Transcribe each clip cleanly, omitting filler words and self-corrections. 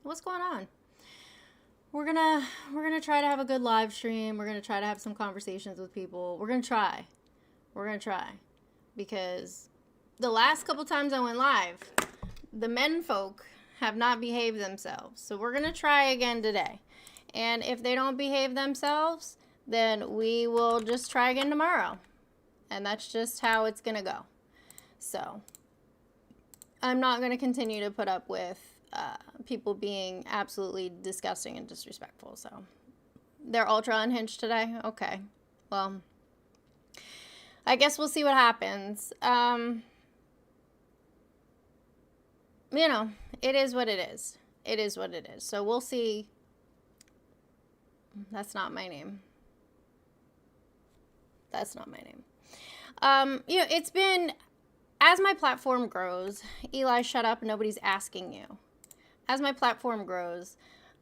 What's going on? We're gonna try to have a good live stream. We're gonna try to have some conversations with people. We're gonna try. Because the last couple times I went live, the men folk have not behaved themselves. So we're gonna try again today. And if they don't behave themselves, then we will just try again tomorrow. And that's just how it's gonna go. So I'm not gonna continue to put up with people being absolutely disgusting and disrespectful. So they're ultra unhinged today. Okay, well, I guess we'll see what happens. You know, it is what it is. It is what it is. So we'll see. That's not my name. That's not my name. You know, it's been, as my platform grows, Eli, shut up, nobody's asking you. As my platform grows,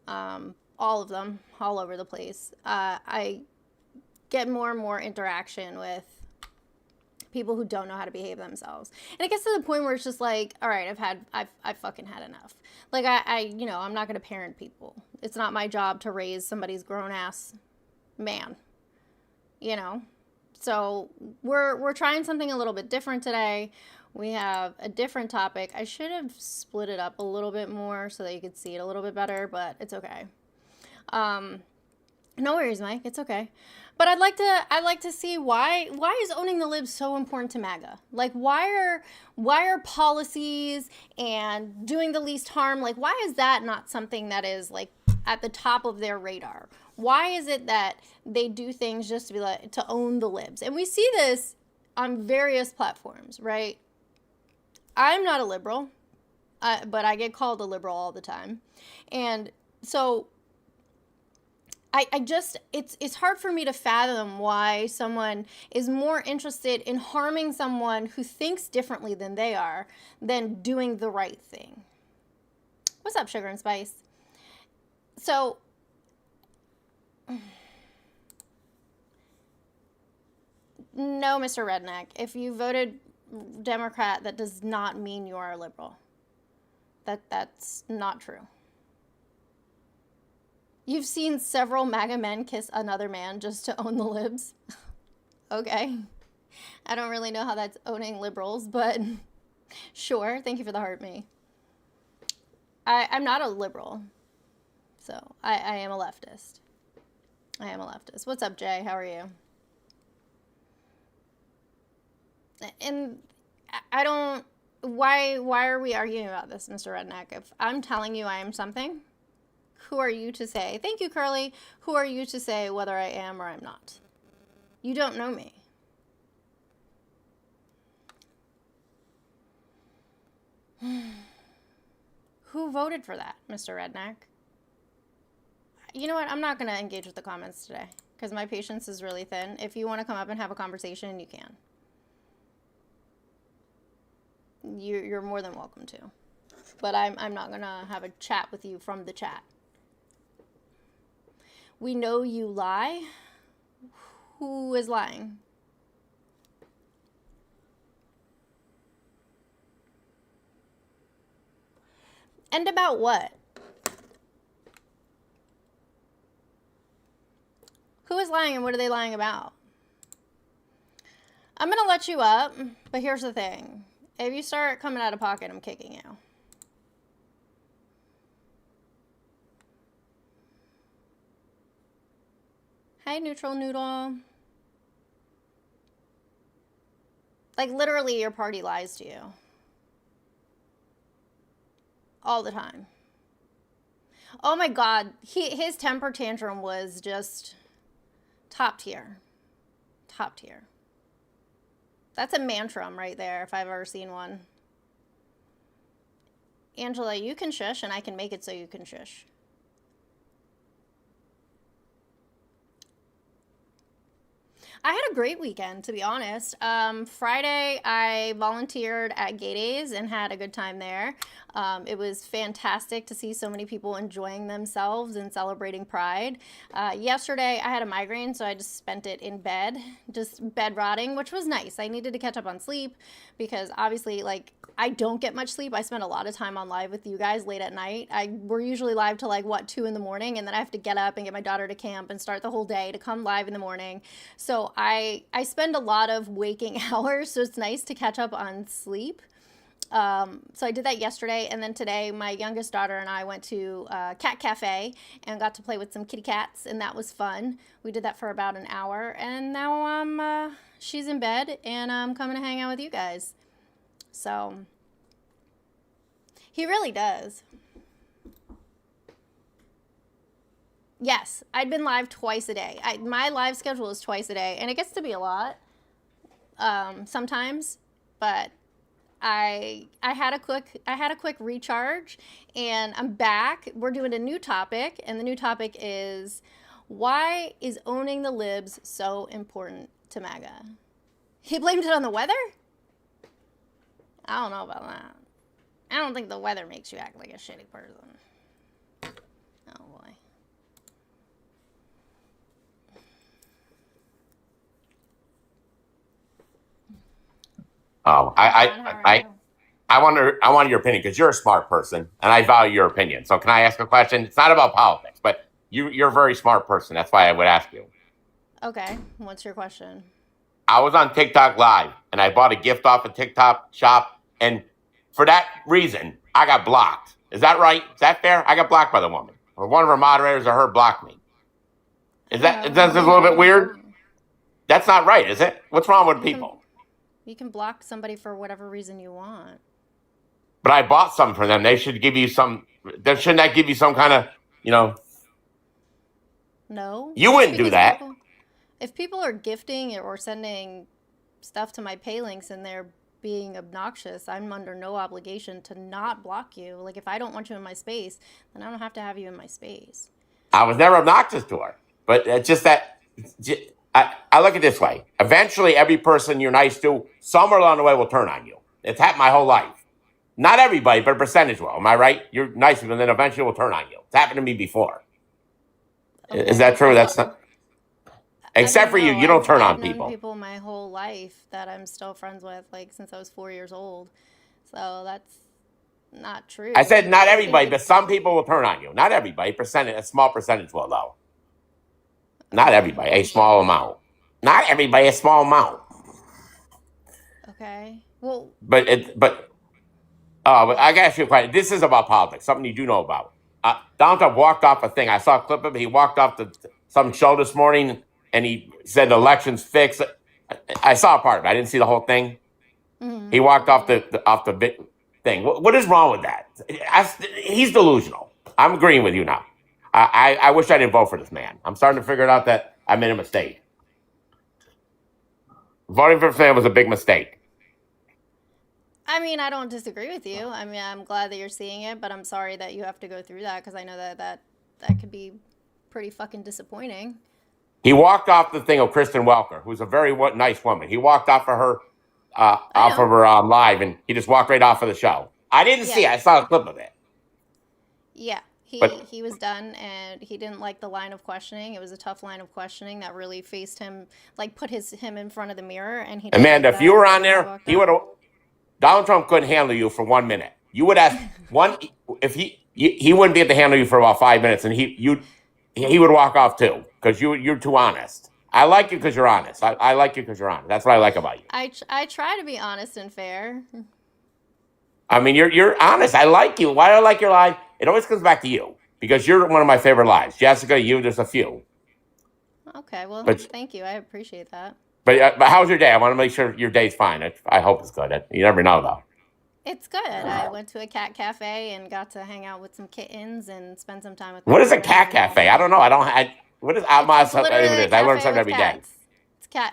all of them, all over the place, I get more and more interaction with people who don't know how to behave themselves. And it gets to the point where it's just like, all right, I've fucking had enough. Like you know, I'm not going to parent people. It's not my job to raise somebody's grown ass man, you know? So we're trying something a little bit different today. We have a different topic. I should have split it up a little bit more so that you could see it a little bit better, but it's okay. No worries, Mike. It's okay. But I'd like to see why is owning the libs so important to MAGA? Like why are policies and doing the least harm, like why is that not something that is like at the top of their radar? Why is it that they do things just to be like to own the libs? And we see this on various platforms, right? I'm not a liberal, but I get called a liberal all the time. And so I just, it's hard for me to fathom why someone is more interested in harming someone who thinks differently than they are than doing the right thing. What's up, Sugar and Spice? So, no, Mr. Redneck, if you voted Democrat, that does not mean you are a liberal. That's not true. You've seen several MAGA men kiss another man just to own the libs. Okay. I don't really know how that's owning liberals, but sure. Thank you for the heart, me. I'm not a liberal, so I am a leftist. I am a leftist. What's up, Jay? How are you? And I don't, why are we arguing about this, Mr. Redneck? If I'm telling you I am something, who are you to say? Thank you, Curly. Who are you to say whether I am or I'm not? You don't know me. Who voted for that, Mr. Redneck? You know what? I'm not going to engage with the comments today because my patience is really thin. If you want to come up and have a conversation, you can. You're more than welcome to. But I'm not going to have a chat with you from the chat. We know you lie. Who is lying? And about what? Who is lying and what are they lying about? I'm going to let you up, but here's the thing. If you start coming out of pocket, I'm kicking you. Hi, Neutral Noodle. Like, literally, your party lies to you. All the time. Oh my God. His temper tantrum was just top tier. Top tier. That's a mantrum right there, if I've ever seen one. Angela, you can shush, and I can make it so you can shush. I had a great weekend, to be honest. Friday, I volunteered at Gay Days and had a good time there. It was fantastic to see so many people enjoying themselves and celebrating Pride. Yesterday, I had a migraine, so I just spent it in bed, just bed rotting, which was nice. I needed to catch up on sleep because obviously, like, I don't get much sleep. I spend a lot of time on live with you guys late at night. We're usually live till like 2 in the morning, and then I have to get up and get my daughter to camp and start the whole day to come live in the morning. So I spend a lot of waking hours, so it's nice to catch up on sleep. So I did that yesterday, and then today my youngest daughter and I went to Cat Cafe and got to play with some kitty cats, and that was fun. We did that for about an hour, and now she's in bed, and I'm coming to hang out with you guys. So he really does. Yes, I'd been live twice a day. My live schedule is twice a day, and it gets to be a lot sometimes, but I had a quick recharge, and I'm back. We're doing a new topic, and the new topic is, why is owning the libs so important to MAGA? He blamed it on the weather? I don't know about that. I don't think the weather makes you act like a shitty person. Oh boy. Oh, I want your opinion because you're a smart person and I value your opinion. So can I ask a question? It's not about politics, but you're a very smart person. That's why I would ask you. Okay, what's your question? I was on TikTok Live and I bought a gift off a TikTok shop, and for that reason, I got blocked. Is that right? Is that fair? I got blocked by the woman, or one of her moderators, or her blocked me. Is that a little bit weird? That's not right, is it? What's wrong with people? You can block somebody for whatever reason you want. But I bought something from them. They should give you some. Shouldn't that give you some kind of, No. You wouldn't do that. If people are gifting or sending stuff to my pay links and they're being obnoxious, I'm under no obligation to not block you. Like, if I don't want you in my space, then I don't have to have you in my space. I was never obnoxious to her. But it's just that I look at it this way. Eventually, every person you're nice to, somewhere along the way, will turn on you. It's happened my whole life. Not everybody, but a percentage will. Am I right? You're nice to them, and then eventually will turn on you. It's happened to me before. Okay. Is that true? That's not... Except for you, you don't turn on people. I've known people my whole life that I'm still friends with, like, since I was 4 years old. So that's not true. I said not everybody, but some people will turn on you. Not everybody. A small percentage will, though. Not everybody. A small amount. Not everybody. A small amount. Okay. Well. But I got to ask you a question. This is about politics. Something you do know about. Donald Trump walked off a thing. I saw a clip of it. He walked off some show this morning, and he said the election's fixed. I saw a part of it. I didn't see the whole thing. Mm-hmm. He walked off the big thing. What is wrong with that? He's delusional. I'm agreeing with you now. I wish I didn't vote for this man. I'm starting to figure out that I made a mistake. Voting for this man was a big mistake. I mean, I don't disagree with you. I mean, I'm glad that you're seeing it, but I'm sorry that you have to go through that, because I know that could be pretty fucking disappointing. He walked off the thing of Kristen Welker, who's a very nice woman. He walked off of her, live, and he just walked right off of the show. I didn't see it. I saw a clip of it. Yeah, he was done, and he didn't like the line of questioning. It was a tough line of questioning that really faced him, like put him in front of the mirror. And he. Amanda, if you were on there, he would have. Donald Trump couldn't handle you for 1 minute. You would ask if he wouldn't be able to handle you for about 5 minutes, and he would walk off too, because you're too honest. I like you because you're honest. I like you because you're honest. That's what I like about you. I try to be honest and fair. I mean, you're honest. I like you. Why do I like your live? It always comes back to you, because you're one of my favorite lives. Jessica, there's a few. Okay, well, thank you. I appreciate that. But how's your day? I want to make sure your day's fine. I hope it's good. You never know, though. It's good. I went to a cat cafe and got to hang out with some kittens and spend some time with. What is a cat cafe? I don't know. What is? I learn something every day.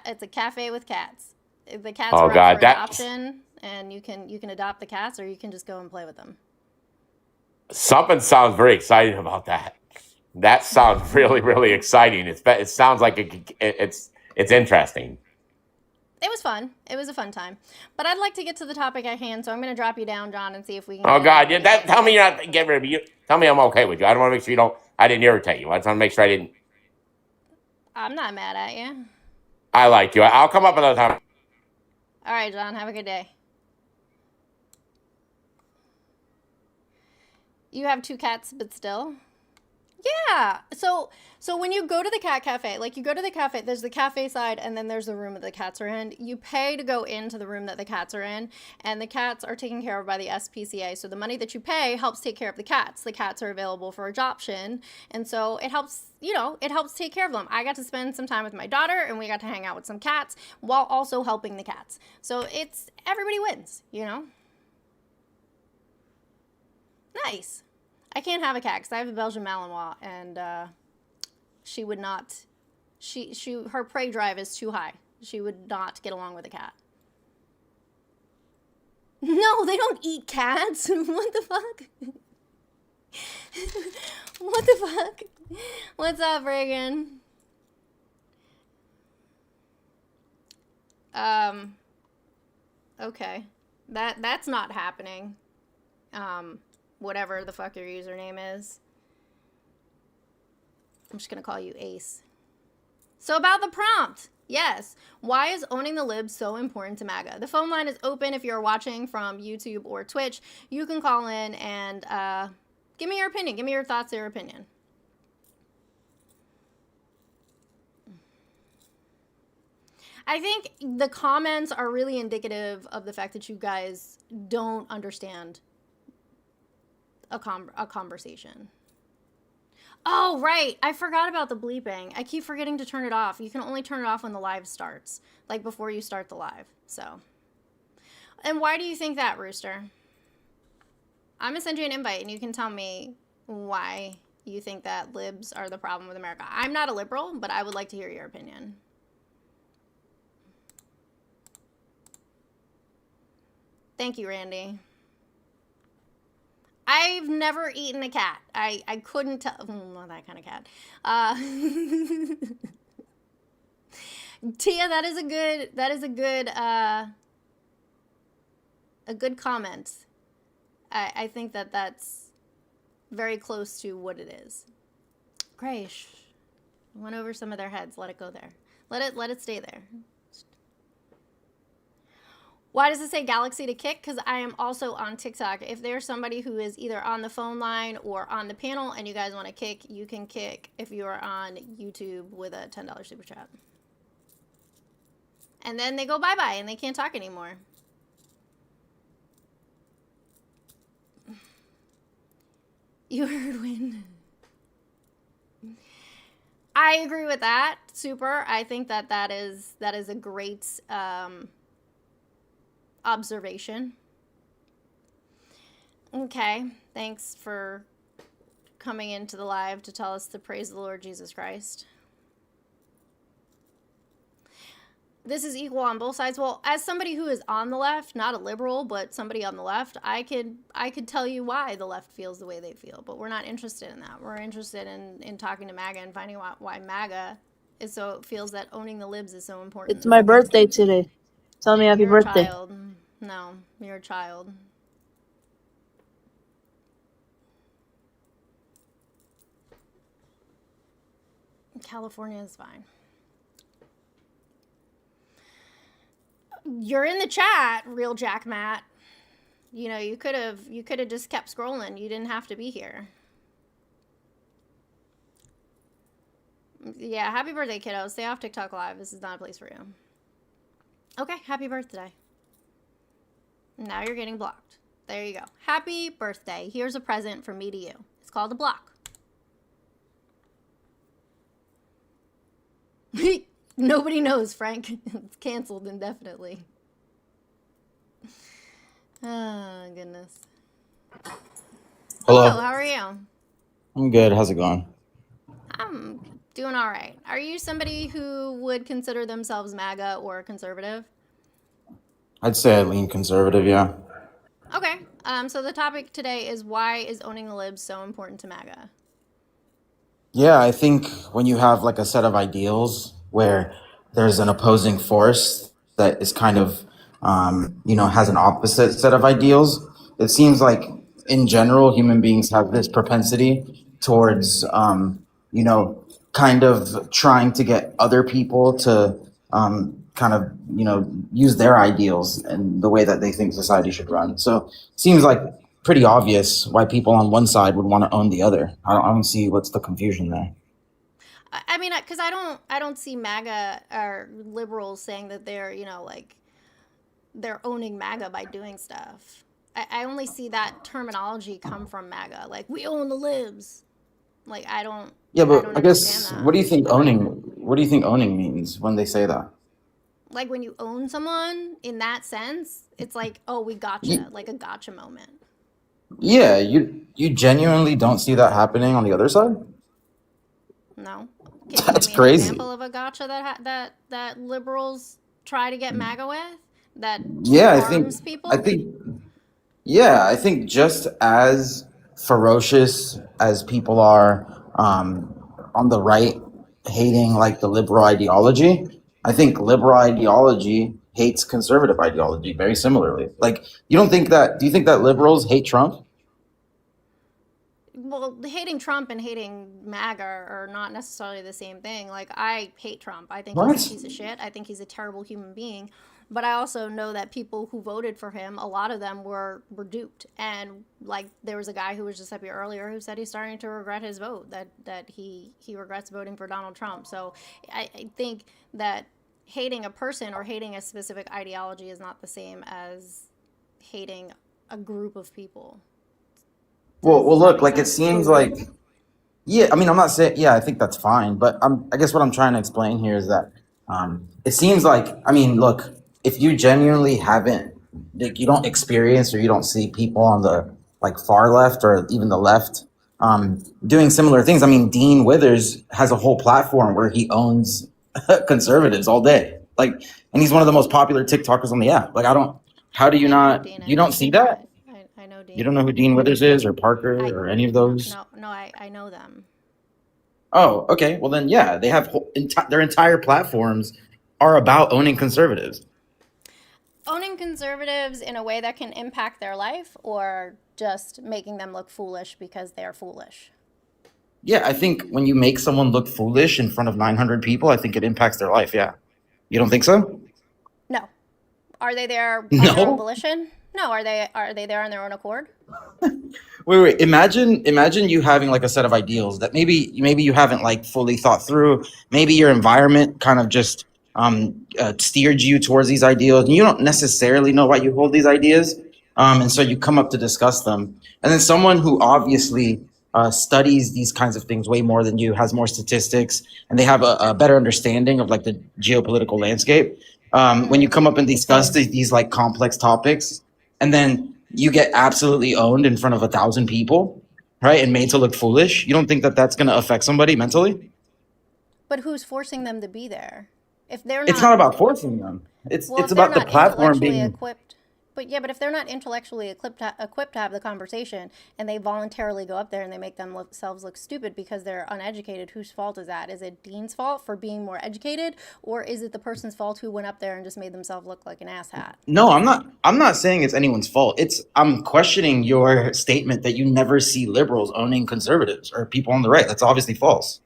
It's a cafe with cats. The cats are up for adoption, and you can adopt the cats, or you can just go and play with them. Something sounds very exciting about that. That sounds really, really exciting. It sounds like it's interesting. It was fun. It was a fun time. But I'd like to get to the topic at hand, so I'm going to drop you down, John, and see if we can Oh get God, yeah, everybody up. tell me you're not get rid of me. Tell me I'm okay with you. I don't want to make sure you don't. I didn't irritate you. I just want to make sure I didn't. I'm not mad at you. I like you. I'll come up another time. All right, John, have a good day. You have 2 cats, but still. Yeah. So when you go to the cat cafe, like you go to the cafe, there's the cafe side and then there's the room that the cats are in. You pay to go into the room that the cats are in, and the cats are taken care of by the SPCA. So the money that you pay helps take care of the cats. The cats are available for adoption, and so it helps, it helps take care of them. I got to spend some time with my daughter and we got to hang out with some cats while also helping the cats. So it's everybody wins. Nice. I can't have a cat because I have a Belgian Malinois, and she would not. Her prey drive is too high. She would not get along with a cat. No, they don't eat cats. What the fuck? What the fuck? What's up, Reagan? Okay, that's not happening. Whatever the fuck your username is. I'm just gonna call you Ace. So about the prompt. Yes. Why is owning the libs so important to MAGA? The phone line is open if you're watching from YouTube or Twitch. You can call in and give me your opinion. Give me your thoughts, your opinion. I think the comments are really indicative of the fact that you guys don't understand a conversation. Oh, right. I forgot about the bleeping. I keep forgetting to turn it off. You can only turn it off when the live starts, like before you start the live. So, and why do you think that, Rooster? I'm going to send you an invite and you can tell me why you think that libs are the problem with America. I'm not a liberal, but I would like to hear your opinion. Thank you, Randy. I've never eaten a cat. I couldn't tell. Not that kind of cat. Tia, that is a good comment. I think that's very close to what it is. Grace, went over some of their heads. Let it go there. Let it stay there. Why does it say Galaxy to kick? Because I am also on TikTok. If there's somebody who is either on the phone line or on the panel and you guys want to kick, you can kick if you are on YouTube with a $10 super chat. And then they go bye-bye and they can't talk anymore. You heard win. I agree with that. Super. I think that is a great observation. Okay, thanks for coming into the live to tell us to praise the Lord Jesus Christ. This is equal on both sides. Well, as somebody who is on the left, not a liberal, but somebody on the left, I could tell you why the left feels the way they feel, but we're not interested in that. We're interested in talking to MAGA and finding out why MAGA feels that owning the libs is so important. It's my birthday today. Tell me happy birthday. A child. No, you're a child. California is fine. You're in the chat, real Jack Matt. You could have just kept scrolling. You didn't have to be here. Yeah, happy birthday, kiddo. Stay off TikTok Live. This is not a place for you. Okay, happy birthday. Now you're getting blocked. There you go. Happy birthday. Here's a present from me to you. It's called a block. Nobody knows, Frank. It's canceled indefinitely. Oh, goodness. Hello. How are you? I'm good. How's it going? I'm doing all right. Are you somebody who would consider themselves MAGA or conservative? I'd say I lean conservative, yeah. Okay. So the topic today is why is owning the libs so important to MAGA? Yeah, I think when you have like a set of ideals where there's an opposing force that is kind of, has an opposite set of ideals. It seems like in general, human beings have this propensity towards, kind of trying to get other people to kind of, use their ideals and the way that they think society should run. So it seems like pretty obvious why people on one side would want to own the other. I don't see what's the confusion there. I mean, because I don't see MAGA or liberals saying that they're, they're owning MAGA by doing stuff. I only see that terminology come from MAGA, like we own the libs. Like I don't. Yeah, I but don't I guess understand that. what do you think owning means when they say that? Like when you own someone in that sense, it's like, oh, we gotcha, like a gotcha moment. Yeah, you genuinely don't see that happening on the other side? No. Can you That's give me an crazy. example of a gotcha that liberals try to get MAGA with that Yeah, harms people? I think just as ferocious as people are on the right hating like the liberal ideology, I think liberal ideology hates conservative ideology very similarly. Like, do you think that liberals hate Trump? Well, hating Trump and hating MAGA are not necessarily the same thing. Like, I hate Trump. I think he's a What? piece of shit. I think he's a terrible human being. But I also know that people who voted for him, a lot of them were duped. And like, there was a guy who was just up here earlier who said he's starting to regret his vote. That he regrets voting for Donald Trump. So I think that hating a person or hating a specific ideology is not the same as hating a group of people. Well, Does that look, make like it sense? seems like yeah, I mean, I'm not saying, yeah, I think that's fine, but I guess what I'm trying to explain here is that it seems like, I mean, look, if you genuinely haven't, like, you don't experience or you don't see people on the like far left or even the left doing similar things. I mean, Dean Withers has a whole platform where he owns conservatives all day, like, and he's one of the most popular TikTokers on the app. Like, how do you Yeah, I know not, Dean. you don't see that? I know You Dean. don't know who Dean Withers is or Parker I or any of no those? no no. I know them. Oh, okay. Well, then, yeah, they have their entire platforms are about owning conservatives. Owning conservatives in a way that can impact their life, or just making them look foolish because they're foolish. Yeah, I think when you make someone look foolish in front of 900 people, I think it impacts their life. Yeah. You don't think so? No, are they there on their own No. volition? No, are they there on their own accord? Wait. Imagine you having like a set of ideals that maybe you haven't like fully thought through. Maybe your environment kind of just steered you towards these ideals, and you don't necessarily know why you hold these ideas. And so you come up to discuss them, and then someone who obviously studies these kinds of things way more than you, has more statistics, and they have a better understanding of like the geopolitical landscape. When you come up and discuss these like complex topics, and then you get absolutely owned in front of 1,000 people, right, and made to look foolish, you don't think that that's going to affect somebody mentally? But who's forcing them to be there? If they're It's not not about forcing them. Well, It's if they're about the not platform intellectually being. equipped, but yeah, but if they're not intellectually equipped to have the conversation, and they voluntarily go up there and they make themselves look stupid because they're uneducated, whose fault is that? Is it Dean's fault for being more educated, or is it the person's fault who went up there and just made themselves look like an asshat? No, I'm not saying it's anyone's fault. I'm questioning your statement that you never see liberals owning conservatives or people on the right. That's obviously false.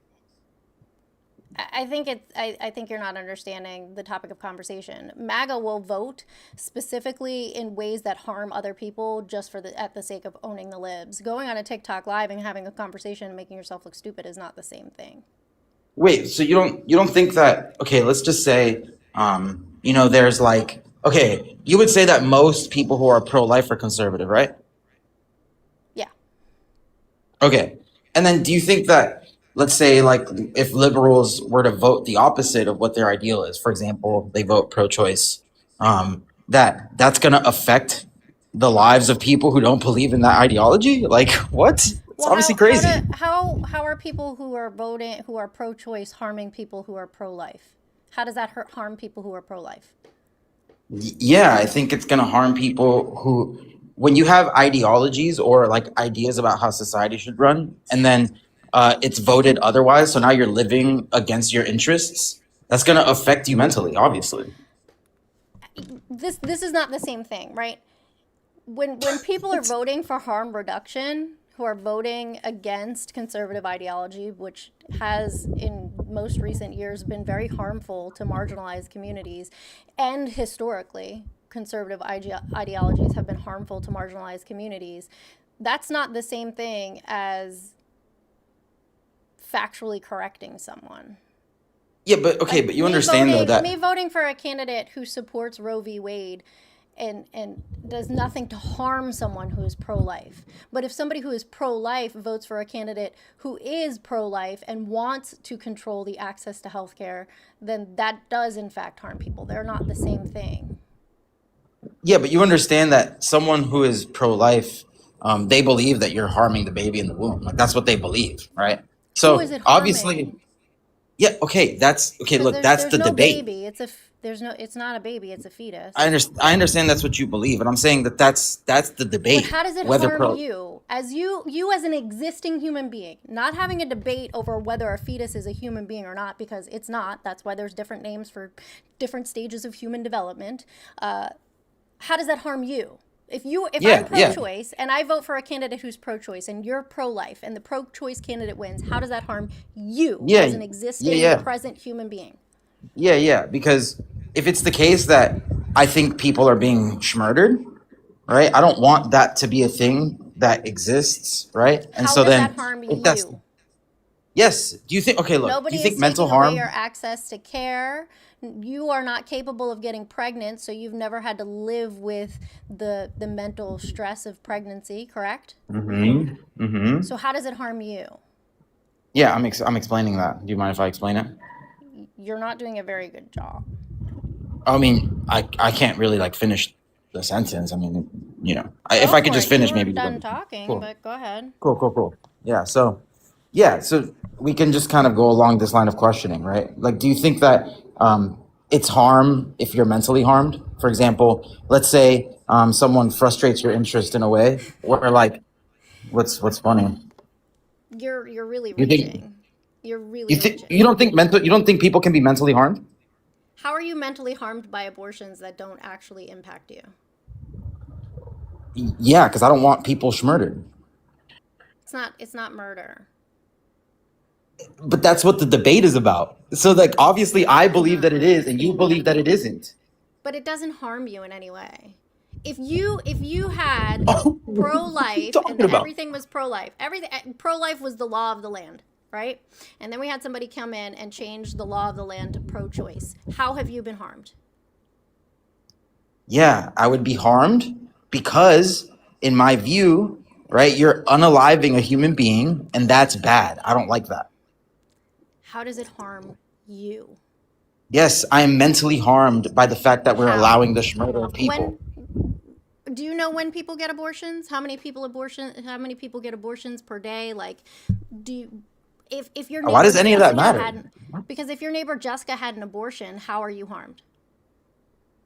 I think you're not understanding the topic of conversation. MAGA will vote specifically in ways that harm other people just at the sake of owning the libs. Going on a TikTok live and having a conversation and making yourself look stupid is not the same thing. Wait, so you don't think that, okay, let's just say there's like, okay, you would say that most people who are pro-life are conservative, right? Yeah. Okay. And then do you think that, let's say, like, if liberals were to vote the opposite of what their ideal is, for example, they vote pro-choice, that's going to affect the lives of people who don't believe in that ideology? Like, what? It's Well, obviously crazy. how are people who are voting who are pro-choice harming people who are pro-life? How does that harm people who are pro-life? Yeah, I think it's going to harm people who, when you have ideologies or like ideas about how society should run, and then it's voted otherwise, so now you're living against your interests, that's going to affect you mentally, obviously. this is not the same thing, right? When people are voting for harm reduction, who are voting against conservative ideology, which has in most recent years been very harmful to marginalized communities, and historically conservative ideologies have been harmful to marginalized communities, that's not the same thing as factually correcting someone. Yeah, but okay, Like but you understand though that. me voting for a candidate who supports Roe v. Wade and does nothing to harm someone who is pro-life. But if somebody who is pro-life votes for a candidate who is pro-life and wants to control the access to healthcare, then that does in fact harm people. They're not the same thing. Yeah, but you understand that someone who is pro-life, they believe that you're harming the baby in the womb. Like that's what they believe, right? Who So is it obviously, harming? yeah, okay, that's okay. Because Look, that's there's the no debate. baby. It's not a baby. It's a fetus. I understand that's what you believe, and I'm saying that that's the But debate. how does it Whether harm pro, you as as an existing human being, not having a debate over whether a fetus is a human being or not, because it's not. That's why there's different names for different stages of human development. How does that harm you? If yeah, I'm yeah, pro-choice and I vote for a candidate who's pro-choice and you're pro-life and the pro-choice candidate wins, how does that harm you yeah, as an yeah, existing yeah, present human being? yeah, yeah. Because if it's the case that I think people are being murdered, right? I don't want that to be a thing that exists, right? And How so does that then, harm if that's you? yes, do you think? Okay, look, do you Nobody is think mental taking away your harm? access to care. You are not capable of getting pregnant, so you've never had to live with the mental stress of pregnancy, correct? Mm-hmm. Mm-hmm. So how does it harm you? Yeah, I'm explaining that. Do you mind if I explain it? You're not doing a very good job. I mean, I can't really like finish the sentence. I mean, if Go I could for just it. You finish, were maybe. done talking, Cool, but go ahead. cool. Yeah, so we can just kind of go along this line of questioning, right? Like, do you think that it's harm if you're mentally harmed? For example, let's say someone frustrates your interest in a way where, like, what's funny? You're really You think reaching. You're you really think reaching. you don't think people can be mentally harmed? How are you mentally harmed by abortions that don't actually impact you? Yeah, because I don't want people murdered. It's not murder. But that's what the debate is about. So, like, obviously, I It's believe that it not. is, and you believe that it isn't. But it doesn't harm you in any way. If you had Oh, what are you pro-life and talking that about? everything was pro-life, everything pro-life was the law of the land, right? And then we had somebody come in and change the law of the land to pro-choice. How have you been harmed? Yeah, I would be harmed because, in my view, right, you're unaliving a human being, and that's bad. I don't like that. How does it harm you? Yes, I am mentally harmed by the fact that we're How? allowing the murder of people. When do you know when people get abortions? How many people get abortions per day? Like, do you, if your Why neighbor does any of that Jessica matter? hadn't because if your neighbor Jessica had an abortion, how are you harmed?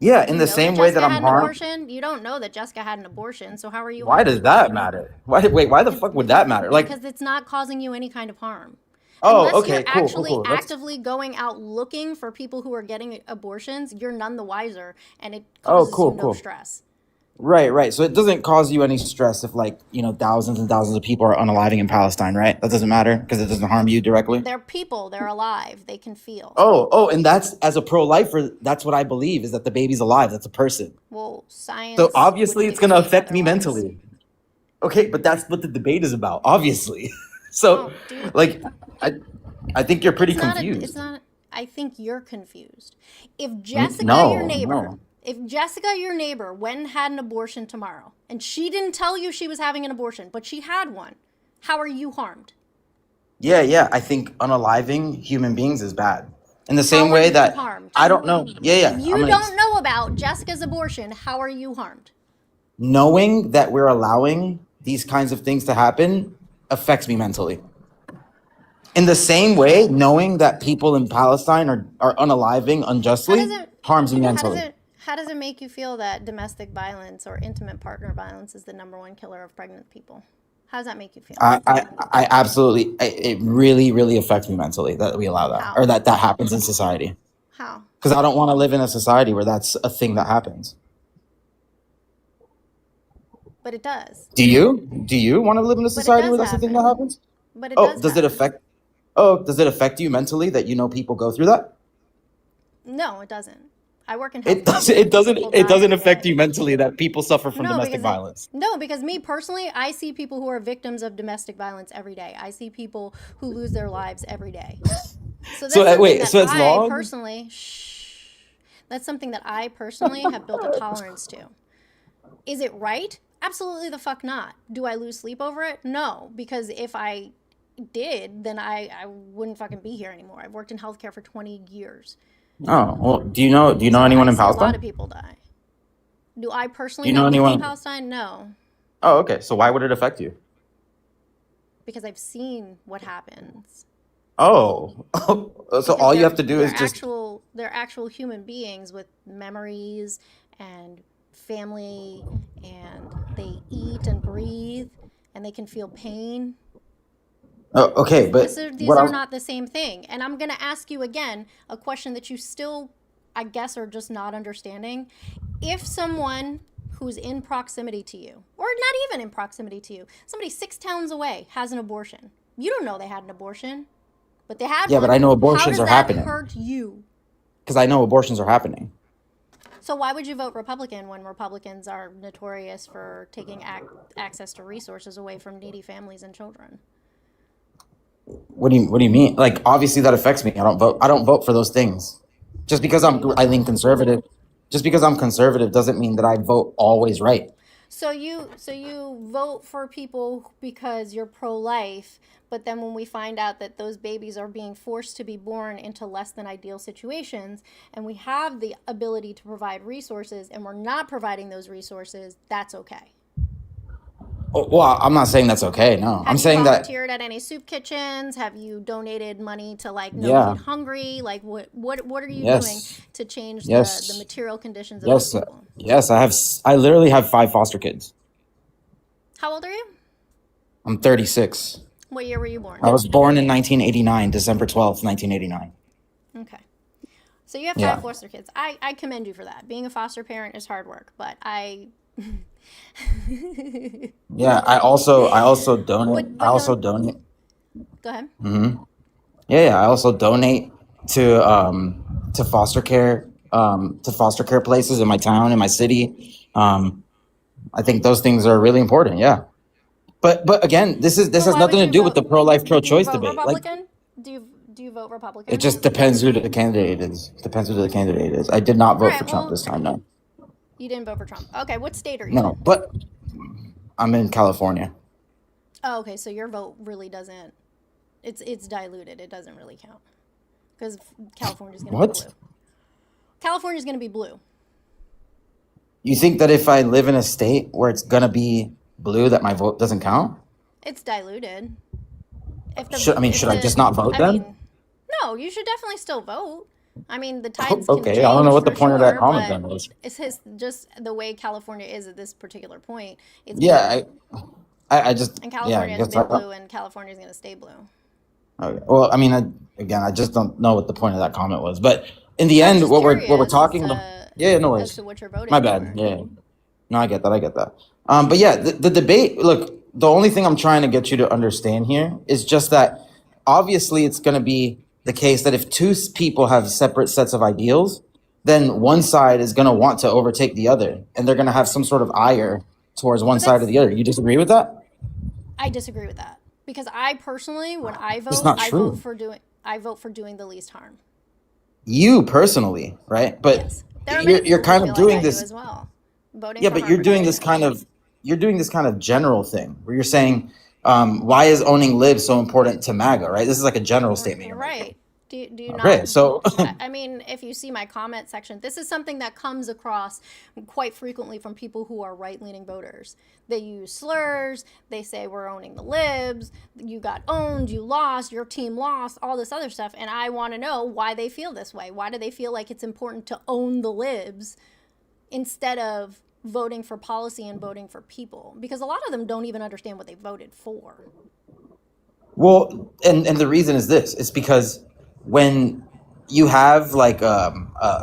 Yeah, Do in you the know that same way that Jessica I'm had an harmed. abortion? You don't know that Jessica had an abortion, so how are you Why does harmed? that matter? Why the fuck would that matter? Like, Because it's not causing you any kind of harm. oh, Unless you're okay, actually cool. Let's. actively going out looking for people who are getting abortions, you're none the wiser and it Oh, causes you no cool. stress. Right. So it doesn't cause you any stress if, like, thousands and thousands of people are unaliving in Palestine, right? That doesn't matter because it doesn't harm you directly. They're people, they're alive, they can feel. And that's, as a pro-lifer, that's what I believe, is that the baby's alive. That's a person. Well, So science would obviously it's going to dictate affect me otherwise. mentally. Okay, but that's what the debate is about, obviously. So, Oh, dude, like, I I think you're pretty it's confused. not, I think you're confused. If Jessica, your No, neighbor, no. if Jessica, your neighbor, went and had an abortion tomorrow, and she didn't tell you she was having an abortion, but she had one, how are you harmed? Yeah. I think unaliving human beings is bad. In the same How are way you that harmed? I don't know. If I'm you gonna don't know about Jessica's abortion, how are you harmed? knowing that we're allowing these kinds of things to happen affects me mentally. In the same way, knowing that people in Palestine are unaliving How does unjustly it harms me how does mentally. it how does it make you feel that domestic violence or intimate partner violence is the number one killer of pregnant people? How does that make you feel? I absolutely, it really, really affects me mentally that we allow that, or How? that happens in society. How? because I don't want to live in a society where that's a thing that happens. But it does. Do you? Do you want to live in a But it society does where that's a thing that happen. happens? But it Oh, does does it happen. affect? Oh, does it affect you mentally that you know people go through that? No, it doesn't. I work in It healthcare. doesn't. It doesn't. People It die doesn't every affect day. you mentally that people suffer from No, domestic because violence. because me personally, I see people who are victims of domestic violence every day. I see people who lose their lives every day. So that's So something wait. that So as I long. personally, that's something that I personally have built a tolerance to. Is it right? Absolutely the fuck not. Do I lose sleep over it? No, because if I did, then I wouldn't fucking be here anymore. I've worked in healthcare for 20 years. Oh well. Do you know? Do you know So anyone I in see a lot of Palestine? people die. Do I Do personally you know know people in anyone? Palestine? No, Oh, okay. So why would it affect you? because I've seen what happens. Oh, so Because all you have to do is just. they're actual human beings with memories and family, and they eat and breathe, and they can feel pain. Oh, okay, but These what are I'm. not the same thing. And I'm going to ask you again a question that you still, I guess, are just not understanding. If someone who's in proximity to you, or not even in proximity to you, somebody 6 towns away has an abortion, you don't know they had an abortion, but they had Yeah, but one. I know How abortions does are that happening hurt you? because I know abortions are happening. So why would you vote Republican when Republicans are notorious for taking access to resources away from needy families and children? What do you mean? Like obviously that affects me. I don't vote. I don't vote for those things. Just because What do you vote I for? lean conservative. Just because I'm conservative doesn't mean that I vote always right. So you vote for people because you're pro-life, but then when we find out that those babies are being forced to be born into less than ideal situations, and we have the ability to provide resources, and we're not providing those resources, that's okay. Oh, well, I'm not saying that's okay. No, I'm Have you saying that. volunteered at any soup kitchens? Have you donated money to like No Yeah. Kid Hungry? Like what are you doing Yes. to change the Yes. material conditions of those Yes. people? Yes. I literally have 5 foster kids. How old are you? I'm 36. What year were you born? I was born in 1989, December 12th, 1989. Okay. So you have 5 Yeah. foster kids. I commend you for that. Being a foster parent is hard work, but I Yeah. I also donate. I but also don't donate. go ahead. Yeah. I also donate to foster care places in my town, in my city. I think those things are really important. Yeah. But again, this So has why would nothing to you do with the vote? pro-life, Do you pro-choice vote debate. Like Republican? Do you vote it Republican? just depends who the candidate is. Depends who the candidate is. I did not All vote for right. Trump Well, this time. No, you didn't vote for Trump. Okay. What state are you no. in? But I'm in California. Oh, okay. So your vote really doesn't. It's diluted. It doesn't really count because California's going to be What? blue. California's going to be blue. You think that if I live in a state where it's gonna be blue, that my vote doesn't count? It's diluted. Should I just not vote I then? mean, no, you should definitely still vote. I mean, the tides can Okay, I don't know change what the for point of that sure, comment but then was. it's just the way California is at this particular point. It's blue, Yeah, I just and yeah. I California has guess been blue, and California is going to stay blue. okay. Well, I mean, again, I just don't know what the point of that comment was. But in the I was end, just what we're curious talking about. Yeah, no as worries. to what you're voting My bad. for. Yeah. No, I get that. I get that. But yeah, the debate. Look, the only thing I'm trying to get you to understand here is just that obviously it's going to be the case that if people have separate sets of ideals, then one side is going to want to overtake the other, and they're going to have some sort of ire towards one But side or the other. You disagree with that? I disagree with that because I personally, when I It's vote, not true. I vote for doing the least harm. You personally, right? But Yes, there are many you're people kind who of feel like doing I do this. as well. Voting Yeah, for but harm reduction. you're doing this kind of general thing where you're saying, why is owning libs so important to MAGA, right? This is like a general statement you're making. Right. Do you not? Okay, so I mean, if you see my comment section, this is something that comes across quite frequently from people who are right leaning voters. They use slurs, they say we're owning the libs, you got owned, you lost, your team lost, all this other stuff. And I want to know why they feel this way. Why do they feel like it's important to own the libs instead of voting for policy and voting for people? Because a lot of them don't even understand what they voted for. well, and the reason is this: it's because when you have like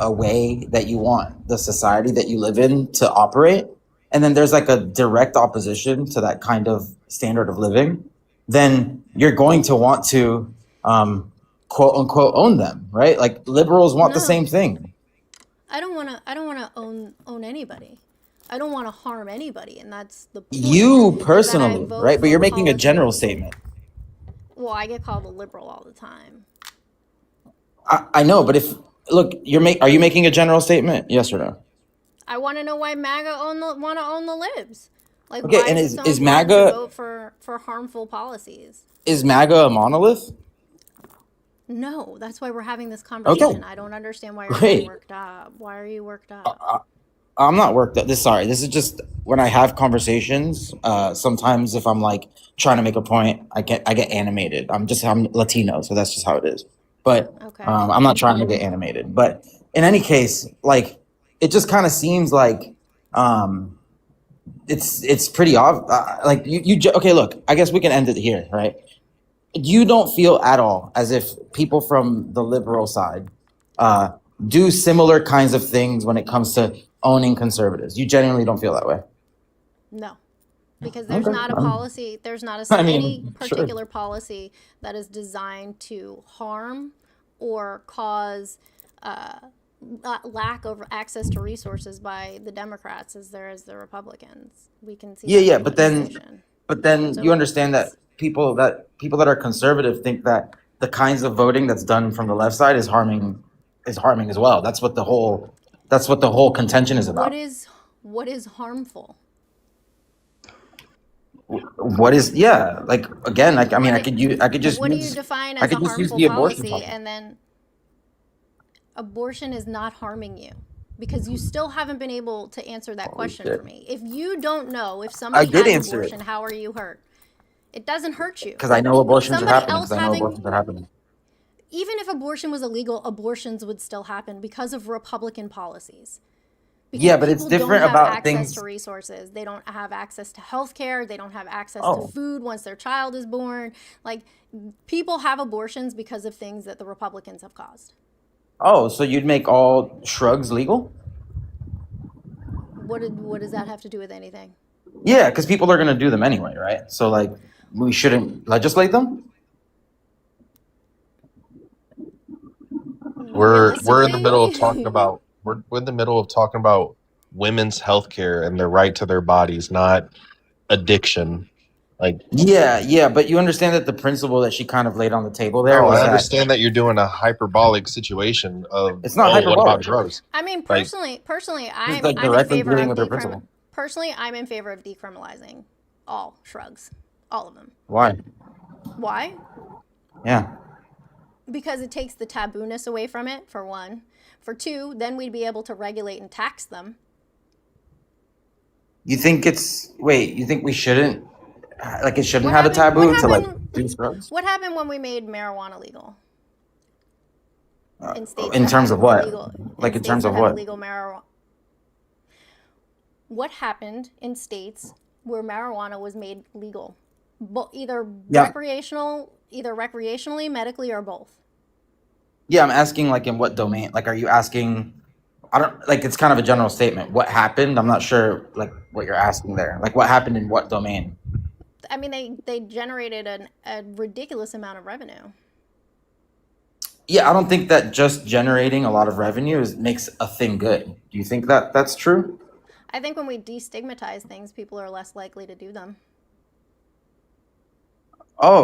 a way that you want the society that you live in to operate, and then there's like a direct opposition to that kind of standard of living, then you're going to want to quote unquote own them, right? Like liberals want the No, same thing. I don't want to. I don't want to own anybody. I don't want to harm anybody, and that's the point. You Is that I personally, vote right? But for you're making a general policies. statement. Well, I get called a liberal all the time. I know, but if look, are you making a general statement? Yes or no? I want to know why MAGA want to own the libs. Like, Okay, why and is it so is important to MAGA vote for harmful policies? a monolith? No, that's why we're having this Okay, conversation. I don't understand why you're getting great. worked up. Why are you worked up? I'm not worked up. This is just when I have conversations. Sometimes if I'm like trying to make a point, I get animated. I'm Latino, so that's just how it is. But Okay. I'm not trying to get animated. But in any case, like it just kind of seems like um, it's pretty obvious. Like okay. Look, I guess we can end it here, right? You don't feel at all as if people from the liberal side uh, do similar kinds of things when it comes to owning conservatives. You genuinely don't feel that way. No, because there's Okay. not a policy, there's not I any mean, sure. particular policy that is designed to harm or cause uh, lack of access to resources by the Democrats as there is the Republicans. We can see Yeah, that yeah, in but then legislation. you So understand that it's people that are conservative think that the kinds of voting that's done from the left side is harming as well. That's what the whole contention is what about. is what is harmful? What is yeah, like again, like I mean, What I it, could use I could just what do you use define I as a could just use harmful the abortion policy? topic. And then abortion is not harming you because you still haven't been able to answer that Holy question for shit. me. If you don't know if I somebody did has answer it abortion, how are you hurt? It doesn't hurt you. because I know abortions are Somebody happening. else Because I know having, abortions are happening. even if abortion was illegal, abortions would still happen because of Republican policies. Because Yeah, but it's people don't different have about access to things. resources. They don't have access to health care. They don't have access to Oh, food once their child is born. Like, people have abortions because of things that the Republicans have caused. so you'd make all shrugs legal? What does that have to do with anything? Yeah, because people are gonna do them anyway, right? So like, we shouldn't legislate them. We're in the middle of talking Realistically, about we're in the middle of talking about women's health care and their right to their bodies, not addiction. Like, Yeah, yeah, but you understand that the principle that she kind of laid on the table there no, was I that understand that you're doing a hyperbolic situation of, it's not oh, what about hyperbolic. drugs? I mean, Like, personally, It's I'm like I'm in directly favor dealing of with her principle. personally, I'm in favor of decriminalizing all shrugs, all of them. Why? Why? Yeah. Because it takes the tabooness away from it, for one. For two, then we'd be able to regulate and tax them. You think you think we shouldn't, like, it shouldn't What have a happened? What taboo to like happened? do drugs? What happened when we made marijuana legal in states In that terms had of what? illegal Like in terms of what? marijuana? What happened in states where marijuana was made legal, either Yeah. recreationally, medically, or both? Yeah, I'm asking like in what domain? Like, are you asking? I don't like. It's kind of a general statement. What happened? I'm not sure. Like what you're asking there. Like what happened in what domain? I mean, they generated a ridiculous amount of revenue. Yeah, I don't think that just generating a lot of revenue makes a thing good. Do you think that that's true? I think when we destigmatize things, people are less likely to do them.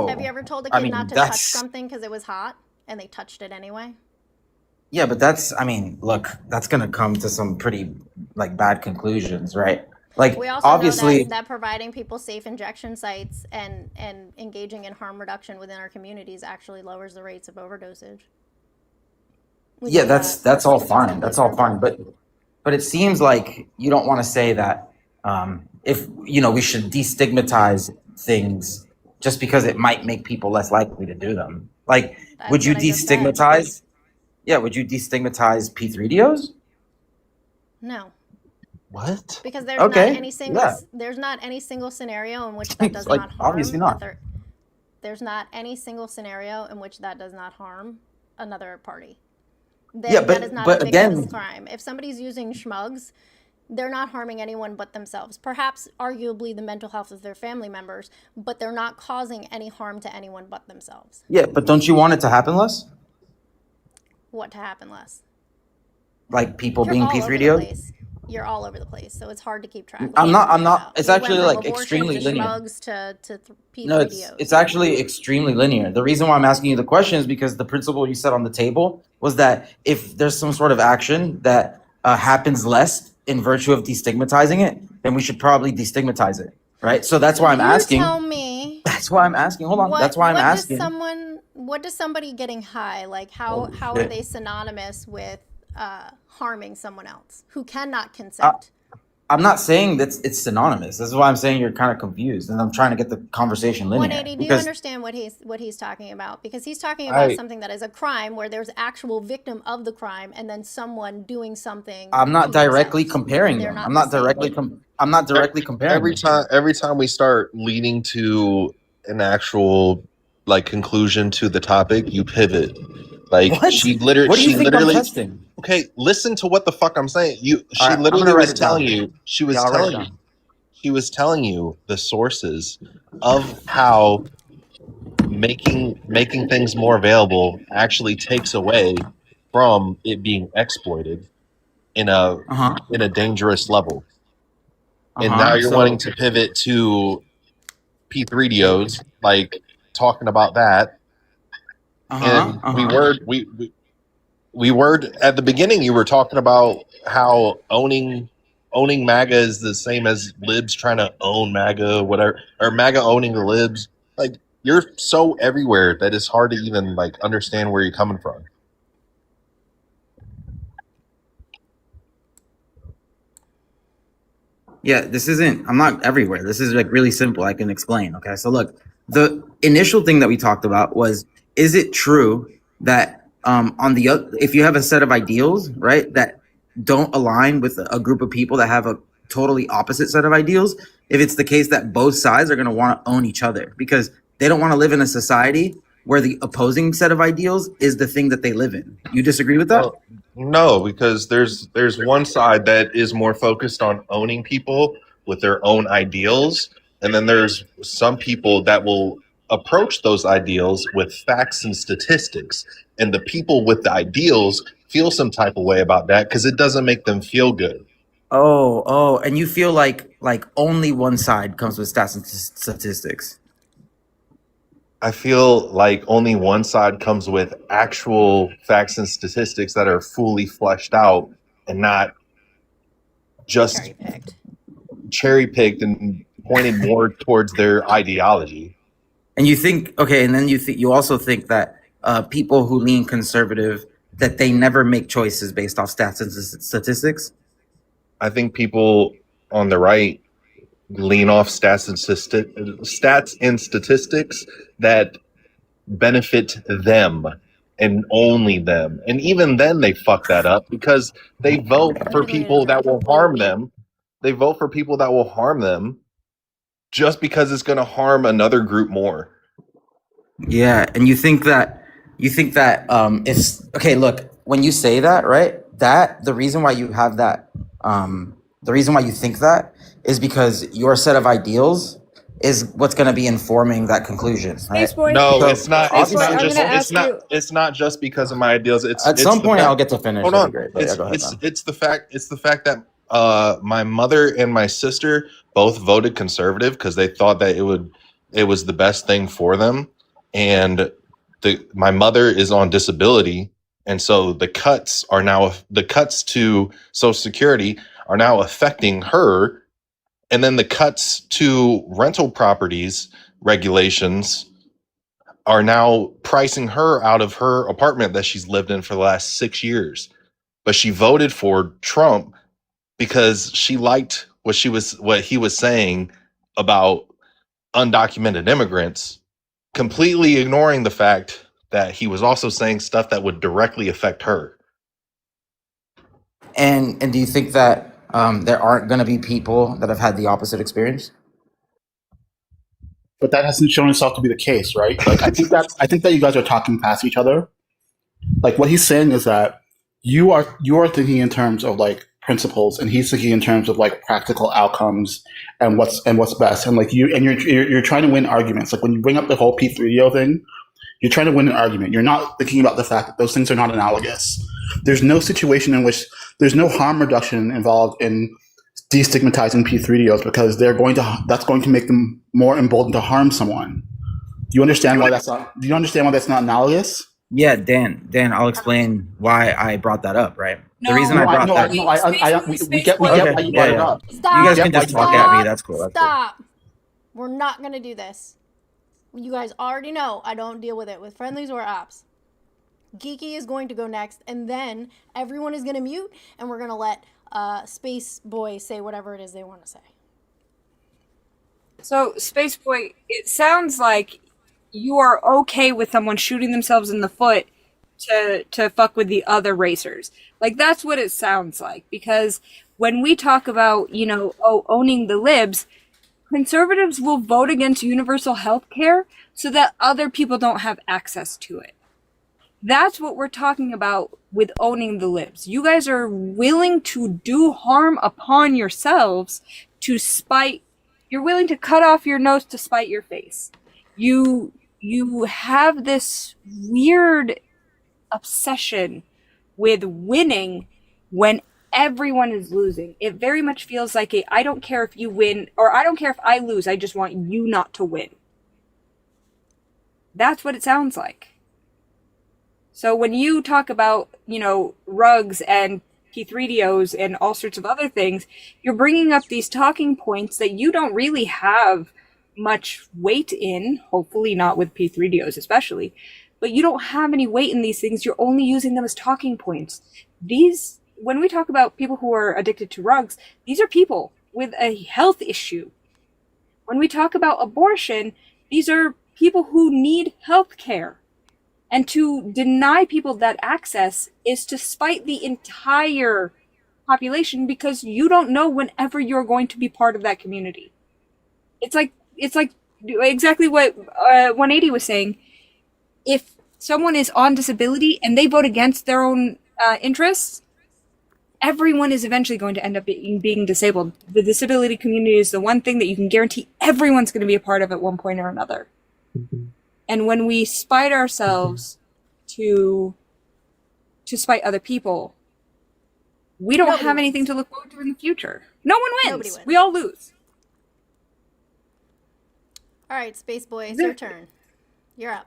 Have you Oh, ever told a I kid not mean to touch that's something because it was hot and they touched it anyway? yeah, but that's I mean, look, that's gonna come to some pretty like bad conclusions, right? Like We also know obviously, that providing people safe injection sites and engaging in harm reduction within our communities actually lowers the rates of overdosage. We yeah, know that's that that's all fine. statistically That's all fine. proven. But it seems like you don't want to say that if we should destigmatize things just because it might make people less likely to do them. Like, would That's you what I just said. destigmatize? Yeah, would you destigmatize P3DOs? No, what? because Okay, yeah, there's not any single scenario in which that seems does like not obviously harm not. there's not any single scenario in which that does not harm another party. Yeah, that is not a but victimless again, crime. If somebody's using schmugs, they're not harming anyone but themselves. Perhaps, arguably, the mental health of their family members, but they're not causing any harm to anyone but themselves. yeah, but don't you want it to happen less? What to happen less? Like people You're being all over the P3DO'd? place. You're all over the place, so it's hard to keep track. We I'm can't not. I'm figure it not. out. It's We went actually from like abortion extremely to linear. schmugs to No, P3DOs. it's actually extremely linear. The reason why I'm asking you the question is because the principle you set on the table was that if there's some sort of action that happens less in virtue of destigmatizing it, then we should probably destigmatize it, right? So that's why I'm You asking. tell me. That's why I'm asking. Hold on. That's why I'm asking. What does somebody getting high, like how are they synonymous with harming someone else who cannot consent? I'm not saying that it's synonymous. This is why I'm saying you're kind of confused, and I'm trying to get the conversation linear. 180, do you understand what he's talking about? Because he's talking about something that is a crime where there's actual victim of the crime and then someone doing something. I'm not directly themselves. comparing them. I'm not directly comparing Every time we start leading to an actual like conclusion to the topic, you pivot. Like What? she What do you she think literally I'm testing? Okay, listen to what the fuck I'm saying. She All right, I'm literally gonna write was it down. telling you. She was Yeah, I'll write it telling you. down. She was telling you the sources of how making things more available actually takes away from it being exploited in a dangerous level. And now you're wanting to pivot to P3DOs, like talking about that. And we were at the beginning. You were talking about how owning MAGA is the same as libs trying to own MAGA, whatever, or MAGA owning the libs. Like you're so everywhere that it's hard to even like understand where you're coming from. Yeah, this isn't, I'm not everywhere. This is like really simple. I can explain. Okay. So look, the initial thing that we talked about was, is it true that on the other, if you have a set of ideals, right, that don't align with a group of people that have a totally opposite set of ideals, if it's the case that both sides are going to want to own each other because they don't want to live in a society where the opposing set of ideals is the thing that they live in. You disagree with that? No, because there's one side that is more focused on owning people with their own ideals, and then there's some people that will approach those ideals with facts and statistics. And the people with the ideals feel some type of way about that because it doesn't make them feel good. Oh, and you feel like only one side comes with stats and statistics. I feel like only one side comes with actual facts and statistics that are fully fleshed out and not just cherry picked and pointed more towards their ideology. And you think, okay, and then you also think that people who lean conservative, that they never make choices based off stats and statistics? I think people on the right lean off stats and statistics that benefit them and only them. And even then they fuck that up because they vote for people that will harm them. They vote for people that will harm them just because it's going to harm another group more. Yeah, and you think that if okay, look, when you say that, right? That the reason why you have that the reason why you think that is because your set of ideals is what's going to be informing that conclusion. Right? No, So, it's not. It's not just because of my ideals. At some point, I'll get to finish. Hold on. Great, yeah, go ahead, it's the fact that my mother and my sister both voted conservative because they thought that it was the best thing for them, and my mother is on disability, and so the cuts to Social Security are now affecting her. And then the cuts to rental properties regulations are now pricing her out of her apartment that she's lived in for the last 6 years. But she voted for Trump because she liked what he was saying about undocumented immigrants, completely ignoring the fact that he was also saying stuff that would directly affect her. And do you think that there aren't going to be people that have had the opposite experience? But that hasn't shown itself to be the case, right? Like I think that you guys are talking past each other. Like what he's saying is that you are thinking in terms of like principles, and he's thinking in terms of like practical outcomes and what's best. And like you're trying to win arguments. Like when you bring up the whole P3O thing, you're trying to win an argument. You're not thinking about the fact that those things are not analogous. There's no situation in which there's no harm reduction involved in destigmatizing P3DOs because that's going to make them more emboldened to harm someone. Do you understand why that's not? Do you understand why that's not analogous? Yeah, Dan, I'll explain why I brought that up, right? The reason I brought that we get why you brought it up. Stop. You guys can just talk at me. That's cool. That's cool. Stop. We're not going to do this. You guys already know I don't deal with it with friendlies or ops. Geeky is going to go next, and then everyone is going to mute, and we're going to let Space Boy say whatever it is they want to say. So, Space Boy, it sounds like you are okay with someone shooting themselves in the foot to fuck with the other racers. Like, that's what it sounds like. Because when we talk about, owning the libs, conservatives will vote against universal health care so that other people don't have access to it. That's what we're talking about with owning the libs. You guys are willing to do harm upon yourselves to spite. You're willing to cut off your nose to spite your face. You have this weird obsession with winning when everyone is losing. It very much feels like I don't care if you win, or I don't care if I lose, I just want you not to win. That's what it sounds like. So when you talk about, rugs and P3DOs and all sorts of other things, you're bringing up these talking points that you don't really have much weight in, hopefully not with P3DOs especially, but you don't have any weight in these things. You're only using them as talking points. When we talk about people who are addicted to rugs, these are people with a health issue. When we talk about abortion, these are people who need health care. And to deny people that access is to spite the entire population because you don't know whenever you're going to be part of that community. It's like exactly what 180 was saying. If someone is on disability and they vote against their own interests, everyone is eventually going to end up being disabled. The disability community is the one thing that you can guarantee everyone's going to be a part of at one point or another. Mm-hmm. And when we spite ourselves to spite other people, we don't have anything to look forward to in the future. No one wins. Nobody wins. We all lose. All right, Space Boy, it's your turn. You're up.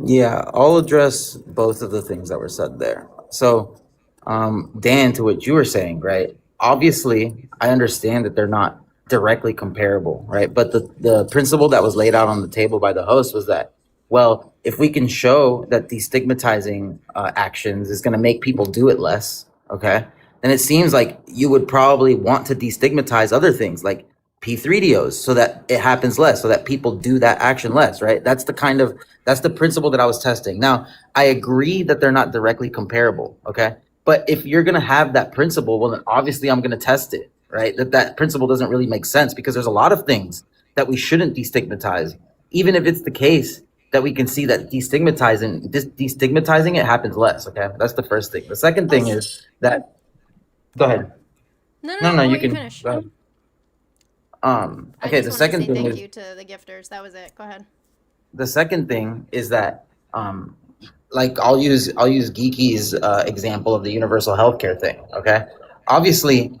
Yeah, I'll address both of the things that were said there. So, Dan, to what you were saying, right? Obviously, I understand that they're not directly comparable, right? But the principle that was laid out on the table by the host was that, well, if we can show that destigmatizing actions is going to make people do it less, okay, then it seems like you would probably want to destigmatize other things like P3DOs so that it happens less, so that people do that action less, right? That's the principle that I was testing. Now, I agree that they're not directly comparable, okay? But if you're going to have that principle, well, then obviously I'm going to test it, right? That principle doesn't really make sense because there's a lot of things that we shouldn't destigmatize, even if it's the case that we can see that destigmatizing it happens less, okay? That's the first thing. The second thing is that, go ahead. No, you can finish. Go ahead. Okay, the second thing thank is, you to the gifters. That was it. Go ahead. the second thing is that, like I'll use Geeky's example of the universal healthcare thing, okay? Obviously,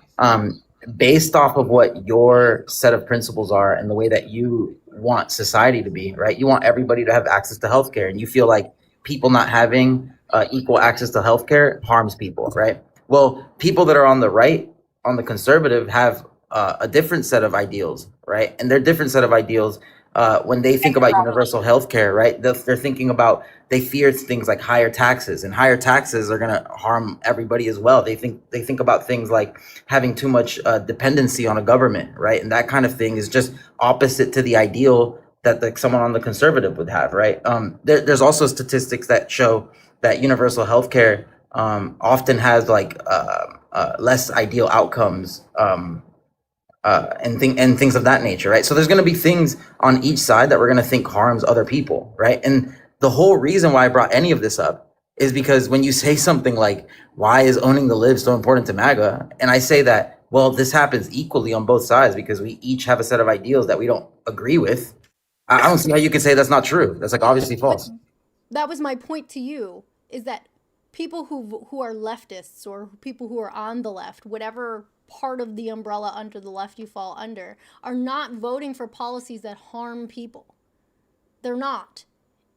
based off of what your set of principles are and the way that you want society to be, right? You want everybody to have access to healthcare, and you feel like people not having equal access to healthcare harms people, right? Well, people that are on the right, on the conservative, have a different set of ideals, right? And their different set of ideals, when they think about universal healthcare, right? They're thinking about, they fear things like higher taxes, and higher taxes are going to harm everybody as well. They think about things like having too much dependency on a government, right? And that kind of thing is just opposite to the ideal that someone on the conservative would have, right? There's also statistics that show that universal healthcare often has like less ideal outcomes, and things of that nature, right? So there's going to be things on each side that we're going to think harms other people, right? And the whole reason why I brought any of this up is because when you say something like, why is owning the libs so important to MAGA? And I say that, well, this happens equally on both sides because we each have a set of ideals that we don't agree with. I don't see how you could say that's not true. That's like obviously false. That was my point to you, is that people who are leftists or people who are on the left, whatever part of the umbrella under the left you fall under, are not voting for policies that harm people. They're not.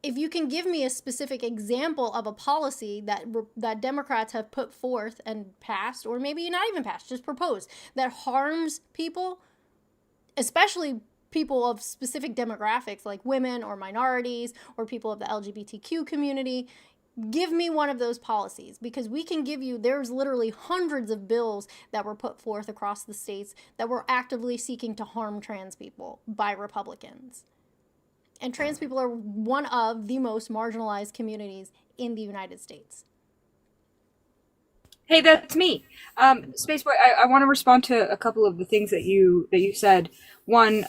If you can give me a specific example of a policy that Democrats have put forth and passed, or maybe not even passed, just proposed, that harms people, especially people of specific demographics like women or minorities or people of the LGBTQ community, give me one of those policies, because we can give you, there's literally hundreds of bills that were put forth across the states that were actively seeking to harm trans people by Republicans. And trans people are one of the most marginalized communities in the United States. Hey, that's me. Spaceboy, I want to respond to a couple of the things that you said. One,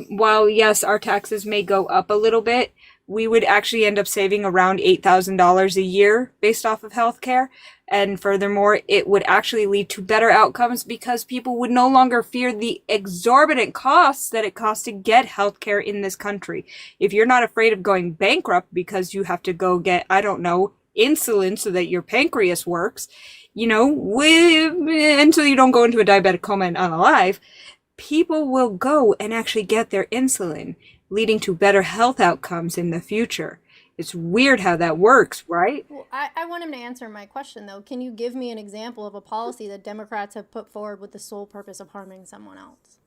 while yes, our taxes may go up a little bit, we would actually end up saving around $8,000 a year based off of healthcare. And furthermore, it would actually lead to better outcomes because people would no longer fear the exorbitant costs that it costs to get healthcare in this country. If you're not afraid of going bankrupt because you have to go get, I don't know, insulin so that your pancreas works, you know, until you don't go into a diabetic coma and unalive, people will go and actually get their insulin, leading to better health outcomes in the future. It's weird how that works, right? Well, I want him to answer my question, though. Can you give me an example of a policy that Democrats have put forward with the sole purpose of harming someone else?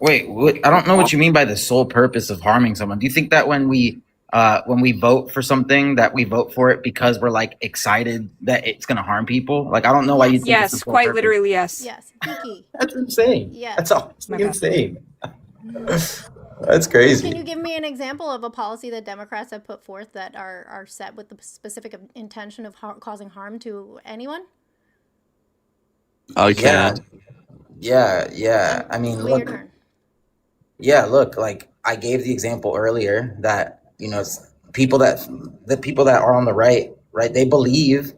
Wait, I don't know what you mean by the sole purpose of harming someone. Do you think that when we vote for something, that we vote for it because we're like excited that it's going to harm people? Like, I don't know why you think it's the Yes, sole quite purpose. literally, yes. Yes, Kiki. That's insane. Yes. That's all My bad. insane. That's crazy. Can you give me an example of a policy that Democrats have put forth that are set with the specific intention of causing harm to anyone? I Yeah, can't. yeah. I mean, Wait your look, turn. yeah, look, like I gave the example earlier that, you know, the people that are on the right, they believe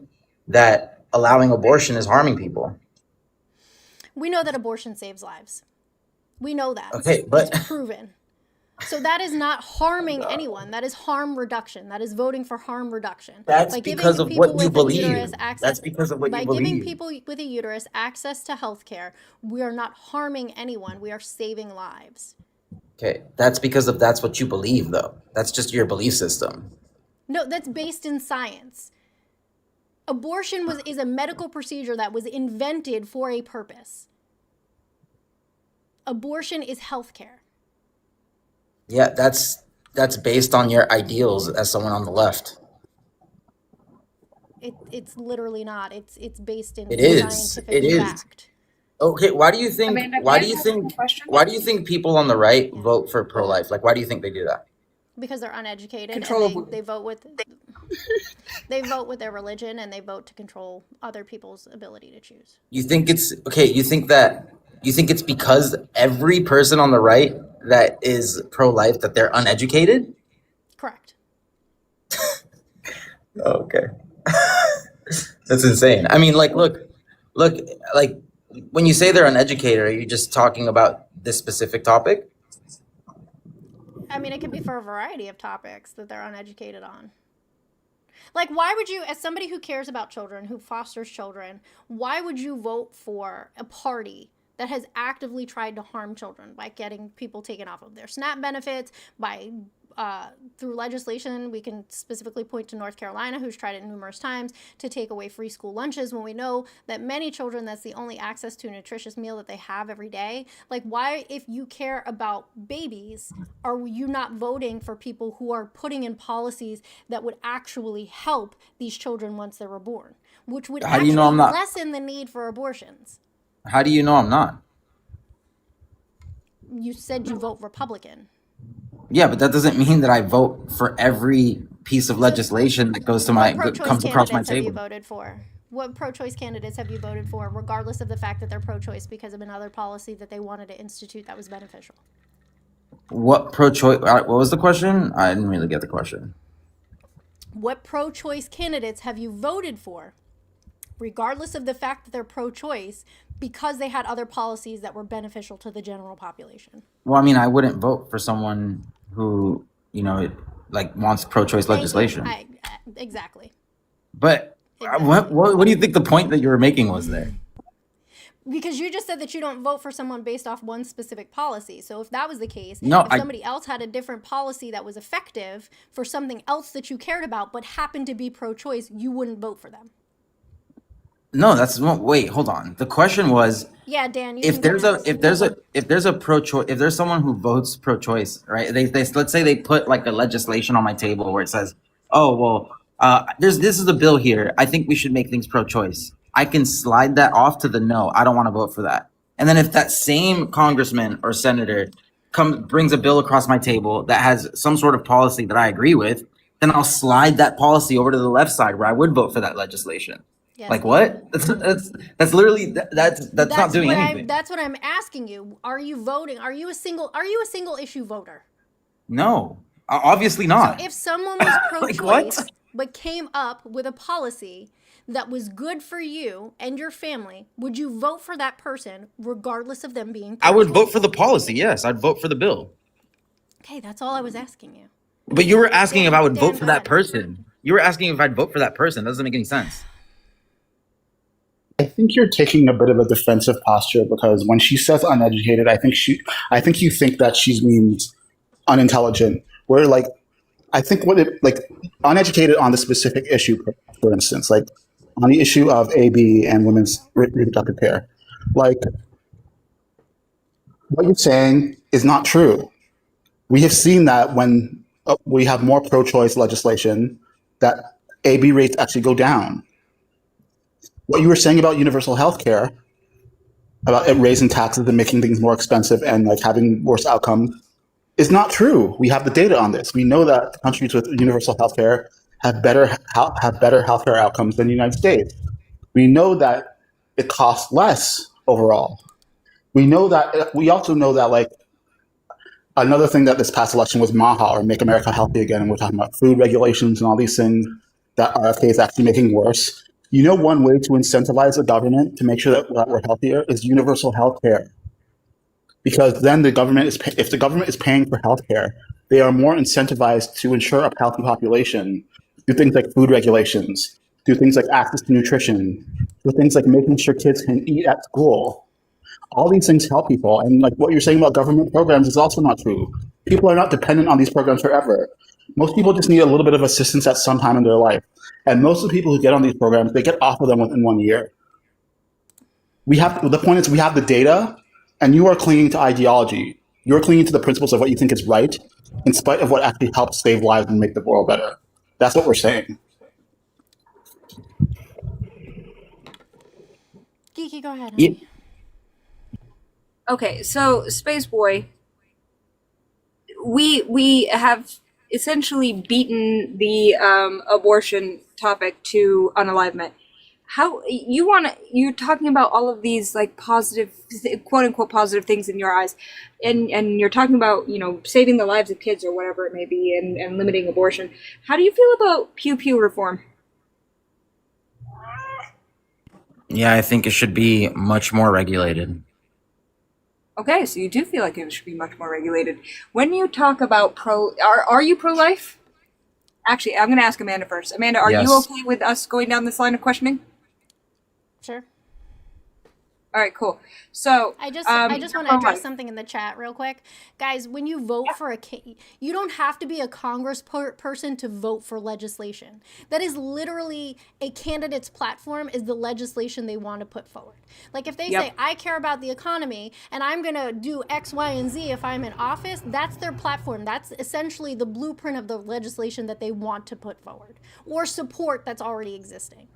that allowing abortion is harming people. We know that abortion saves lives. We know that. Okay, but It's proven. So that is not harming anyone. That is harm reduction. That is voting for harm reduction. that's By giving because of people what you with a believe. uterus That's because of what by you giving believe. people with a uterus access to health care, we are not harming anyone. We are saving lives. Okay, that's because of that's what you believe, though. That's just your belief system. No, that's based in science. Abortion is a medical procedure that was invented for a purpose. Abortion is health care. Yeah, that's based on your ideals as someone on the left. It's literally not. It's based in It is. scientific It is. fact. Okay, why do you think Amanda, why can do I you ask think a question? why do you think people on the right vote for pro-life? Like, why do you think they do that? Because they're uneducated Controllable. and they vote with their religion, and they vote to control other people's ability to choose. You think it's okay, you think it's because every person on the right that is pro-life that they're uneducated? Correct. Okay. That's insane. I mean, like, look, like when you say they're uneducated, are you just talking about this specific topic? I mean, it could be for a variety of topics that they're uneducated on. Like, why would you, as somebody who cares about children, who fosters children, why would you vote for a party that has actively tried to harm children by getting people taken off of their SNAP benefits, by through legislation? We can specifically point to North Carolina, who's tried it numerous times, to take away free school lunches when we know that many children, that's the only access to a nutritious meal that they have every day. Like, why, if you care about babies, are you not voting for people who are putting in policies that would actually help these children once they were born, which would How do you actually know I'm not? lessen the need for abortions? How do you know I'm not? You said you vote Republican. Yeah, but that doesn't mean that I vote for every piece of legislation that goes to my What pro-choice comes across my candidates have you table. voted for? What pro-choice candidates have you voted for, regardless of the fact that they're pro-choice because of another policy that they wanted to institute that was beneficial? What pro-choice? What was the question? I didn't really get the question. What pro-choice candidates have you voted for, regardless of the fact that they're pro-choice, because they had other policies that were beneficial to the general population? Well, I mean, I wouldn't vote for someone who, like wants pro-choice Thank you. legislation. Exactly. But what do you think the point that you were making was there? Because you just said that you don't vote for someone based off one specific policy. So if that was the case, No, if somebody else had a different policy that was effective for something else that you cared about but happened to be pro-choice, you wouldn't vote for them. No, wait, hold on. The question was, Yeah, Dan, you if can go there's next. if there's a pro-choice, if there's someone who votes pro-choice, right? They let's say they put like a legislation on my table where it says, oh well, this is a bill here. I think we should make things pro-choice. I can slide that off to the no. I don't want to vote for that. And then if that same congressman or senator brings a bill across my table that has some sort of policy that I agree with, then I'll slide that policy over to the left side where I would vote for that legislation. Yes, Like what? That's literally that's not doing anything. That's what I'm asking you. Are you voting? Are you a single issue voter? No, obviously not. So if someone was pro-choice what? but came up with a policy that was good for you and your family, would you vote for that person regardless of them being pro-choice? I would vote for the policy. Yes, I'd vote for the bill. Okay, that's all I was asking you. But you were asking if I would vote for that God. person. You were asking if I'd vote for that person. That doesn't make any sense. I think you're taking a bit of a defensive posture because when she says uneducated, I think you think that she means unintelligent. Where like, I think uneducated on the specific issue, for instance, like on the issue of AB and women's reproductive care, like what you're saying is not true. We have seen that when we have more pro-choice legislation, that AB rates actually go down. What you were saying about universal health care, about it raising taxes and making things more expensive and like having worse outcomes, is not true. We have the data on this. We know that countries with universal health care have better healthcare outcomes than the United States. We know that it costs less overall. We also know that like another thing that this past election was MAGA, or Make America Healthy Again, and we're talking about food regulations and all these things that RFK is actually making worse. You know, one way to incentivize the government to make sure that we're healthier is universal health care. Because then if the government is paying for health care, they are more incentivized to ensure a healthy population through things like food regulations, through things like access to nutrition, through things like making sure kids can eat at school. All these things help people. And like what you're saying about government programs is also not true. People are not dependent on these programs forever. Most people just need a little bit of assistance at some time in their life. And most of the people who get on these programs, they get off of them within 1 year. The point is we have the data, and you are clinging to ideology. You're clinging to the principles of what you think is right, in spite of what actually helps save lives and make the world better. That's what we're saying. Geeky, go ahead. Yeah. Okay, so Space Boy, we have essentially beaten the abortion topic to unalivement. How you're talking about all of these like positive, quote unquote positive things in your eyes, and you're talking about saving the lives of kids or whatever it may be, and limiting abortion. How do you feel about pew pew reform? Yeah, I think it should be much more regulated. Okay, so you do feel like it should be much more regulated. When you talk about are you pro-life? Actually, I'm going to ask Amanda first. Amanda, are you okay with us going down this line of questioning? Sure. All right, cool. So I just want to address something in the chat real quick. Guys, when you vote for you don't have to be a person to vote for legislation. That is literally a candidate's platform is the legislation they want to put forward. Like if they say, I care about the economy and I'm going to do X, Y, and Z if I'm in office, that's their platform. That's essentially the blueprint of the legislation that they want to put forward or support that's already existing.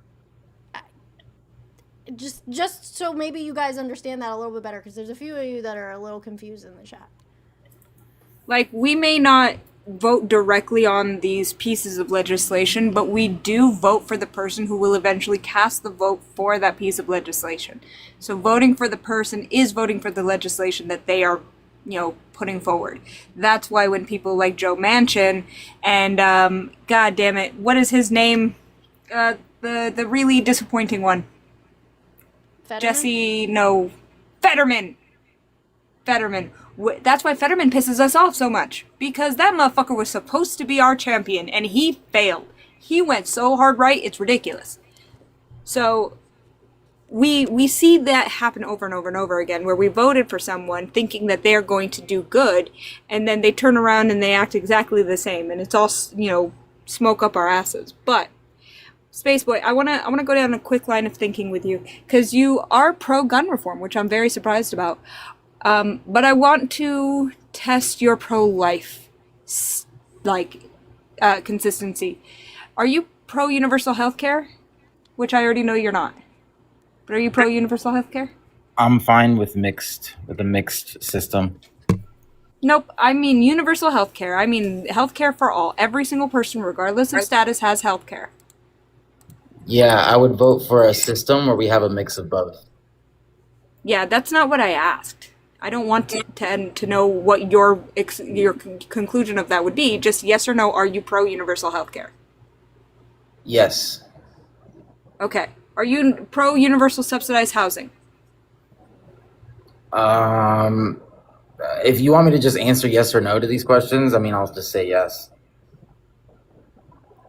Just so maybe you guys understand that a little bit better, because there's a few of you that are a little confused in the chat. Like, we may not vote directly on these pieces of legislation, but we do vote for the person who will eventually cast the vote for that piece of legislation. So voting for the person is voting for the legislation that they are putting forward. That's why when people like Joe Manchin and God damn it, what is his name? The really disappointing one. Fetterman. That's why Fetterman pisses us off so much, because that motherfucker was supposed to be our champion and he failed. He went so hard right, it's ridiculous. So we see that happen over and over and over again, where we voted for someone thinking that they're going to do good, and then they turn around and they act exactly the same, and it's all smoke up our asses. But Spaceboy, I wanna go down a quick line of thinking with you, because you are pro gun reform, which I'm very surprised about. But I want to test your pro-life consistency. Are you pro universal health care? Which I already know you're not. But are you pro universal health care? I'm fine with a mixed system. Nope. I mean universal health care. I mean health care for all. Every single person, regardless of status, has health care. Yeah, I would vote for a system where we have a mix of both. Yeah, that's not what I asked. I don't want to know what your conclusion of that would be. Just yes or no, are you pro universal health care? Yes. Okay. Are you pro universal subsidized housing? If you want me to just answer yes or no to these questions, I mean, I'll just say yes.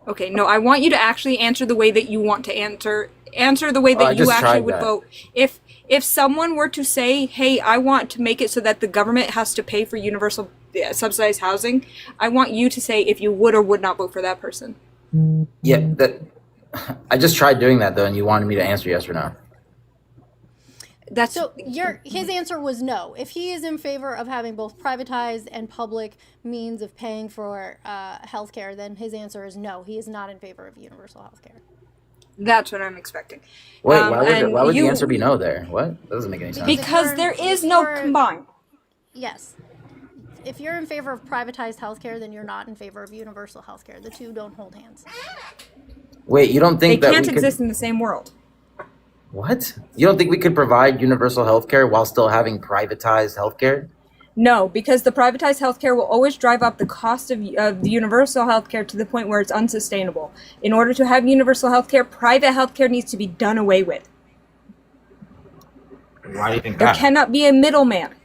Okay, no, I want you to actually answer the way that you want to answer. Answer the way that you actually would vote. If someone were to say, hey, I want to make it so that the government has to pay for universal subsidized housing, I want you to say if you would or would not vote for that person. Yeah, I just tried doing that, though, and you wanted me to answer yes or no. So his answer was no. If he is in favor of having both privatized and public means of paying for healthcare, then his answer is no. He is not in favor of universal healthcare. That's what I'm expecting. Wait, why would the answer be no there? What? That doesn't make any sense. Because there is no combined. Yes. If you're in favor of privatized healthcare, then you're not in favor of universal healthcare. The two don't hold hands. Wait, you don't think they can't exist in the same world? What? You don't think we could provide universal healthcare while still having privatized healthcare? No, because the privatized healthcare will always drive up the cost of the universal healthcare to the point where it's unsustainable. In order to have universal healthcare, private healthcare needs to be done away with. Why do you think there that? There cannot be a middleman.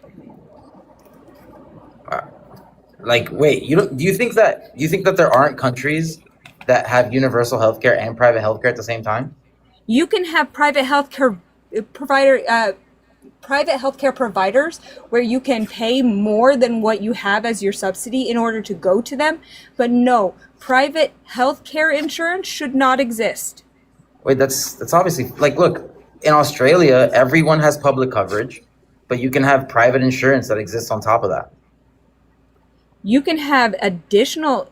Wait, do you think that there aren't countries that have universal healthcare and private healthcare at the same time? You can have private healthcare providers where you can pay more than what you have as your subsidy in order to go to them. But no, private healthcare insurance should not exist. Wait, that's obviously look, in Australia, everyone has public coverage, but you can have private insurance that exists on top of that. You can have additional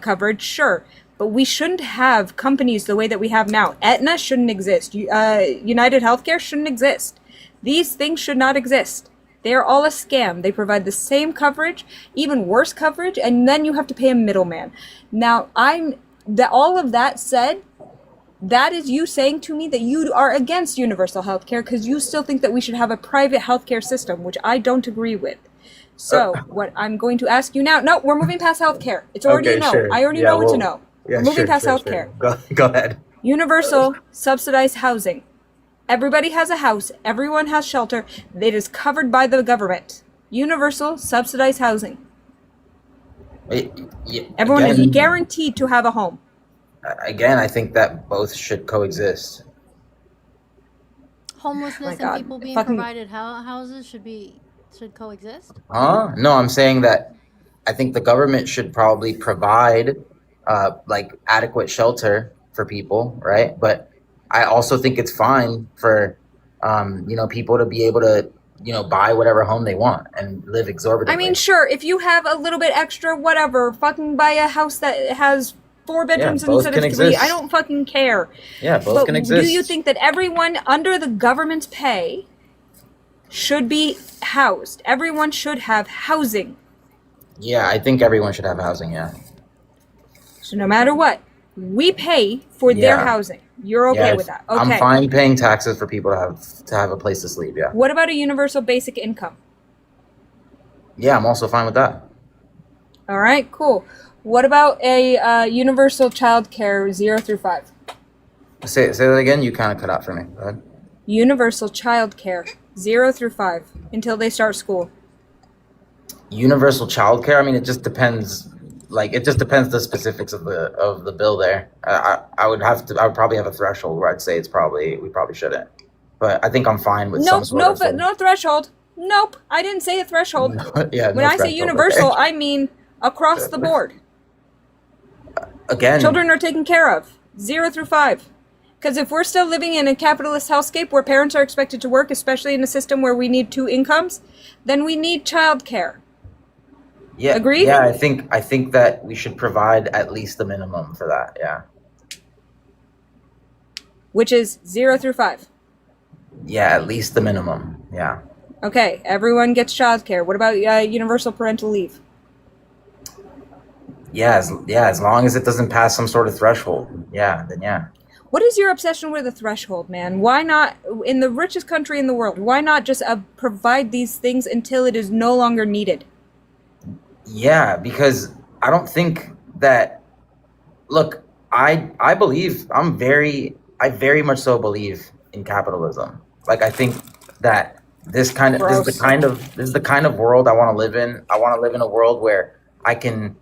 coverage, sure, but we shouldn't have companies the way that we have now. Aetna shouldn't exist. United Healthcare shouldn't exist. These things should not exist. They are all a scam. They provide the same coverage, even worse coverage, and then you have to pay a middleman. Now, all of that said, that is you saying to me that you are against universal healthcare because you still think that we should have a private healthcare system, which I don't agree with. So, what I'm going to ask you now, no, we're moving past healthcare. It's already a no. Sure. I already know it's a no. Yeah, we're moving past healthcare. Go ahead. Universal subsidized housing. Everybody has a house. Everyone has shelter. It is covered by the government. Universal subsidized housing. Everyone is guaranteed to have a home. Again, I think that both should coexist. Homelessness and people being provided houses should coexist? No, I'm saying that I think the government should probably provide adequate shelter for people, right? But I also think it's fine for people to be able to buy whatever home they want and live exorbitantly. I mean, sure, if you have a little bit extra, whatever, fucking buy a house that has 4 bedrooms instead of 3. Exist. I don't fucking care. Yeah, both can exist. Do you think that everyone under the government's pay should be housed? Everyone should have housing. Yeah, I think everyone should have housing, yeah. So no matter what, we pay for their housing. You're okay with that? Okay. I'm fine paying taxes for people to have a place to sleep, yeah. What about a universal basic income? Yeah, I'm also fine with that. All right, cool. What about a universal child care 0 through 5? Say that again. You kind of cut out for me. Go ahead. Universal child care 0 through 5 until they start school. Universal childcare. I mean, it just depends. Like, it just depends the specifics of the bill. There, I would probably have a threshold where I'd say we probably shouldn't. But I think I'm fine with some sort of. No threshold. Nope, I didn't say a threshold. Yeah. When I say universal, okay. I mean across the board. Again, children are taken care of 0 through 5. Because if we're still living in a capitalist hellscape where parents are expected to work, especially in a system where we need 2 incomes, then we need childcare. Yeah. Agreed? Yeah, I think that we should provide at least the minimum for that. Yeah. Which is 0 through 5. Yeah, at least the minimum. Yeah. Okay, everyone gets childcare. What about universal parental leave? Yeah, as long as it doesn't pass some sort of threshold. Yeah, then yeah. What is your obsession with a threshold, man? Why not, in the richest country in the world, why not just provide these things until it is no longer needed? Yeah, because I don't think that. Look, I very much so believe in capitalism. Like, I think that this is the kind of world I want to live in. I want to live in a world where I can,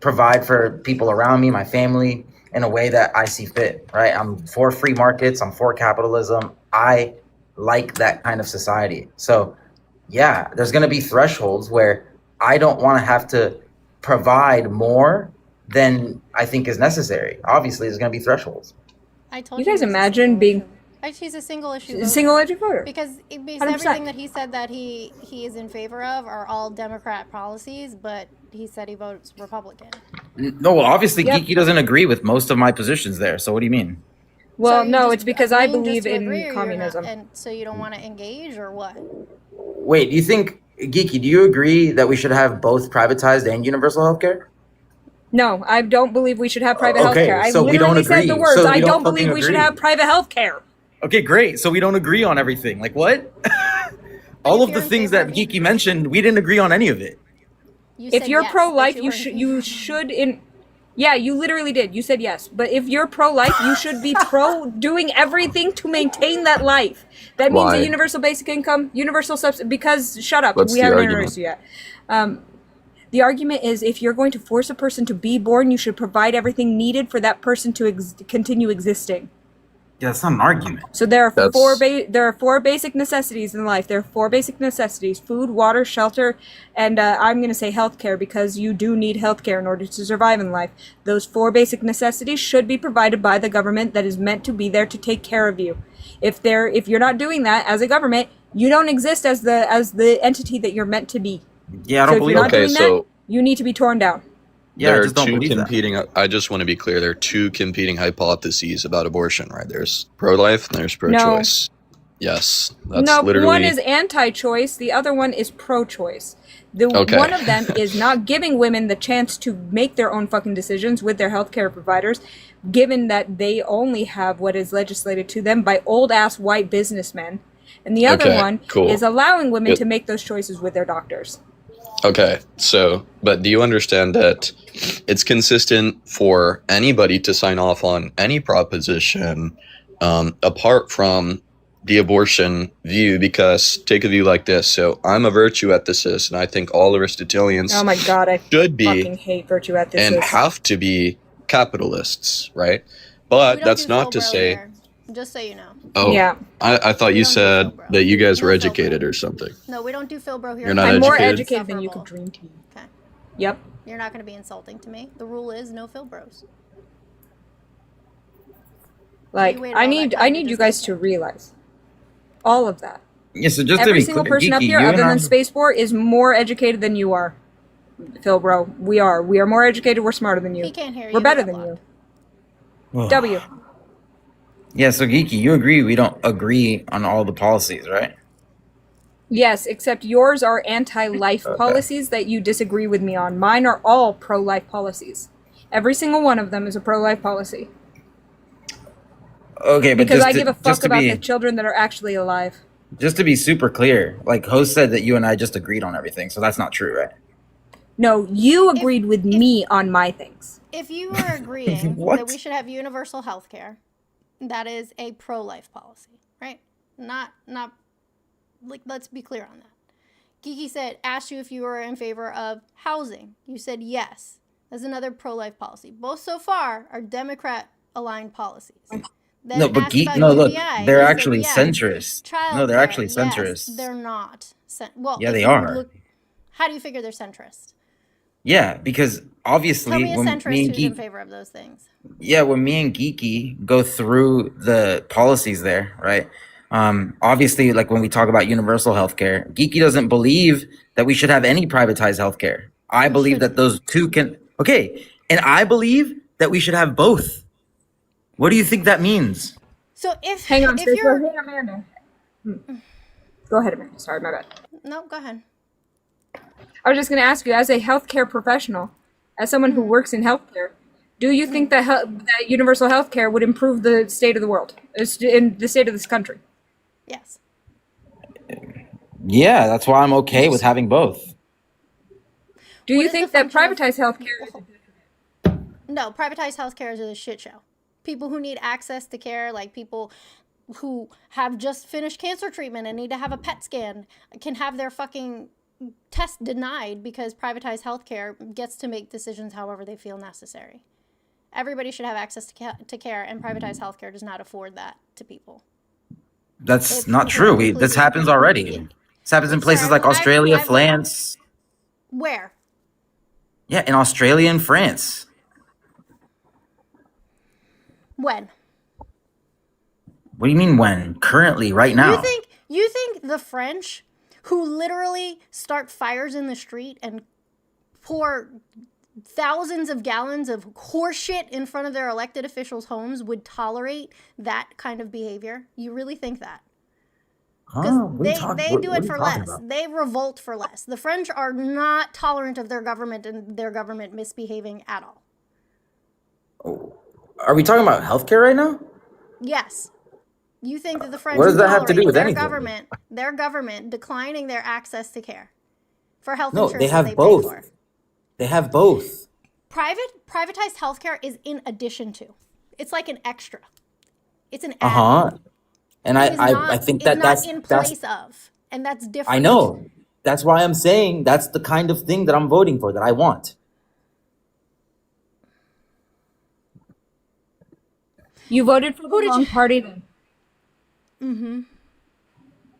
provide for people around me, my family, in a way that I see fit, right? I'm for free markets. I'm for capitalism. I like that kind of society. So, yeah, there's going to be thresholds where I don't want to have to provide more than I think is necessary. Obviously, there's going to be thresholds. I told you guys imagine being... He's a single issue voter. Single issue voter. Because everything that he said that he is in favor of are all Democrat policies, but he said he votes Republican. No, well, obviously Geeky doesn't agree with most of my positions there. So what do you mean? Well, so no, it's because I believe in communism. And so you don't want to engage, or what? Wait, do you think, Geeky, do you agree that we should have both privatized and universal healthcare? No, I don't believe we should have private healthcare. I so literally said the words, I don't believe we should have private healthcare. Okay, great. So we don't agree on everything. Like, what? All of the things that Geeky mentioned, we didn't agree on any of it. If you're pro-life, you should Yeah, you literally did. You said yes. But if you're pro-life, you should be doing everything to maintain that life. That means a universal basic income, universal subsidy. Because shut up, we haven't introduced you yet. The argument is, if you're going to force a person to be born, you should provide everything needed for that person to continue existing. Yeah, that's not an argument. So there are 4 basic necessities in life. There are 4 basic necessities: food, water, shelter, and I'm going to say healthcare, because you do need healthcare in order to survive in life. Those 4 basic necessities should be provided by the government that is meant to be there to take care of you. If you're not doing that as a government, you don't exist as the entity that you're meant to be. Yeah, I don't believe that. That, you need to be torn down. Yeah, there are 2 competing. I just want to be clear. There are 2 competing hypotheses about abortion, right? There's pro-life and there's pro-choice. No. Yes, that's literally. One is anti-choice. The other one is pro-choice. One of them is not giving women the chance to make their own fucking decisions with their healthcare providers, given that they only have what is legislated to them by old-ass white businessmen. And the other one is allowing women to make those choices with their doctors. Okay, so, but do you understand that it's consistent for anybody to sign off on any proposition apart from the abortion view? Because take a view like this. So I'm a virtue ethicist, and I think all Aristotelians oh my God, I should be fucking hate virtue ethicists and have to be capitalists, right? But that's not to say... Here. Just so you know. Oh, yeah. I thought you said that you guys were educated or something. No, we don't do Philbro here. You're not I'm educated? more educated than you could dream to. Okay. Yep. You're not going to be insulting to me. The rule is no Philbros. Like, I need you guys to realize all of that. Yeah, so just every single person up here, other than Spaceport, is more educated than you are. Philbro, we are more educated. We're smarter than you. He can't hear you. We're better than you. W. Yeah, so Geeky, you agree we don't agree on all the policies, right? Yes, except yours are anti-life policies that you disagree with me on. Mine are all pro-life policies. Every single one of them is a pro-life policy. Okay, but because I give a fuck about the children that are actually alive. Just to be super clear, like host said that you and I just agreed on everything, so that's not true, right? No, you agreed with me on my things. If you are agreeing What? that we should have universal health care, that is a pro-life policy, right? Not like, let's be clear on that. Kiki asked you if you were in favor of housing. You said yes. That's another pro-life policy. Both so far are Democrat-aligned policies. Then No, but asked about look, UBI. they're You said actually yes. centrist. Child No, they're care, actually yes. centrist. They're not. Well, Yeah, if they you are. how do you figure they're centrist? Yeah, because Tell obviously me a when me centrist and who's in Geek, favor of those things. when me and Geeky go through the policies there, right? Obviously, like when we talk about universal healthcare, Geeky doesn't believe that we should have any privatized healthcare. I We believe that shouldn't. those two can. Okay, and I believe that we should have both. What do you think that means? So Hang on, if Stacey. you're Hang on, Amanda. Go ahead, Amanda. Sorry, my bad. no, go ahead. I was just going to ask you, as a healthcare professional, as someone who works in healthcare, do you think that that universal healthcare would improve the state of the world, in the state of this country? Yes. Yeah, that's why I'm okay with having both. Do What you is the think that function of- privatized healthcare? No, privatized healthcare is a shit show. People who need access to care, like people who have just finished cancer treatment and need to have a PET scan, can have their fucking test denied because privatized healthcare gets to make decisions however they feel necessary. Everybody should have access to care, and privatized healthcare does not afford that to people. That's It's not true. This completely- happens already. This happens in places like Australia, France. Where? Yeah, in Australia and France. When? What do you mean when? Currently, right now. You think the French, who literally start fires in the street and pour thousands of gallons of horseshit in front of their elected officials' homes, would tolerate that kind of behavior? You really think that? Because they do it for less. They revolt for less. The French are not tolerant of their government and their government misbehaving at all. Are we talking about healthcare right now? Yes. You think that the French What does that have to do tolerate with their anything? government declining their access to care for health No, insurance they have that they both. pay for? They have both. Privatized healthcare is in addition to. It's like an extra. It's an Uh-huh. And It is I not- think it's that's not in place of, and that's different. I know. That's why I'm saying that's the kind of thing that I'm voting for, that I want. You voted for the did wrong you- party then. Mm-hmm.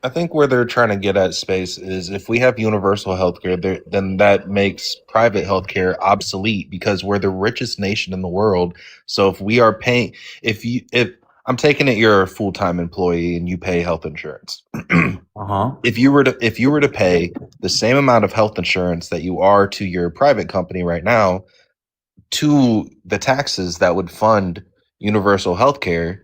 I think where they're trying to get at, Space, is if we have universal healthcare, then that makes private healthcare obsolete because we're the richest nation in the world. So if we are paying, if I'm taking it, you're a full-time employee and you pay health insurance. Uh-huh. If you were to pay the same amount of health insurance that you are to your private company right now, to the taxes that would fund universal healthcare,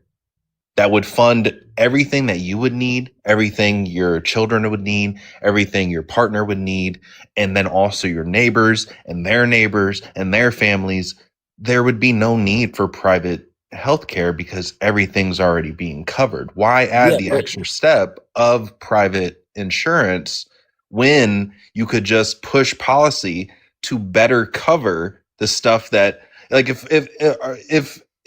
that would fund everything that you would need, everything your children would need, everything your partner would need, and then also your neighbors and their families, there would be no need for private healthcare because everything's already being covered. Why add Yeah, the but- extra step of private insurance when you could just push policy to better cover the stuff that, like,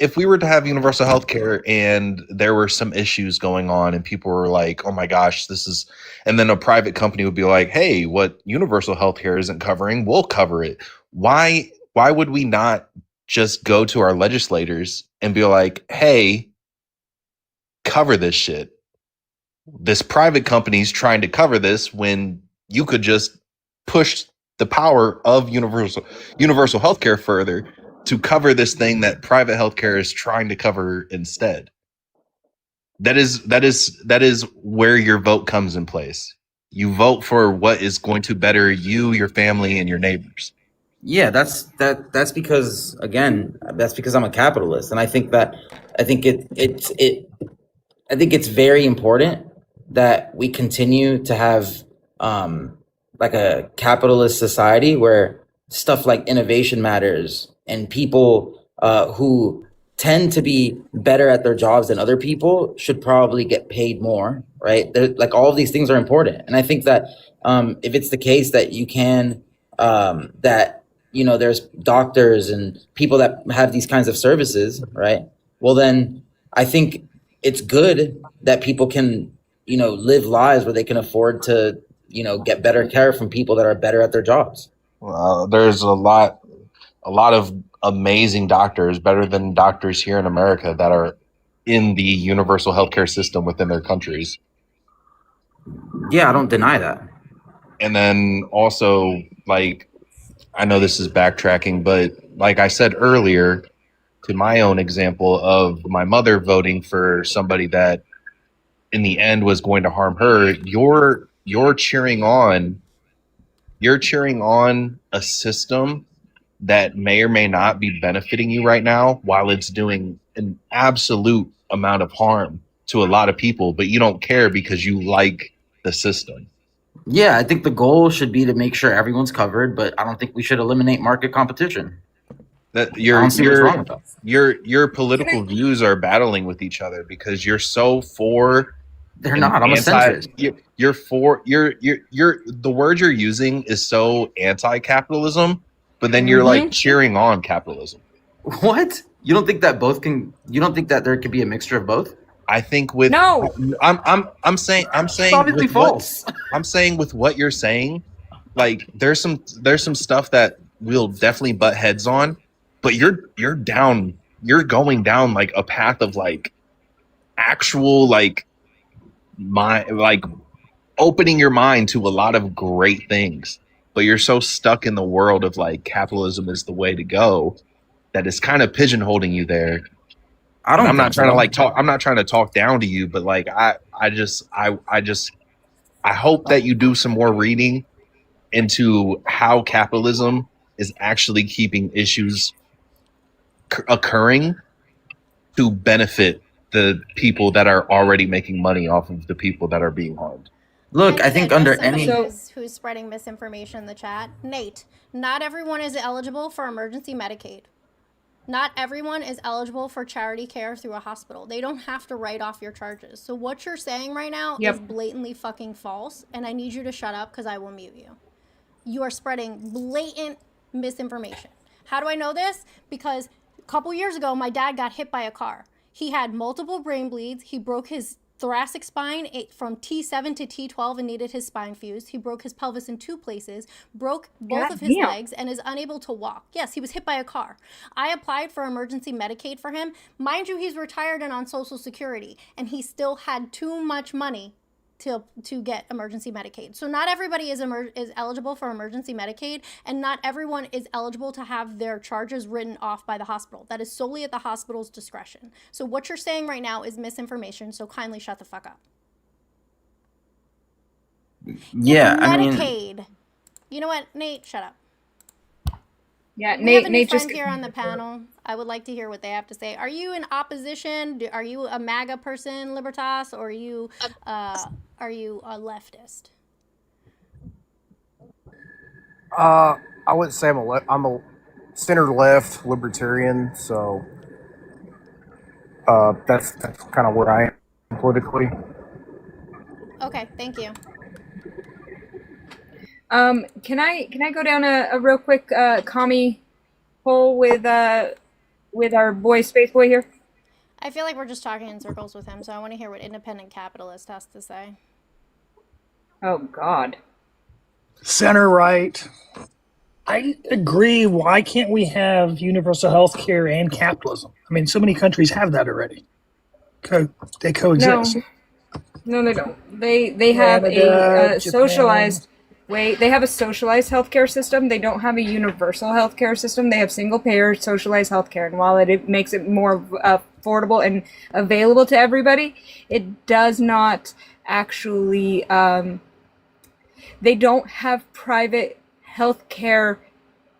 if we were to have universal health care and there were some issues going on and people were like, oh my gosh, this is, and then a private company would be like, hey, what universal health care isn't covering, we'll cover it. Why would we not just go to our legislators and be like, hey, cover this shit? This private company's trying to cover this when you could just push the power of universal healthcare further to cover this thing that private healthcare is trying to cover instead. That is where your vote comes in place. You vote for what is going to better you, your family, and your neighbors. Yeah, that's because, again, that's because I'm a capitalist, and I think it's very important that we continue to have like a capitalist society where stuff like innovation matters and people who tend to be better at their jobs than other people should probably get paid more, right? Like all of these things are important, and I think that if it's the case that you can that there's doctors and people that have these kinds of services, right? Well, then I think it's good that people can live lives where they can afford to get better care from people that are better at their jobs. There's a lot of amazing doctors, better than doctors here in America, that are in the universal healthcare system within their countries. Yeah, I don't deny that. And then also, like, I know this is backtracking, but like I said earlier, to my own example of my mother voting for somebody that in the end was going to harm her, you're cheering on a system that may or may not be benefiting you right now, while it's doing an absolute amount of harm to a lot of people, but you don't care because you like the system. Yeah, I think the goal should be to make sure everyone's covered, but I don't think we should eliminate market competition. That I don't see what's wrong with that. your political views are battling with each other, because you're so for. They're not. I'm a centrist. You're for the word you're using is so anti-capitalism, but then you're like cheering on capitalism. What? You don't think that you don't think that there could be a mixture of both? I think with No. I'm saying It's obviously false. I'm saying with what you're saying, like there's some stuff that we'll definitely butt heads on, but you're going down like a path of like actual like opening your mind to a lot of great things, but you're so stuck in the world of like capitalism is the way to go that it's kind of pigeonholing you there. I'm not trying to talk down to you, but like I hope that you do some more reading into how capitalism is actually keeping issues occurring to benefit the people that are already making money off of the people that are being harmed. Look, I think under any who's spreading misinformation in the chat, Nate, not everyone is eligible for emergency Medicaid. Not everyone is eligible for charity care through a hospital. They don't have to write off your charges. So what you're saying right now is blatantly fucking false, and I need you to shut up because I will mute you. You are spreading blatant misinformation. How do I know this? Because a couple years ago, my dad got hit by a car. He had multiple brain bleeds. He broke his thoracic spine from T7 to T12 and needed his spine fused. He broke his pelvis in 2 places, broke both of his legs, and is unable to walk. Yes, he was hit by a car. I applied for emergency Medicaid for him. Mind you, he's retired and on Social Security, and he still had too much money to get emergency Medicaid. So not everybody is eligible for emergency Medicaid, and not everyone is eligible to have their charges written off by the hospital. That is solely at the hospital's discretion. So what you're saying right now is misinformation, so kindly shut the fuck up. Yeah, Medicaid. I mean, you know what, Nate, shut up. Yeah, we have a new friend here on the panel. I would like to hear what they have to say. Are you in opposition? Are you a MAGA person, Libertas, or are you a leftist? I wouldn't say I'm a center left libertarian, so that's kind of where I am politically. Okay, thank you. Can I go down a real quick commie hole with our boy Space Boy here? I feel like we're just talking in circles with him, so I want to hear what independent capitalist has to say. Oh God. Center right. I agree. Why can't we have universal health care and capitalism? I mean, so many countries have that already. They coexist. No, they don't. They have a socialized way. They have a socialized healthcare system. They don't have a universal healthcare system. They have single-payer socialized healthcare, and while it makes it more affordable and available to everybody, it does not actually. They don't have private healthcare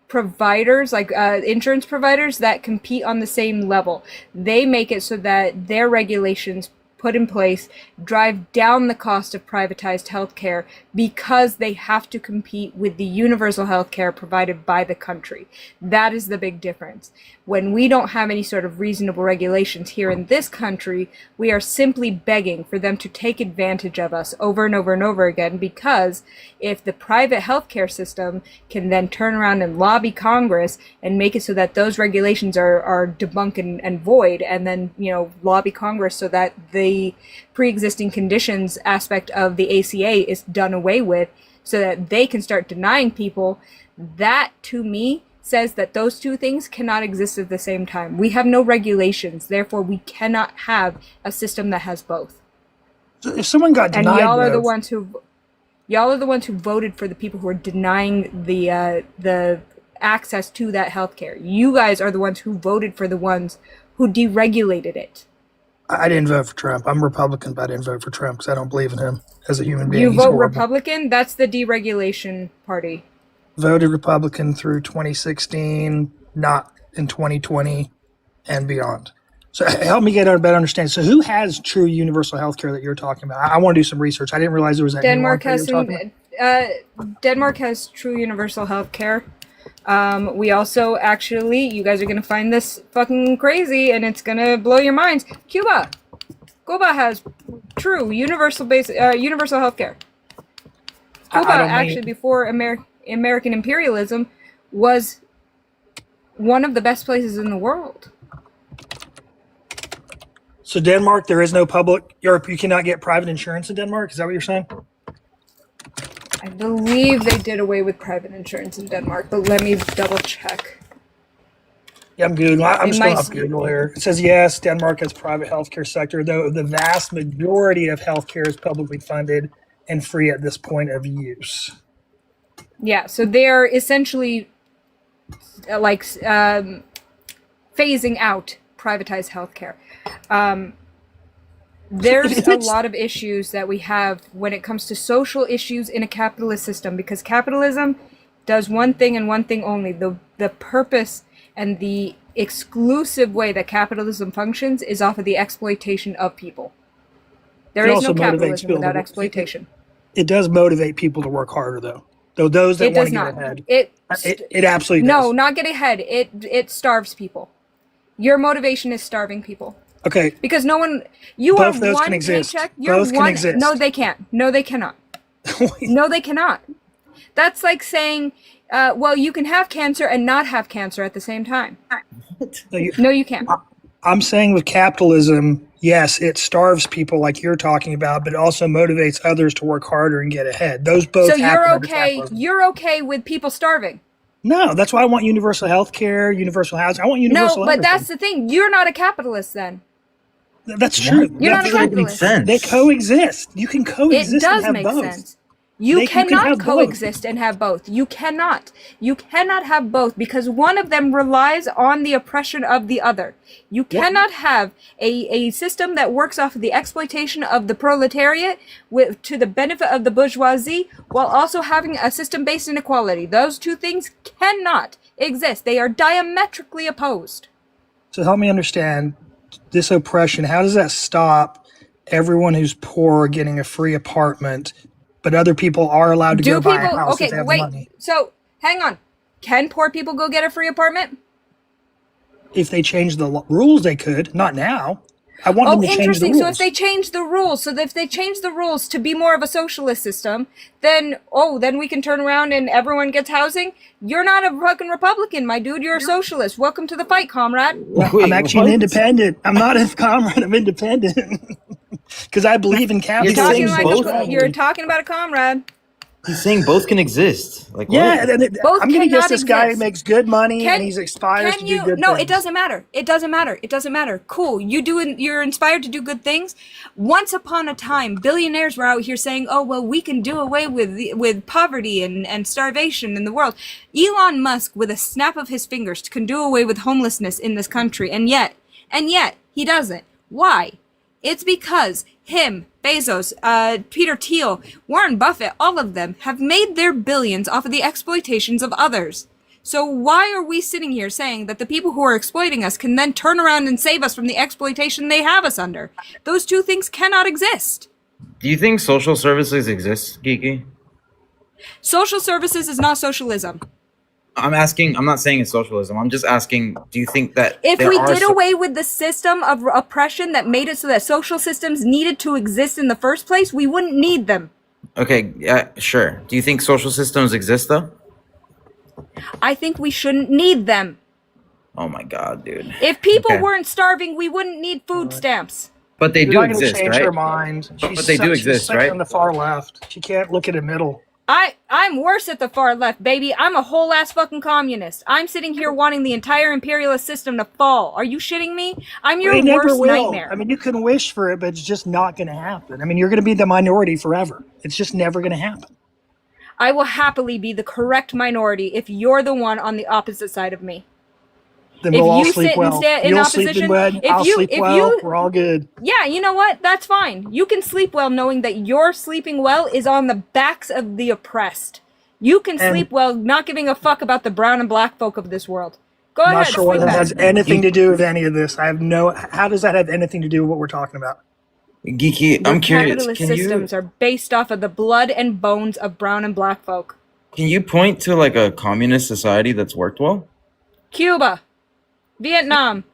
providers, like insurance providers, that compete on the same level. They make it so that their regulations put in place drive down the cost of privatized healthcare because they have to compete with the universal healthcare provided by the country. That is the big difference. When we don't have any sort of reasonable regulations here in this country, we are simply begging for them to take advantage of us over and over and over again, because if the private healthcare system can then turn around and lobby Congress and make it so that those regulations are debunked and void, and then, you know, lobby Congress so that the pre-existing conditions aspect of the ACA is done away with so that they can start denying people, that to me says that those two things cannot exist at the same time. We have no regulations, therefore we cannot have a system that has both. So if someone got denied, and y'all are the ones who voted for the people who are denying the access to that healthcare. You guys are the ones who voted for the ones who deregulated it. I didn't vote for Trump. I'm Republican, but I didn't vote for Trump because I don't believe in him as a human being. You He's vote horrible. Republican? That's the deregulation party. Voted Republican through 2016, not in 2020 and beyond. So help me get a better understanding. So who has true universal health care that you're talking about? I want to do some research. I didn't realize there was that. Denmark has Denmark has true universal health care. We also actually, you guys are going to find this fucking crazy and it's going to blow your minds. Cuba has true universal health care. Cuba actually, before American imperialism, was one of the best places in the world. So Denmark, there is no public, Europe, you cannot get private insurance in Denmark? Is that what you're saying? I believe they did away with private insurance in Denmark, but let me double check. Yeah, I'm Googling. I'm still off Google here. It says, yes, Denmark has private healthcare sector, though the vast majority of healthcare is publicly funded and free at this point of use. Yeah, so they're essentially phasing out privatized healthcare. There's a lot of issues that we have when it comes to social issues in a capitalist system, because capitalism does one thing and one thing only. The purpose and the exclusive way that capitalism functions is off of the exploitation of people. There is no capitalism without exploitation. It does motivate people to work harder, though. Though those that want to get ahead. It absolutely does. No, not get ahead. It starves people. Your motivation is starving people. Okay. Because no one, you both are those one can exist. paycheck. You're Both one. can exist. No, they can't. No, they cannot. No, they cannot. That's like saying, well, you can have cancer and not have cancer at the same time. No, you can't. I'm saying with capitalism, yes, it starves people like you're talking about, but it also motivates others to work harder and get ahead. Those both. So you're happen under okay. capitalism. You're okay with people starving. No, that's why I want universal health care, universal housing. I want universal. No, but that's the thing. You're not a capitalist then. That's true. You're not a capitalist. They coexist. You can coexist. It does and have make both. sense. You can cannot have coexist and have both. You cannot. You cannot have both because one of them relies on the oppression of the other. You cannot have a system that works off of the exploitation of the proletariat to the benefit of the bourgeoisie while also having a system based in equality. Those two things cannot exist. They are diametrically opposed. So help me understand this oppression. How does that stop everyone who's poor getting a free apartment? But other people are allowed to go buy a house if they have the money. So, hang on. Can poor people go get a free apartment? If they change the rules, they could. Not now. I want them to change the interesting. rules. So if they change the rules, to be more of a socialist system, then we can turn around and everyone gets housing. You're not a fucking Republican, my dude. You're a socialist. Welcome to the fight, comrade. I'm actually an independent. I'm not a comrade. I'm independent. Because I believe in capitalism. You're talking about a comrade. He's saying both can exist. Like, yeah, both I'm going to guess this exist. guy makes good money and he's inspired to do good No, things. it doesn't matter. It doesn't matter. It doesn't matter. Cool. You're inspired to do good things. Once upon a time, billionaires were out here saying, oh, well, we can do away with poverty and starvation in the world. Elon Musk, with a snap of his fingers, can do away with homelessness in this country. And yet, he doesn't. Why? It's because him, Bezos, Peter Thiel, Warren Buffett, all of them have made their billions off of the exploitations of others. So why are we sitting here saying that the people who are exploiting us can then turn around and save us from the exploitation they have us under? Those two things cannot exist. Do you think social services exist, Geeky? Social services is not socialism. I'm asking. I'm not saying it's socialism. I'm just asking. Do you think that If we did away with the system of oppression that made it so that social systems needed to exist in the first place, we wouldn't need them. Okay, yeah, sure. Do you think social systems exist though? I think we shouldn't need them. Oh my god, dude. If people Okay. weren't starving, we wouldn't need food stamps. But they You're do not gonna exist, change right? her mind. But they do she's exist, stuck right? on the far left. She can't look at the middle. I'm worse at the far left, baby. I'm a whole ass fucking communist. I'm sitting here wanting the entire imperialist system to fall. Are you shitting me? I'm your They never worst will. nightmare. I mean, you can wish for it, but it's just not going to happen. I mean, you're going to be the minority forever. It's just never going to happen. I will happily be the correct minority if you're the one on the opposite side of me. Then If we'll all you sleep sit well. instead in You'll sleep opposition, in bed. if I'll you- sleep if well. you- We're all good. Yeah, you know what? That's fine. You can sleep well knowing that your sleeping well is on the backs of the oppressed. You can And- sleep well not giving a fuck about the brown and black folk of this world. Go I'm ahead, not sure what sleep that well. has anything to do with any of this. I have no. How does that have anything to do with what we're talking about? Geeky, Your I'm curious. capitalist systems are based off of the blood and bones of brown and black folk. Can you point to like a communist society that's worked well? Cuba, Vietnam.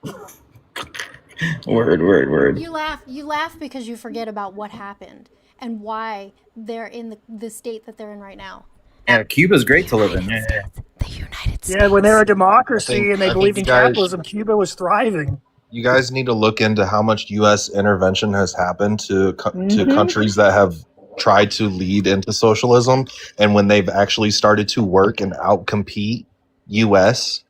Word. You laugh because you forget about what happened and why they're in the state that they're in right now. Yeah, Cuba's great to live in. Yeah. The United States. Yeah, when they're a democracy and they I think believe you in guys- capitalism, Cuba was thriving. You guys need to look into how much U.S. intervention has happened to countries that have tried to lead into socialism, and when they've actually started to work and outcompete U.S.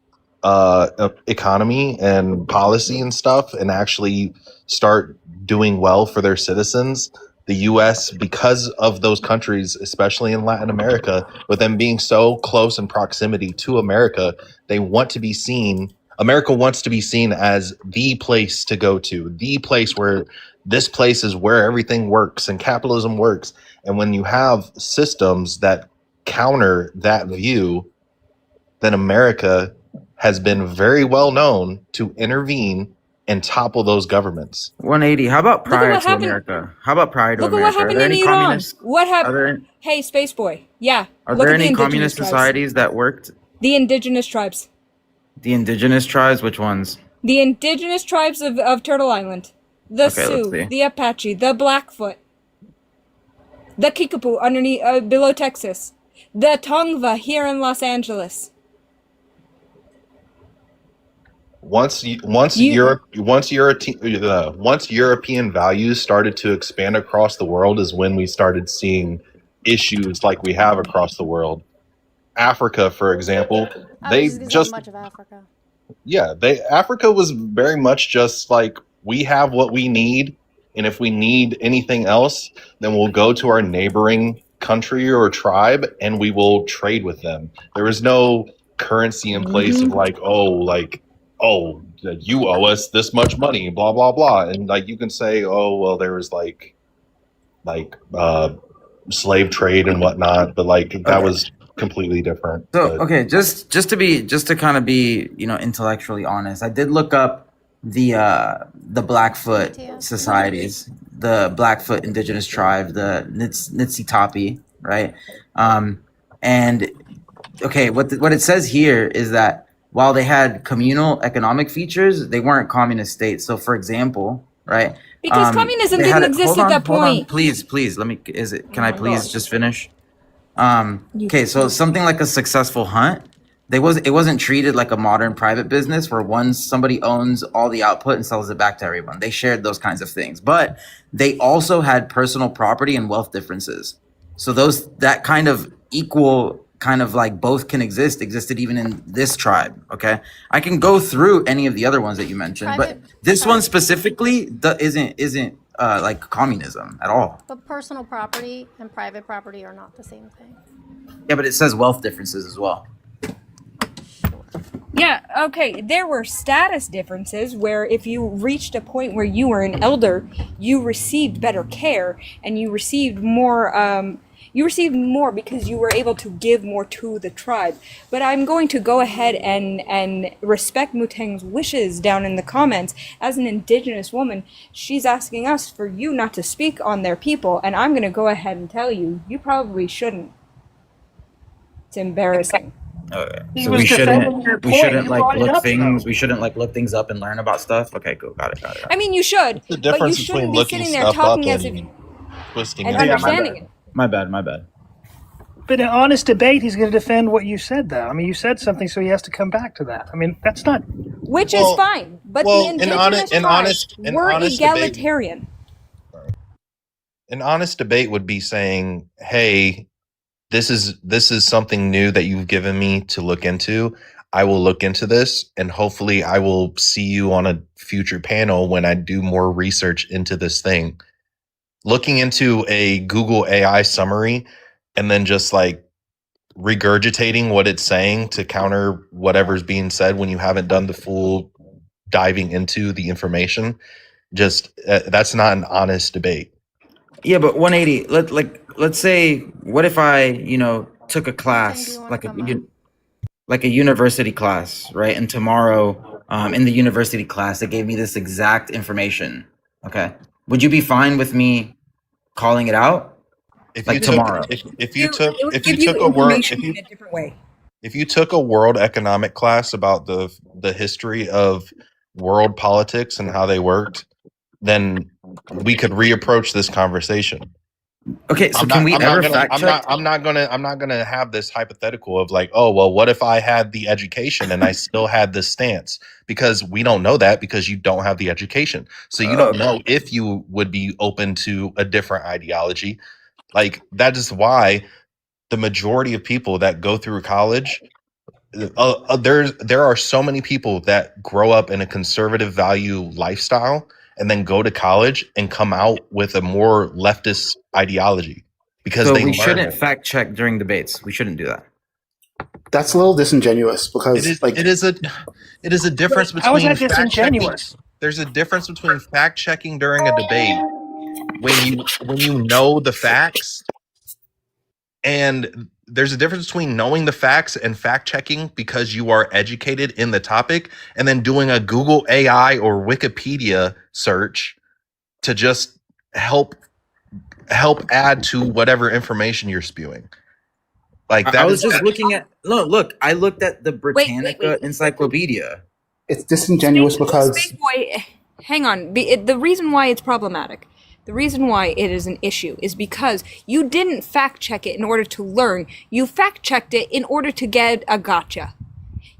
Economy and policy and stuff, and actually start doing well for their citizens. The U.S., because of those countries, especially in Latin America, with them being so close in proximity to America, they want to be seen. America wants to be seen as the place to go to, the place where this place is where everything works and capitalism works. And when you have systems that counter that view, then America has been very well known to intervene and topple those governments. 180. How about Look at prior what to happened- America? How about prior to Look at America? what happened Are there in any Iran. communist? What Are happened? there, Hey, Space Boy. Yeah. are look there at the any indigenous communist tribes. societies that worked? The indigenous tribes. The indigenous tribes? Which ones? The indigenous tribes of Turtle Island. The Okay, let's see. Sioux, the Apache, the Blackfoot, the Kickapoo underneath below Texas, the Tongva here in Los Angeles. Once European values started to expand across the world is when we started seeing issues like we have across the world. Africa, for example, they just much of Africa. Africa was very much just like, we have what we need, and if we need anything else, then we'll go to our neighboring country or tribe and we will trade with them. There was no currency in place of like, oh, you owe us this much money, blah blah blah, and like you can say, oh well, there was like slave trade and whatnot, but like that was completely different. So But- okay, just to kind of be intellectually honest, I did look up the Blackfoot societies, the Blackfoot indigenous tribe, the Nitsitapi, right? And okay, what it says here is that while they had communal economic features, they weren't communist states. So, for example, right? Because communism they didn't had exist hold at on, that hold on, point. please, let me. Can I my please gosh. just finish? Okay, so something like a successful hunt, it wasn't treated like a modern private business where somebody owns all the output and sells it back to everyone. They shared those kinds of things, but they also had personal property and wealth differences. So that kind of equal, kind of like both can existed even in this tribe. Okay, I can go through any of the other ones that you mentioned, but this one specifically isn't like communism at all. But personal property and private property are not the same thing. Yeah, but it says wealth differences as well. Yeah, okay, there were status differences where if you reached a point where you were an elder, you received better care and you received more You received more because you were able to give more to the tribe. But I'm going to go ahead and respect Muteng's wishes down in the comments. As an indigenous woman, she's asking us for you not to speak on their people, and I'm going to go ahead and tell you, you probably shouldn't. It's embarrassing. He So was we defending your shouldn't we point. shouldn't You like brought it look up, things though. we shouldn't like look things up and learn about stuff. Okay, cool, got it. I mean, you should, The but you difference shouldn't between be looking sitting there stuff up talking as if and twisting and it. Yeah, my understanding bad. it. My bad. But in honest debate, he's going to defend what you said, though. I mean, you said something, so he has to come back to that. I mean, that's not. Which is Well, fine, but the well, indigenous tribes were debate, egalitarian. an honest debate would be saying, "Hey, this is something new that you've given me to look into. I will look into this, and hopefully, I will see you on a future panel when I do more research into this thing." Looking into a Google AI summary and then just like regurgitating what it's saying to counter whatever's being said when you haven't done the full diving into the information, just that's not an honest debate. Yeah, but 180. Let's say, what if I took a Muteng, do class you want to like come up? like a university class, right? And tomorrow, in the university class, they gave me this exact information. Okay, would you be fine with me calling it out If you like took tomorrow? if you took It would if you give you took a world information in a different way. if you took a world economic class about the history of world politics and how they worked, then we could reapproach this conversation. Okay, so can we ever fact check? I'm not gonna have this hypothetical of like, oh well, what if I had the education and I still had this stance? Because we don't know that because you don't have the education, so you don't know if you would be open to a different ideology. Like that is why the majority of people that go through college, there are so many people that grow up in a conservative value lifestyle and then go to college and come out with a more leftist ideology because So they we learn shouldn't it. fact check during debates. We shouldn't do that. That's a little disingenuous It because, is like, it is a difference How is between that fact checking. disingenuous? There's a difference between fact checking during a debate when you know the facts, and there's a difference between knowing the facts and fact checking because you are educated in the topic, and then doing a Google AI or Wikipedia search to just help add to whatever information you're spewing. Like I was just looking at look. I looked at the Britannica wait. Encyclopedia. it's disingenuous because Space Boy, hang on. The reason why it's problematic, the reason why it is an issue, is because you didn't fact check it in order to learn. You fact checked it in order to get a gotcha.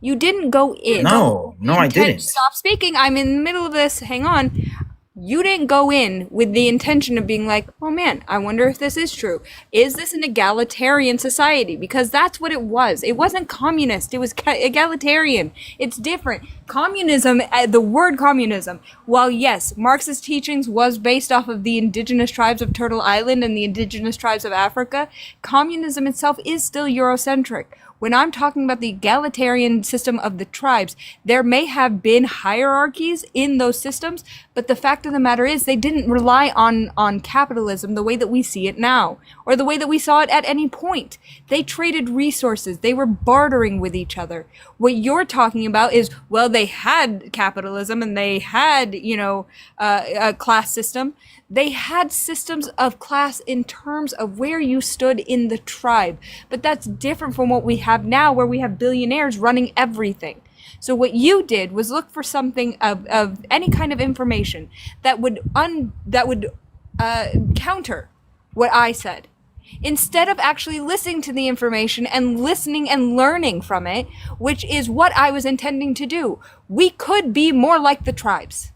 You didn't go in. No, I didn't. Stop speaking. I'm in the middle of this. Hang on. You didn't go in with the intention of being like, oh man, I wonder if this is true. Is this an egalitarian society? Because that's what it was. It wasn't communist. It was egalitarian. It's different. Communism, the word communism, while yes, Marx's teachings was based off of the indigenous tribes of Turtle Island and the indigenous tribes of Africa, communism itself is still Eurocentric. When I'm talking about the egalitarian system of the tribes, there may have been hierarchies in those systems, but the fact of the matter is they didn't rely on capitalism the way that we see it now, or the way that we saw it at any point. They traded resources. They were bartering with each other. What you're talking about is, well, they had capitalism and they had, a class system. They had systems of class in terms of where you stood in the tribe. But that's different from what we have now, where we have billionaires running everything. So what you did was look for something of any kind of information that would counter what I said. Instead of actually listening to the information and listening and learning from it, which is what I was intending to do. We could be more like the tribes.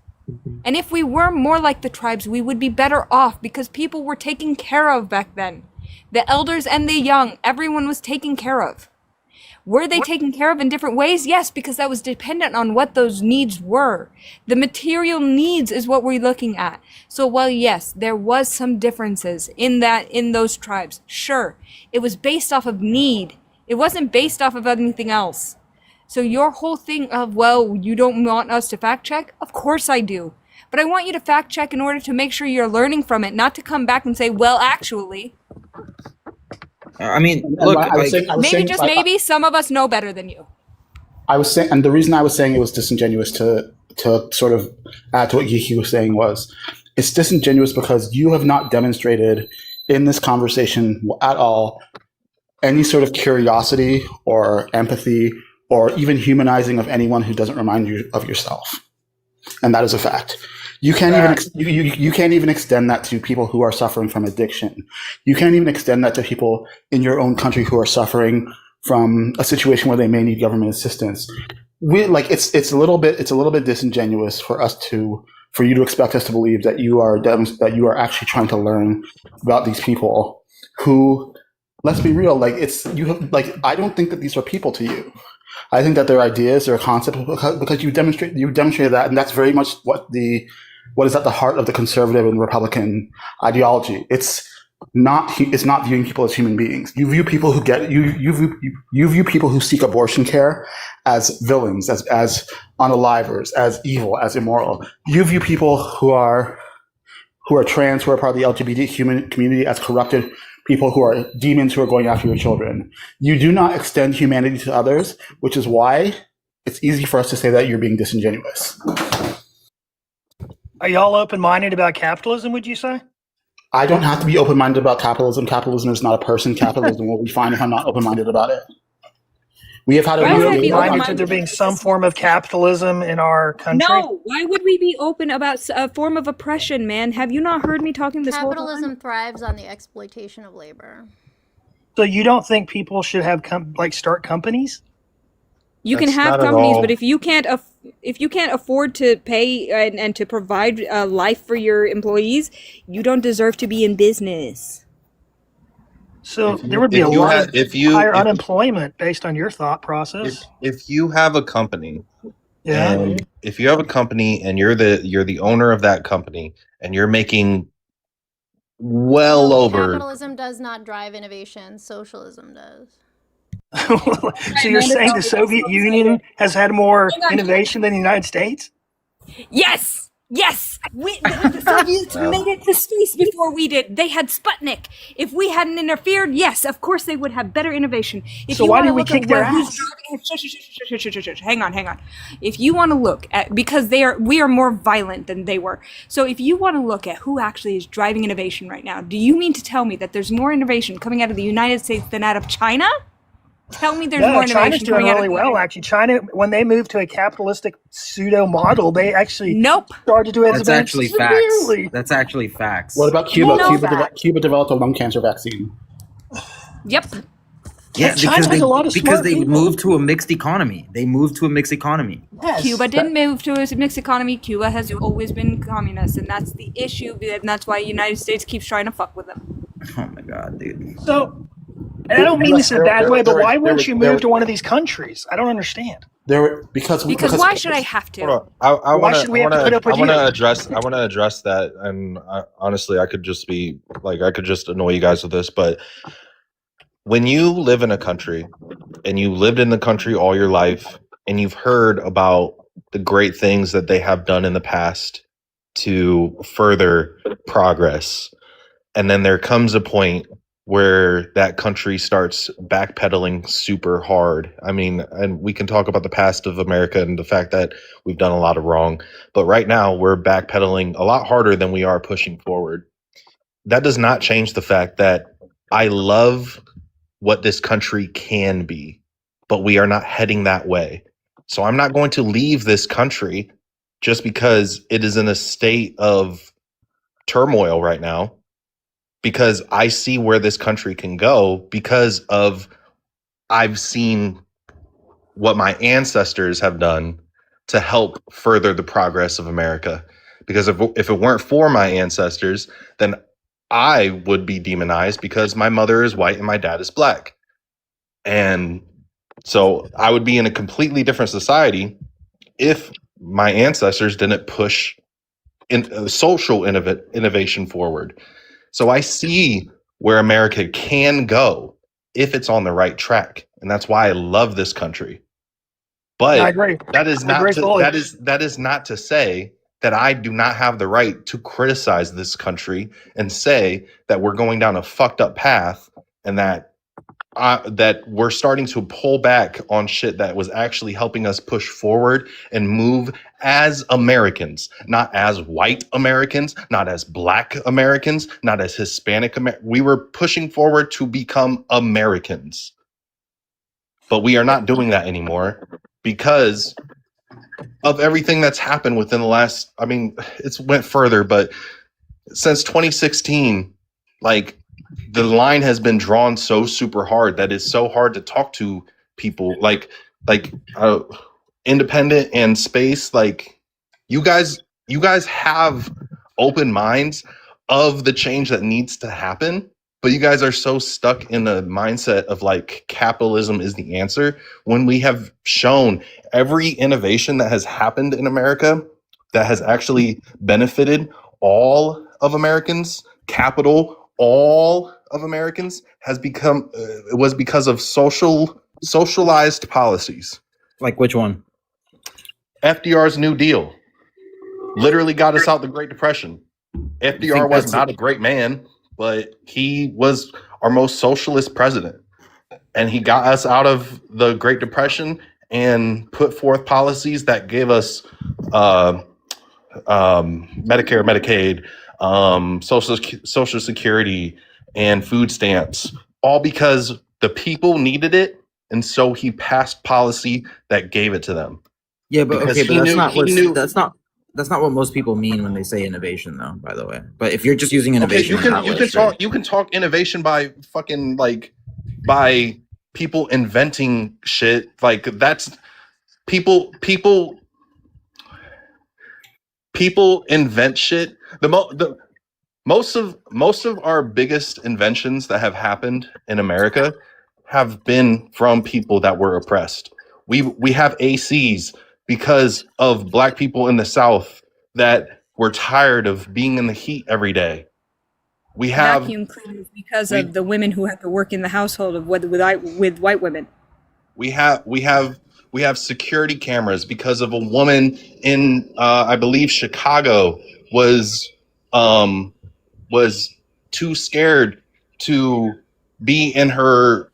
And if we were more like the tribes, we would be better off because people were taken care of back then. The elders and the young, everyone was taken care of. Were they taken care of in different ways? Yes, because that was dependent on what those needs were. The material needs is what we're looking at. So while yes, there was some differences in those tribes, sure, it was based off of need. It wasn't based off of anything else. So your whole thing of, well, you don't want us to fact check? Of course I do. But I want you to fact check in order to make sure you're learning from it, not to come back and say, well, actually. I mean, And look, I was like, saying, I was Maybe saying, just maybe some of us know better than you. I was saying, and the reason I was saying it was disingenuous to sort of add to what Yiki was saying was, it's disingenuous because you have not demonstrated in this conversation at all any sort of curiosity or empathy or even humanizing of anyone who doesn't remind you of yourself, and that is a fact. You can't you can't even extend that to people who are suffering from addiction. You can't even extend that to people in your own country who are suffering from a situation where they may need government assistance. It's a little bit disingenuous for you to expect us to believe that you are actually trying to learn about these people who, let's be real, I don't think that these are people to you. I think that their ideas or concepts, because you demonstrated that, and that's very much what is at the heart of the conservative and Republican ideology. It's not viewing people as human beings. You view people you view people who seek abortion care as villains, as unalivers, as evil, as immoral. You view people who are trans, who are part of the LGBT human community, as corrupted people who are demons who are going after your children. You do not extend humanity to others, which is why it's easy for us to say that you're being disingenuous. Are y'all open-minded about capitalism, would you say? I don't have to be open-minded about capitalism. Capitalism is not a person. Capitalism will be fine if I'm not open-minded about it. We have had Why would I be open-minded to there being some form of capitalism in our country? No, why would we be open about a form of oppression, man? Have you not heard me talking this whole time? Capitalism thrives on the exploitation of labor. So you don't think people should have start companies? You can That's have not at companies, all. but if you can't afford to pay and to provide life for your employees, you don't deserve to be in business. So there would be a lot of higher if- unemployment based on your thought process. If you have a company, Yeah. and if you have a company and you're the owner of that company and you're making well over Capitalism does not drive innovation. Socialism does. So you're saying the Soviet Union has had more innovation than the United States? Yes! The Soviets made it to space before we did. They had Sputnik. If we hadn't interfered, yes, of course they would have better innovation. If So you why wanna did we look at kick their who's ass? driving- Hang on. If you want to look at, because we are more violent than they were. So if you want to look at who actually is driving innovation right now, do you mean to tell me that there's more innovation coming out of the United States than out of China? Tell me there's more China's innovation doing coming out really of well, actually. China, when they moved to a capitalistic pseudo model, they actually started to advance. That's actually facts. That's actually facts. What about Cuba? No. Cuba developed a lung cancer vaccine. Yep. Yeah, China has a lot of smart they people. moved to a mixed economy. Yes. Cuba didn't move to a mixed economy. Cuba has always been communist, and that's the issue, and that's why the United States keeps trying to fuck with them. Oh my god, dude. So, and I don't mean this in a bad way, but why wouldn't you move to one of these countries? I don't understand. Because why should I have to? Hold on. I Why want should we have to put up with I want you? to address that, and honestly, I could just annoy you guys with this, but when you live in a country and you lived in the country all your life and you've heard about the great things that they have done in the past to further progress, and then there comes a point where that country starts backpedaling super hard. I mean, and we can talk about the past of America and the fact that we've done a lot of wrong, but right now we're backpedaling a lot harder than we are pushing forward. That does not change the fact that I love what this country can be, but we are not heading that way. So I'm not going to leave this country just because it is in a state of turmoil right now, because I see where this country can go, because of I've seen what my ancestors have done to help further the progress of America. Because if it weren't for my ancestors, then I would be demonized because my mother is white and my dad is black. And so I would be in a completely different society if my ancestors didn't push social innovation forward. So I see where America can go if it's on the right track. And that's why I love this country. But I agree. that is I agree fully. that is not to say that I do not have the right to criticize this country and say that we're going down a fucked up path and that that we're starting to pull back on shit that was actually helping us push forward and move as Americans, not as white Americans, not as black Americans, not as Hispanic Americans. We were pushing forward to become Americans. But we are not doing that anymore because of everything that's happened within the last, I mean, it's went further, but since 2016, like the line has been drawn so super hard that it's so hard to talk to people like independent and space. Like you guys have open minds of the change that needs to happen, but you guys are so stuck in the mindset of like capitalism is the answer when we have shown every innovation that has happened in America that has actually benefited all of Americans, all of Americans has become it was because of socialized policies. Like which one? FDR's New Deal literally got us out the Great Depression. FDR was not a great man, but he was our most socialist president. And he got us out of the Great Depression and put forth policies that gave us Medicare, Medicaid, Social Security, and food stamps, all because the people needed it, and so he passed policy that gave it to them. Yeah, but Because okay, but he that's not what most people mean when they say innovation, though. By the way, but if you're just using innovation, you can talk innovation by fucking like by people inventing shit. Like that's people invent shit. Most of our biggest inventions that have happened in America have been from people that were oppressed. We have ACs because of black people in the South that were tired of being in the heat every day. We have vacuum cleaners because of the women who have to work in the household with white women. We have security cameras because of a woman in I believe Chicago was too scared to be in her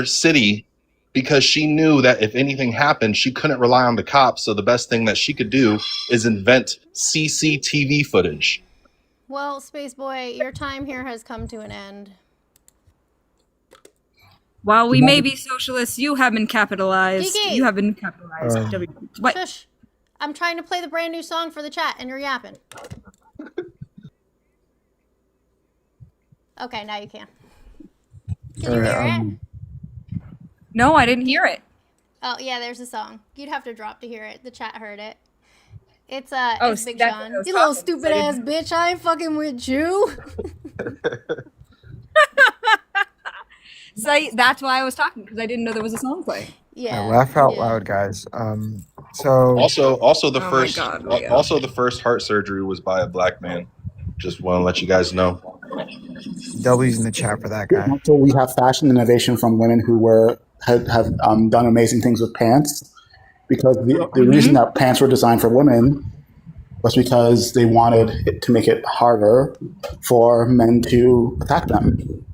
city because she knew that if anything happened, she couldn't rely on the cops. So the best thing that she could do is invent CCTV footage. Well, Space Boy, your time here has come to an end. While we may be socialists, you have been capitalized. Kiki! You have been capitalized. What? Shush. I'm trying to play the brand new song for the chat, and you're yapping. Okay, now you can. Can you hear it? No, I didn't hear it. Oh, yeah, there's a song. You'd have to drop to hear it. The chat heard it. It's Big Sean. You little stupid ass bitch. I ain't fucking with you. So that's why I was talking, because I didn't know there was a song playing. Yeah. Laugh out loud, guys. So also the Oh first my God, Leo. also the first heart surgery was by a black man. Just want to let you guys know. W's in the chat for that guy. Also, we have fashion innovation from women who have done amazing things with pants, because the reason that pants were designed for women was because they wanted it to make it harder for men to attack them.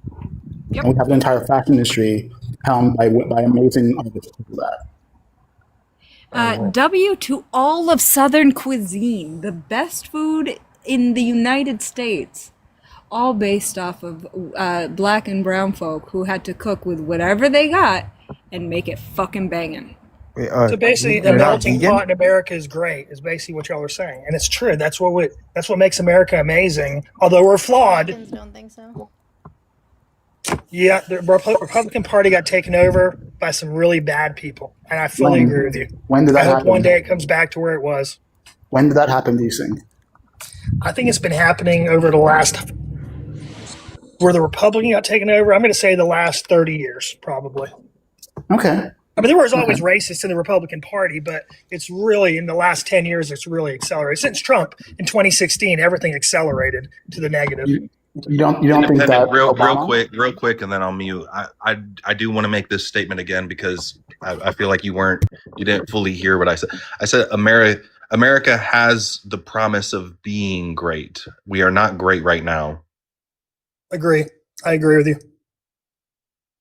Yep. And we have an entire fashion industry helmed by amazing artists to do that. W to all of Southern cuisine, the best food in the United States, all based off of black and brown folk who had to cook with whatever they got and make it fucking banging. Wait, so basically, the melting pot in America is great. Is basically what y'all are saying, and it's true. That's what makes America amazing. Although we're flawed. Americans don't think so. Yeah, the Republican Party got taken over by some really bad people, and I fully agree with you. When did that happen? I hope one day it comes back to where it was. When did that happen, do you think? I think it's been happening over the last, where the Republican got taken over, I'm going to say the last 30 years, probably. Okay. I mean, there was always racists in the Republican Party, but it's really, in the last 10 years, it's really accelerated. Since Trump in 2016, everything accelerated to the negative. You don't think that real quick, and then I'll mute. I do want to make this statement again because I feel like you didn't fully hear what I said. I said America has the promise of being great. We are not great right now. I agree with you.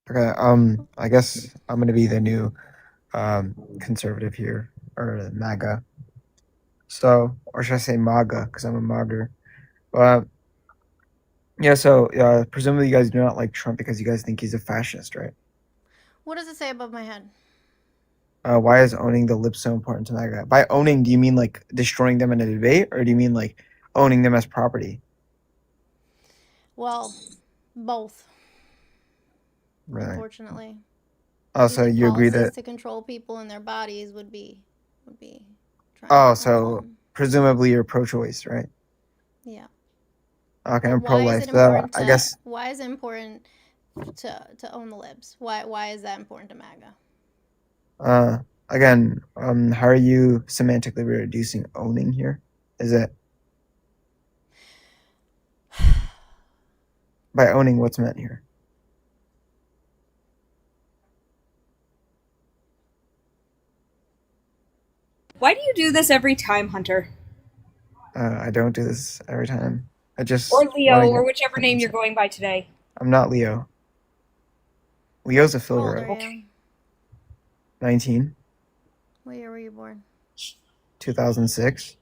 Okay. I guess I'm gonna be the new conservative here, or MAGA. So, or should I say MAGA? Because I'm a MAGA. But yeah. So, presumably you guys do not like Trump because you guys think he's a fascist, right? What does it say above my head? Why is owning the libs so important to MAGA? By owning, do you mean like destroying them in a debate, or do you mean like owning them as property? Well, both. Really? Unfortunately. Oh, so Using you agree policies that? to control people and their bodies would be trying Oh, to so own them. presumably you're pro-choice, right? Yeah. Okay, But I'm why is pro-life. it So important I guess why is it important to own the libs? Why is that important to MAGA? again, how are you semantically reducing owning here? Is it by owning what's meant here? Why do you do this every time, Hunter? I don't do this every time. I just Or want Leo, to or get whichever an name you're insight. going by today. I'm not Leo. Leo's a How filter, old are right? you? 19, What year were you born? 2006,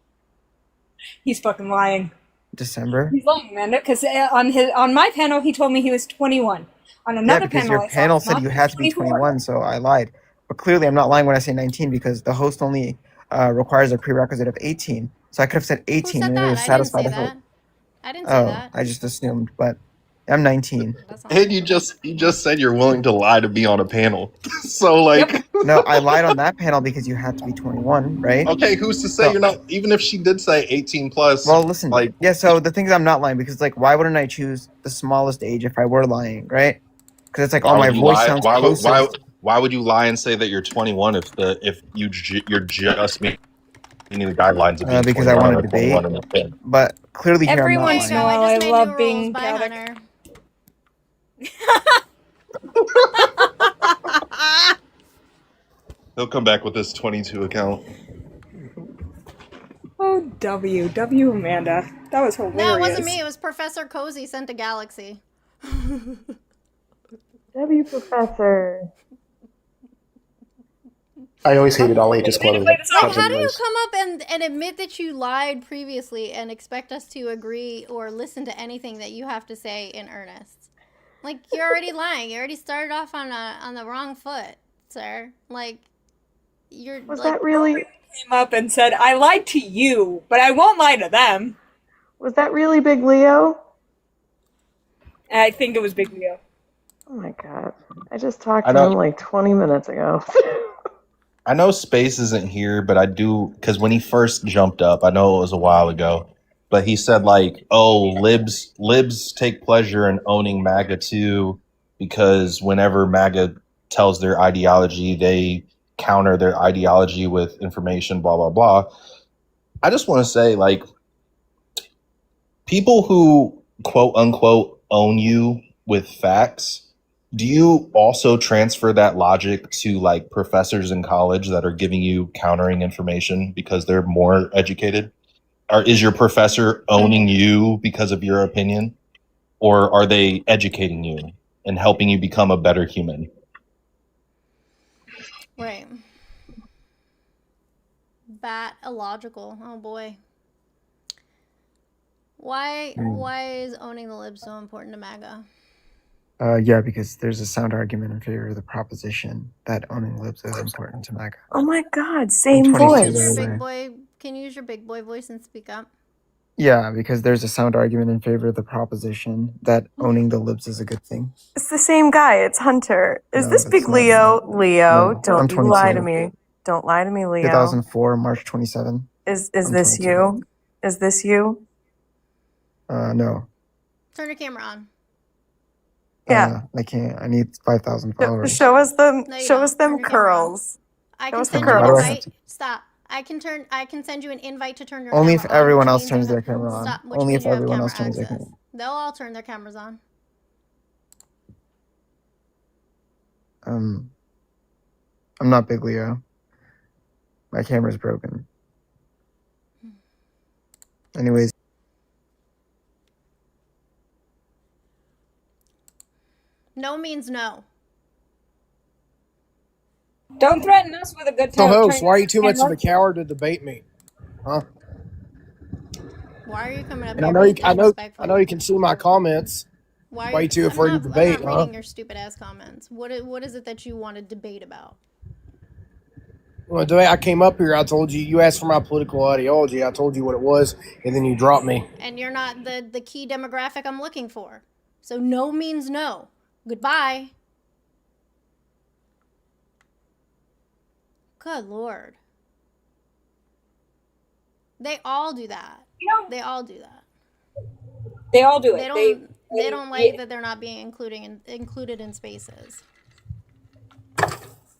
He's fucking lying. December. He's lying, Amanda, because on my panel he told me he was 21. On Yeah, another because panel your I saw panel him said on, you he had was to be 24. 21, so I lied. But clearly, I'm not lying when I say 19 because the host only requires a prerequisite of 18. So I could have said Who 18 said and it would that? have I didn't satisfied say the host. that. I didn't say Oh, that. I just assumed, but I'm 19. That's not And true. you just said you're willing to lie to be on a panel. So like, Yep. No, I lied on that panel because you had to be 21, right? okay, who's to say So, you're not? Even if she did say 18 plus, well, listen. like, Yeah, so the thing is, I'm not lying because, like, why wouldn't I choose the smallest age if I were lying, right? Because it's like, oh, why my would you voice lie? sounds closest. Why would you lie and say that you're 21 if you're just meeting the guidelines of being Because I 21 want to or 21 debate. and a kid? But clearly, here I'm Every not There you once in go. a lying. I while, just I made new love rules. being Bye, chaotic. Hunter. He'll come back with his 22 account. Oh, W Amanda. That was hilarious. No, it wasn't me. It was Professor Cozy sent a galaxy. W Professor. I always hated all ages Way to clothing. play this Like, off. how do you come up and admit that you lied previously and expect us to agree or listen to anything that you have to say in earnest? Like, you're already lying. You already started off on the wrong foot, sir. Like, you're Was like that really Came up and said, I lied to you, but I won't lie to them. Big Leo? And I think it was Big Leo. Oh my god. I just talked I to know him like 20 minutes ago. I know Space isn't here, but I do because when he first jumped up, I know it was a while ago, but he said like, "Oh, libs take pleasure in owning MAGA too, because whenever MAGA tells their ideology, they counter their ideology with information." Blah blah blah. I just want to say, like, people who quote unquote own you with facts, do you also transfer that logic to like professors in college that are giving you countering information because they're more educated? Or is your professor owning you because of your opinion? Or are they educating you and helping you become a better human? right. Bat illogical. Oh boy. Why is owning the libs so important to MAGA? Yeah, because there's a sound argument in favor of the proposition that owning libs is important to MAGA. Oh my god, I'm same 22, Can you voice. use your by the big way. boy? Can you use your big boy voice and speak up? Yeah, because there's a sound argument in favor of the proposition that owning the libs is a good thing. It's the same guy. It's Hunter. Is No, this that's Big not. Leo? Leo, No, I'm don't you lie to 22. me. Don't lie to me, Leo. 2004, March 27. Is I'm this 22. you? Is this you? No. Turn your camera on. Yeah. I can't. I need 5,000 followers. Show us them. No, you Show don't. us them Turn your camera on. curls. I Show can us the send you an Why do I curls. have invite. to? Stop. I can send you an invite to turn your Only camera if on, everyone which else means turns you their camera on. stop, which Only means if you have everyone else camera turns their access. camera They'll all turn their cameras on. on. I'm not Big Leo. My camera's broken. Anyways. No means no. Don't threaten us with a good So, time. host, why are you too much of a coward to debate me? Huh? Why are you coming up And I here know being I know disrespectful? you can see my comments. Why Why are you too afraid to I'm debate, not huh? reading your stupid ass comments. What is it that you want to debate about? Well, the day I came up here, I told you, you asked for my political ideology. I told you what it was, and then you dropped me. And you're not the key demographic I'm looking for. So no means no. Goodbye. Good Lord. They all do that. They all do that. They all do They it. don't like that they're not being included in spaces.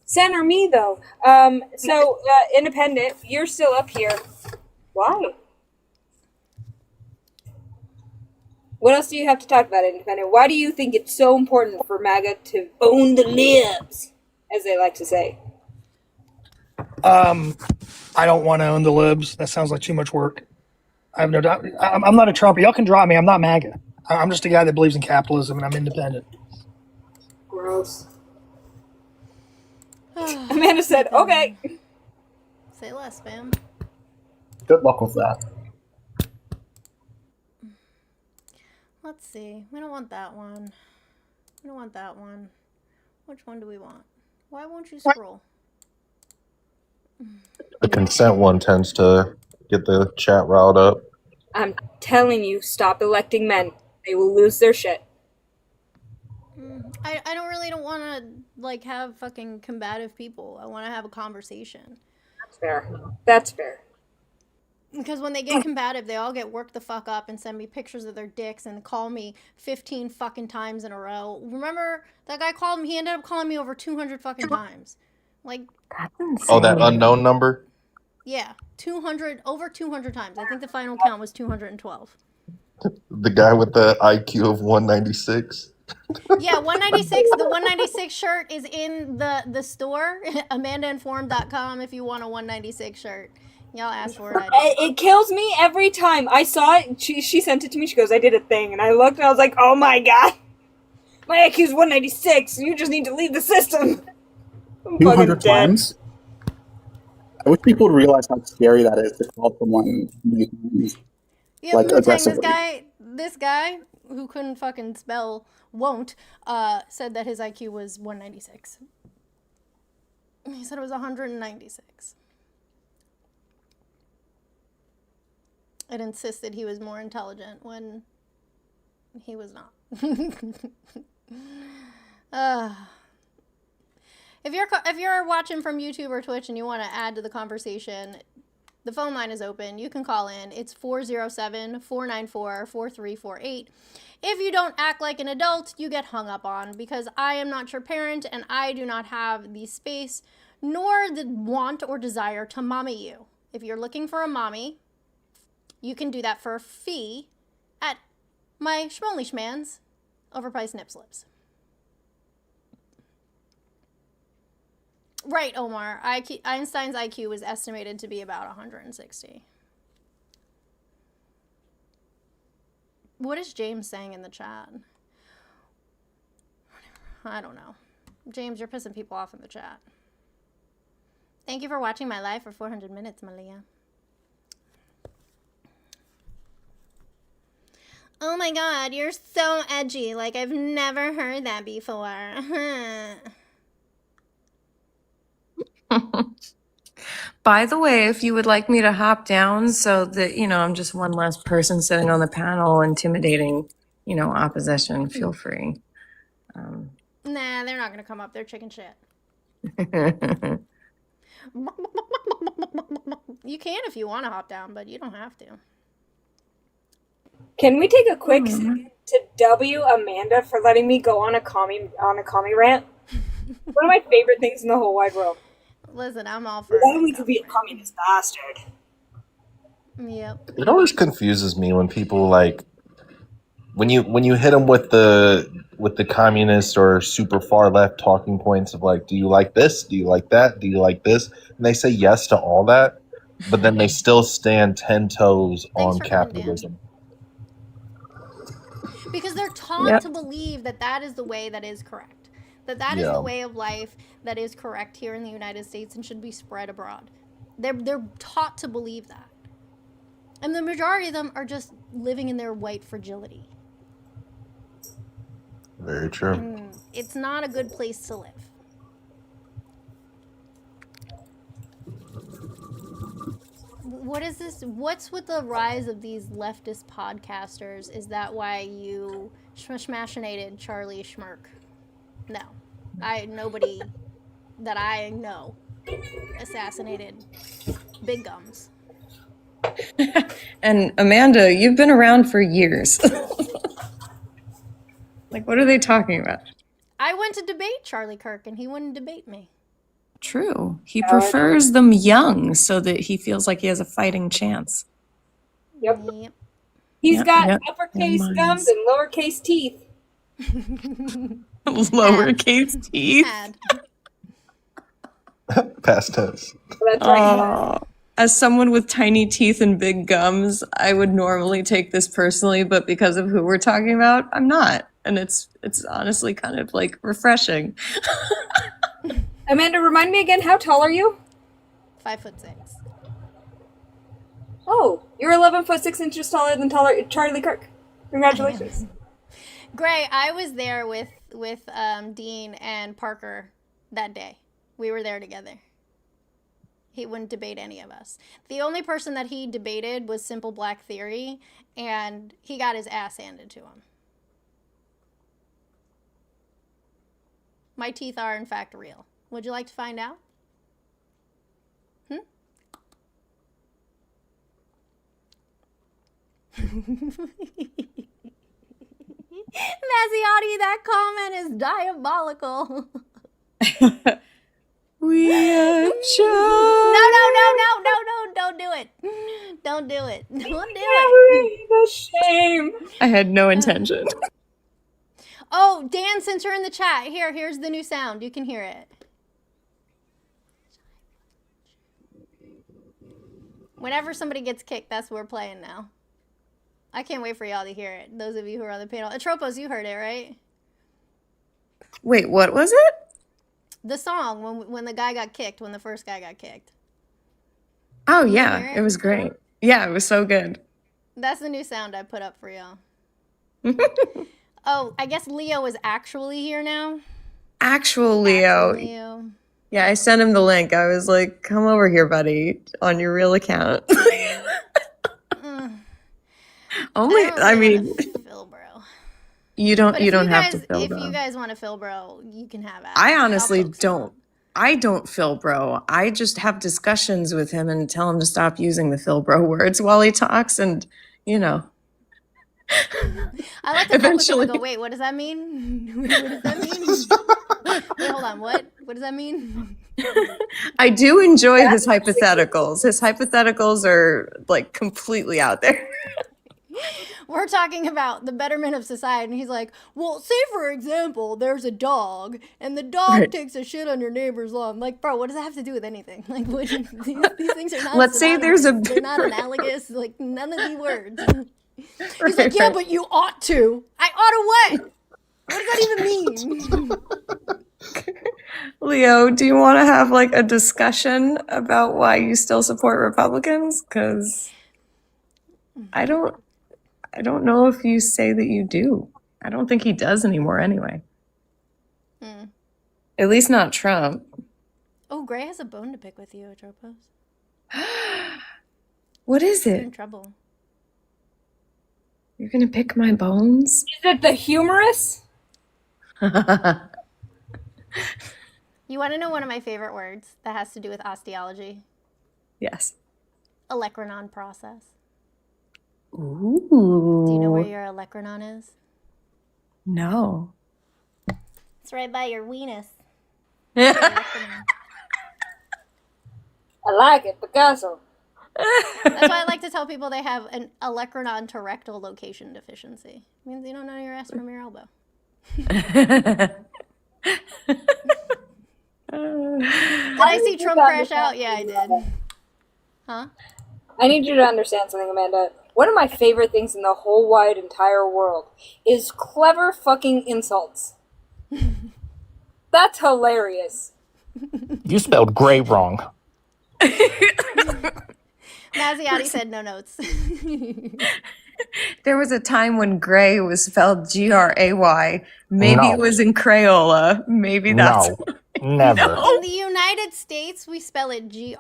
Sen or me though. So independent, you're still up here. Why? What else do you have to talk about, independent? Why do you think it's so important for MAGA to own the libs, as they like to say? I don't want to own the libs. That sounds like too much work. I have no doubt. I'm not a Trumper. Y'all can drop me. I'm not MAGA. I'm just a guy that believes in capitalism and I'm independent. Gross. Amanda said, "Okay." Say less, fam. Good luck with that. Let's see. We don't want that one. We don't want that one. Which one do we want? Why won't you scroll? The consent one tends to get the chat riled up. I'm telling you, stop electing men. They will lose their shit. I don't want to like have fucking combative people. I want to have a conversation. That's fair. That's fair. Because when they get combative, they all get worked the fuck up and send me pictures of their dicks and call me 15 fucking times in a row. Remember that guy called me? He ended up calling me over 200 fucking times. Like, That's insane. Oh, that unknown number? yeah, over 200 times. I think the final count was 212. The guy with the IQ of 196? Yeah, 196. The 196 shirt is in the store, amandainformed.com, if you want a 196 shirt. Y'all asked for it. It kills me every time. I saw it. She sent it to me. She goes, "I did a thing," and I looked and I was like, "Oh my god, my IQ is 196. You just need to leave the system." I'm 200 fucking dead. times? I wish people would realize how scary that is to call someone many times. Yeah, Like, Wu-Tang, aggressively. this guy who couldn't fucking spell said that his IQ was 196. He said it was 196. It insisted he was more intelligent when he was not. If you're watching from YouTube or Twitch and you want to add to the conversation, the phone line is open. You can call in. It's 407-494-4348. If you don't act like an adult, you get hung up on because I am not your parent and I do not have the space nor the want or desire to mommy you. If you're looking for a mommy, you can do that for a fee at my Schmonly Schman's overpriced nip slips. Right, Omar. Einstein's IQ was estimated to be about 160. What is James saying in the chat? I don't know. James, you're pissing people off in the chat. Thank you for watching my live for 400 minutes, Malia. Oh my god, you're so edgy. Like, I've never heard that before. By the way, if you would like me to hop down so that, I'm just one less person sitting on the panel intimidating, opposition, feel free. Nah, they're not going to come up. They're chicken shit. You can if you want to hop down, but you don't have to. Can we take a quick second to W Amanda for letting me go on a commie rant? One of my favorite things in the whole wide world. Listen, I'm all for allowing me to be a communist bastard. Yep. It always confuses me when people when you hit them with the communist or super far left talking points of do you like this? Do you like that? Do you like this? And they say yes to all that, but then they still stand 10 toes on capitalism. Because they're taught to believe that is the way that is correct. That is Yeah. the way of life that is correct here in the United States and should be spread abroad. They're taught to believe that. And the majority of them are just living in their white fragility. Very true. And it's not a good place to live. What is this? What's with the rise of these leftist podcasters? Is that why you smashinated Charlie Schmirk? No. Nobody that I know assassinated Big Gums. And Amanda, you've been around for years. Like, what are they talking about? I went to debate Charlie Kirk and he wouldn't debate me. True. He prefers them young so that he feels like he has a fighting chance. Yep. Yep. He's Yep, got yep. uppercase Mines. gums and lowercase teeth. Lowercase teeth. Had. Past tense. That's right. Oh. As someone with tiny teeth and big gums, I would normally take this personally, but because of who we're talking about, I'm not. And it's honestly kind of like refreshing. Amanda, remind me again, how tall are you? 5'6". Oh, you're 11'6" taller than Charlie Kirk. Congratulations. Gray, I was there with Dean and Parker that day. We were there together. He wouldn't debate any of us. The only person that he debated was Simple Black Theory, and he got his ass handed to him. My teeth are, in fact, real. Would you like to find out? Mazziotti, that comment is diabolical. We are No, don't do it. Don't do it. Don't do it. The shame. I had no intention. Oh, Dan sent her in the chat. Here's the new sound. You can hear it. Whenever somebody gets kicked, that's what we're playing now. I can't wait for y'all to hear it. Those of you who are on the panel. Atropos, you heard it, right? Wait, what was it? The song when the guy got kicked, when the first guy got kicked. Oh, You yeah. hear It was great. Yeah, it was so good. That's the new sound I put up for y'all. Oh, I guess Leo is actually here now. Actual Leo. Actual Leo. Yeah, I sent him the link. I was like, come over here, buddy, on your real account. Only, I mean, Phil, bro. you don't But if have guys, to fill, if bro. you guys want to fill, bro, you can have it. I honestly I'll poke don't. I don't fill bro. I just have discussions with him and tell him to stop using the fill bro words while he talks, and you know. I like to fuck with him Eventually. and go, wait, what does that mean? What does that mean? Wait, hold on, what? What does that mean? I do enjoy his hypotheticals. His hypotheticals are like completely out there. We're talking about the betterment of society, and he's like, well, say for example, there's a dog, and the dog Right. takes a shit on your neighbor's lawn. Like, bro, what does that have to do with anything? Like, what, these things are not Let's say there's a synonymous. They're not analogous. Like, none of the words. He's Right, like, yeah, right. but you ought to. I ought to what? What does that even mean? Leo, do you want to have like a discussion about why you still support Republicans? Because I don't know if you say that you do. I don't think he does anymore anyway. At least not Trump. Oh, Gray has a bone to pick with you, Atropos. What is You're in it? trouble. You're gonna pick my bones? Is it the humorous? You want to know one of my favorite words that has to do with osteology? Yes. Olecranon process. Ooh. Do you know where your olecranon is? No. It's right by your weenus. I like it, Picasso. That's why I like to tell people they have an olecranon to rectal location deficiency. It means you don't know your ass from your elbow. Did I see Trump crash out? Yeah, I did. Huh? I need you to understand something, Amanda. One of my favorite things in the whole wide entire world is clever fucking insults. That's hilarious. You spelled gray wrong. Mazziati said no notes. There was a time when gray was spelled Gray. Maybe it No. was in Crayola. Maybe that's No. Never. In the United States, we spell it Gray,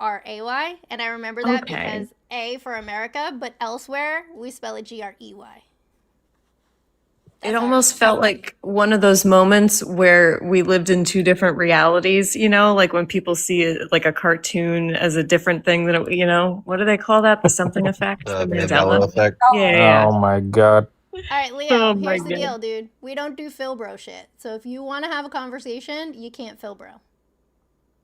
and I remember that Okay. because A for America, but elsewhere, we spell it Grey. It almost felt like one of those moments where we lived in two different realities, you know, like when people see it, like a cartoon as a different thing than it, you know, what do they call that? The something effect? The The Mandela effect. Yeah. Oh my god. All right, Leo, Oh my here's the God. deal, dude. We don't do Philbro shit. So if you want to have a conversation, you can't Philbro.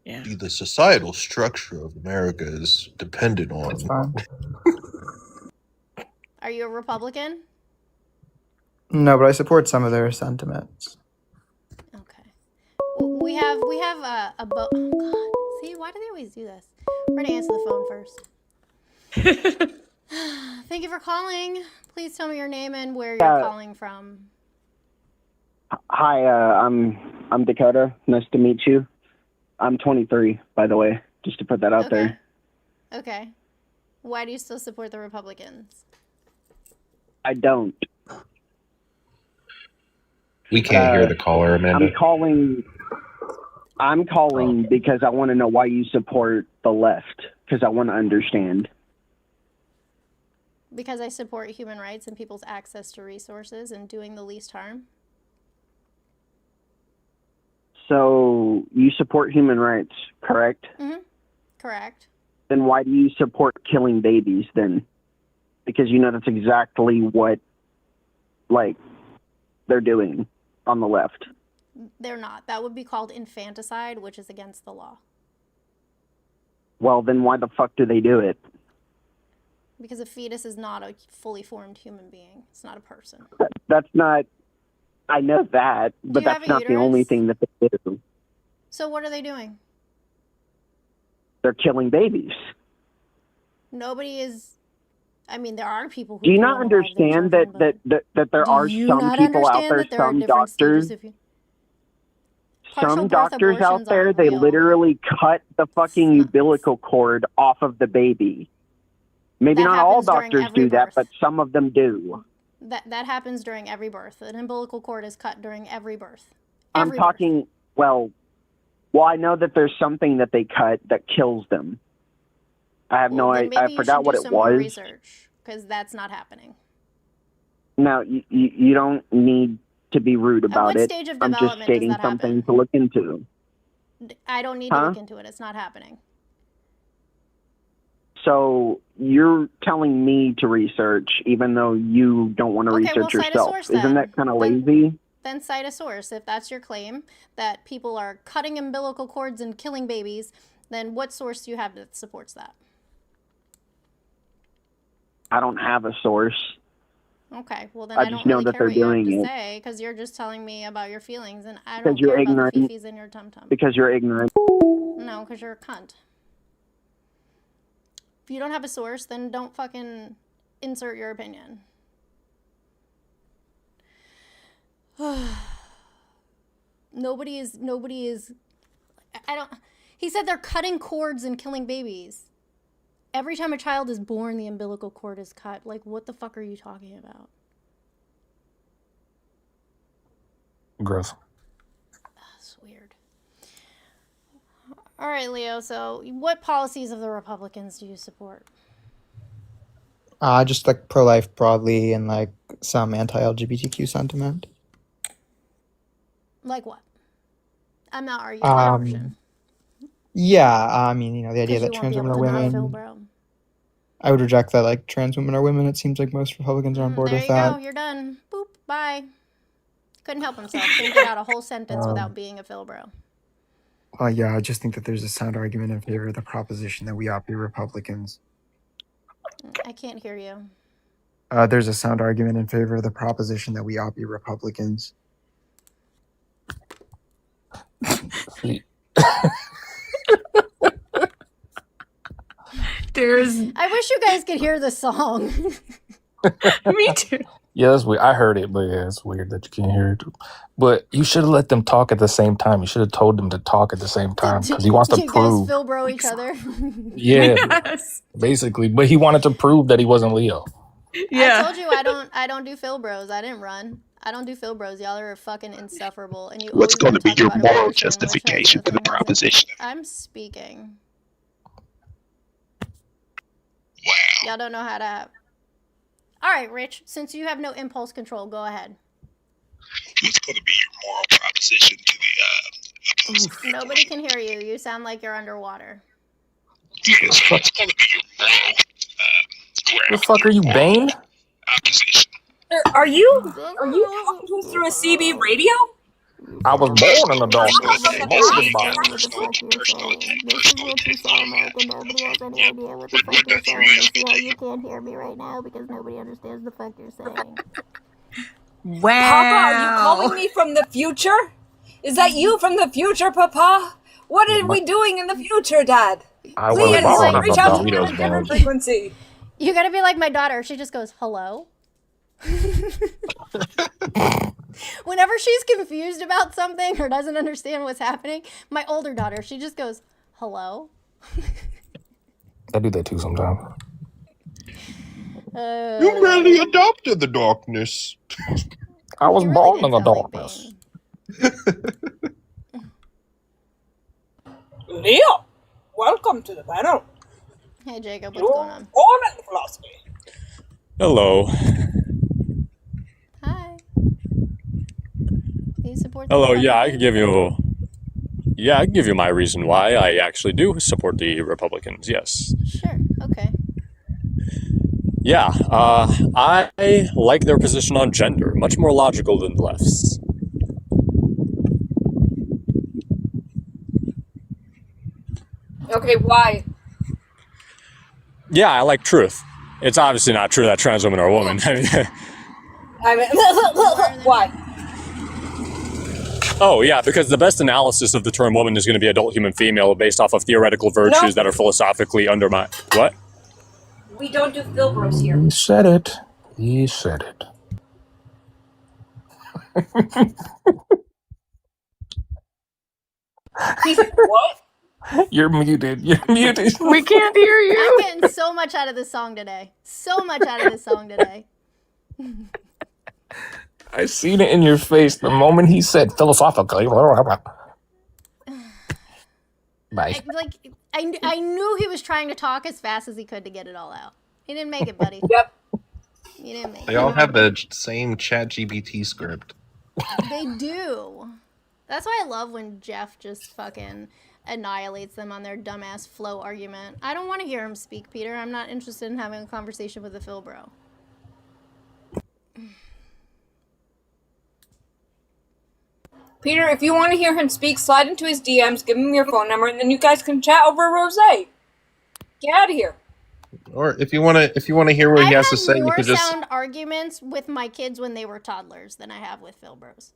Yeah. The societal structure of America is dependent on. It's fine. Are you a Republican? No, but I support some of their sentiments. Okay. We have a oh God. See, why do they always do this? We're gonna answer the phone first. Thank you for calling. Please tell me your name and where you're calling from. Hi, I'm Dakota. Nice to meet you. I'm 23, by the way, just to put that out there. Okay. Why do you still support the Republicans? I don't. We can't hear the caller, Amanda. I'm calling because I want to know why you support the left, because I want to understand. Because I support human rights and people's access to resources and doing the least harm. So you support human rights, correct? Mm-hmm. Correct. Then why do you support killing babies then? Because you know that's exactly what, like, they're doing on the left. They're not. That would be called infanticide, which is against the law. Well, then why the fuck do they do it? Because a fetus is not a fully formed human being. It's not a person. That's not, I know that, but you have that's a not the only uterus? thing that they do. So what are they doing? They're killing babies. Nobody is. I mean, there are people who Do you do not unalive their understand children, that there do are you some not people out understand there, that there are some different doctors, stages of partial some birth doctors out abortions there, aren't they real. literally cut the fucking umbilical cord off of the baby. Maybe That not all happens during doctors every do that, birth. but some of them do. That happens during every birth. An umbilical cord is cut during every birth. I'm talking, well, I know that there's something that they cut that kills them. I have no Then idea. maybe I forgot what you it should do some more was. research, because that's not happening. No, you don't need to be rude about what it. stage of I'm just development does stating that something happen? to look into. I don't need to look into it. It's not happening. So you're telling me to research, even though you don't want to Okay, well, research cite a yourself. source Isn't then. that kind of lazy? Then cite a source. If that's your claim, that people are cutting umbilical cords and killing babies, then what source do you have that supports that? I don't have a source. Okay, well then I I just don't know really that care what you they're have to doing it. say, because you're just telling me about your feelings, and I Because don't you're care about the ignorant. fifis in your tum-tum. Because you're ignorant. No, because you're a cunt. If you don't have a source, then don't fucking insert your opinion. Nobody is, I don't, he said they're cutting cords and killing babies. Every time a child is born, the umbilical cord is cut. Like, what the fuck are you talking about? Gross. That's weird. All right, Leo, so what policies of the Republicans do you support? Just like pro-life broadly and like some anti-LGBTQ sentiment. Like what? I'm not arguing abortion. Yeah, I mean, you know, the idea 'Cause that you won't trans be able women are to not women. feel, bro. I would reject that like trans women are women. It seems like most Republicans are on board There with you that. go. You're done. Boop. Bye. Couldn't help himself. Couldn't get out a whole sentence without being a Philbro. Yeah, I just think that there's a sound argument in favor of the proposition that we ought to be Republicans. I can't hear you. There's a sound argument in favor of the proposition that we ought to be Republicans. There's. I wish you guys could hear the song. Me too. Yeah, that's weird. I heard it, but yeah, it's weird that you can't hear it. But you should have let them talk at the same time. You should have told them to talk at the same time because he wants to You guys prove. Phil bro each other. Yeah, Yes. basically. But he wanted to prove that he wasn't Leo. Yeah. I told you I don't do Phil bros. I didn't run. I don't do Phil bros. Y'all are fucking insufferable, and you What's always going want to to be talk your about moral abortion, which justification for the hasn't. proposition? I'm speaking. Wow. Y'all don't know how to. All right, Rich. Since you have no impulse control, go ahead. What's going to be your moral proposition to the opposing? Nobody can hear you. You sound like you're underwater. Yes, what's going to be your moral The fuck are you, Bane? opposition? Are you talking to us through a CB radio? I was born in the darkness. Molded by it. Personal attack. What about your yesterday? You can't hear me right now because nobody understands the fuck you're saying. Wow. Papa, are you calling me from the future? Is that you from the future, Papa? What are we doing in the future, Dad? I was Please born in reach the out to me on a darkness. different frequency. You gotta be like my daughter. She just goes, hello? Whenever she's confused about something or doesn't understand what's happening, my older daughter, she just goes, hello? I do that too sometimes. You really adopted the darkness. I was really born did in the sound like darkness. Leo, welcome to the panel. Hey, Jacob, what's going on? Born in philosophy. Hello. Hi. Do you support the Hello. Yeah, I could Republicans? I can give you my reason why I actually do support the Republicans. Yes. Sure. Okay. Yeah. I like their position on gender, much more logical than the left's. Okay, why? Yeah, I like truth. It's obviously not true that trans women are women. I mean, I mean, why? oh yeah, because the best analysis of the term woman is going to be adult human female based off of theoretical virtues that are philosophically undermined. What? We don't do Philbros here. He said it. He said it. He said, what? You're muted. You're muted. We can't hear I'm you. getting so much out of this song today. So much out of this song today. I seen it in your face the moment he said philosophically. Bye. I knew he was trying to talk as fast as he could to get it all out. He didn't make it, buddy. Yep. You didn't make They it. all have the same ChatGPT script. They do. That's why I love when Jeff just fucking annihilates them on their dumbass flow argument. I don't want to hear him speak, Peter. I'm not interested in having a conversation with a Phil bro. Peter, if you want to hear him speak, slide into his DMs, give him your phone number, and then you guys can chat over rosé. Get out of here. Or if you want to hear what he has to say, you more could just sound arguments with my kids when they were toddlers than I have with Phil bros.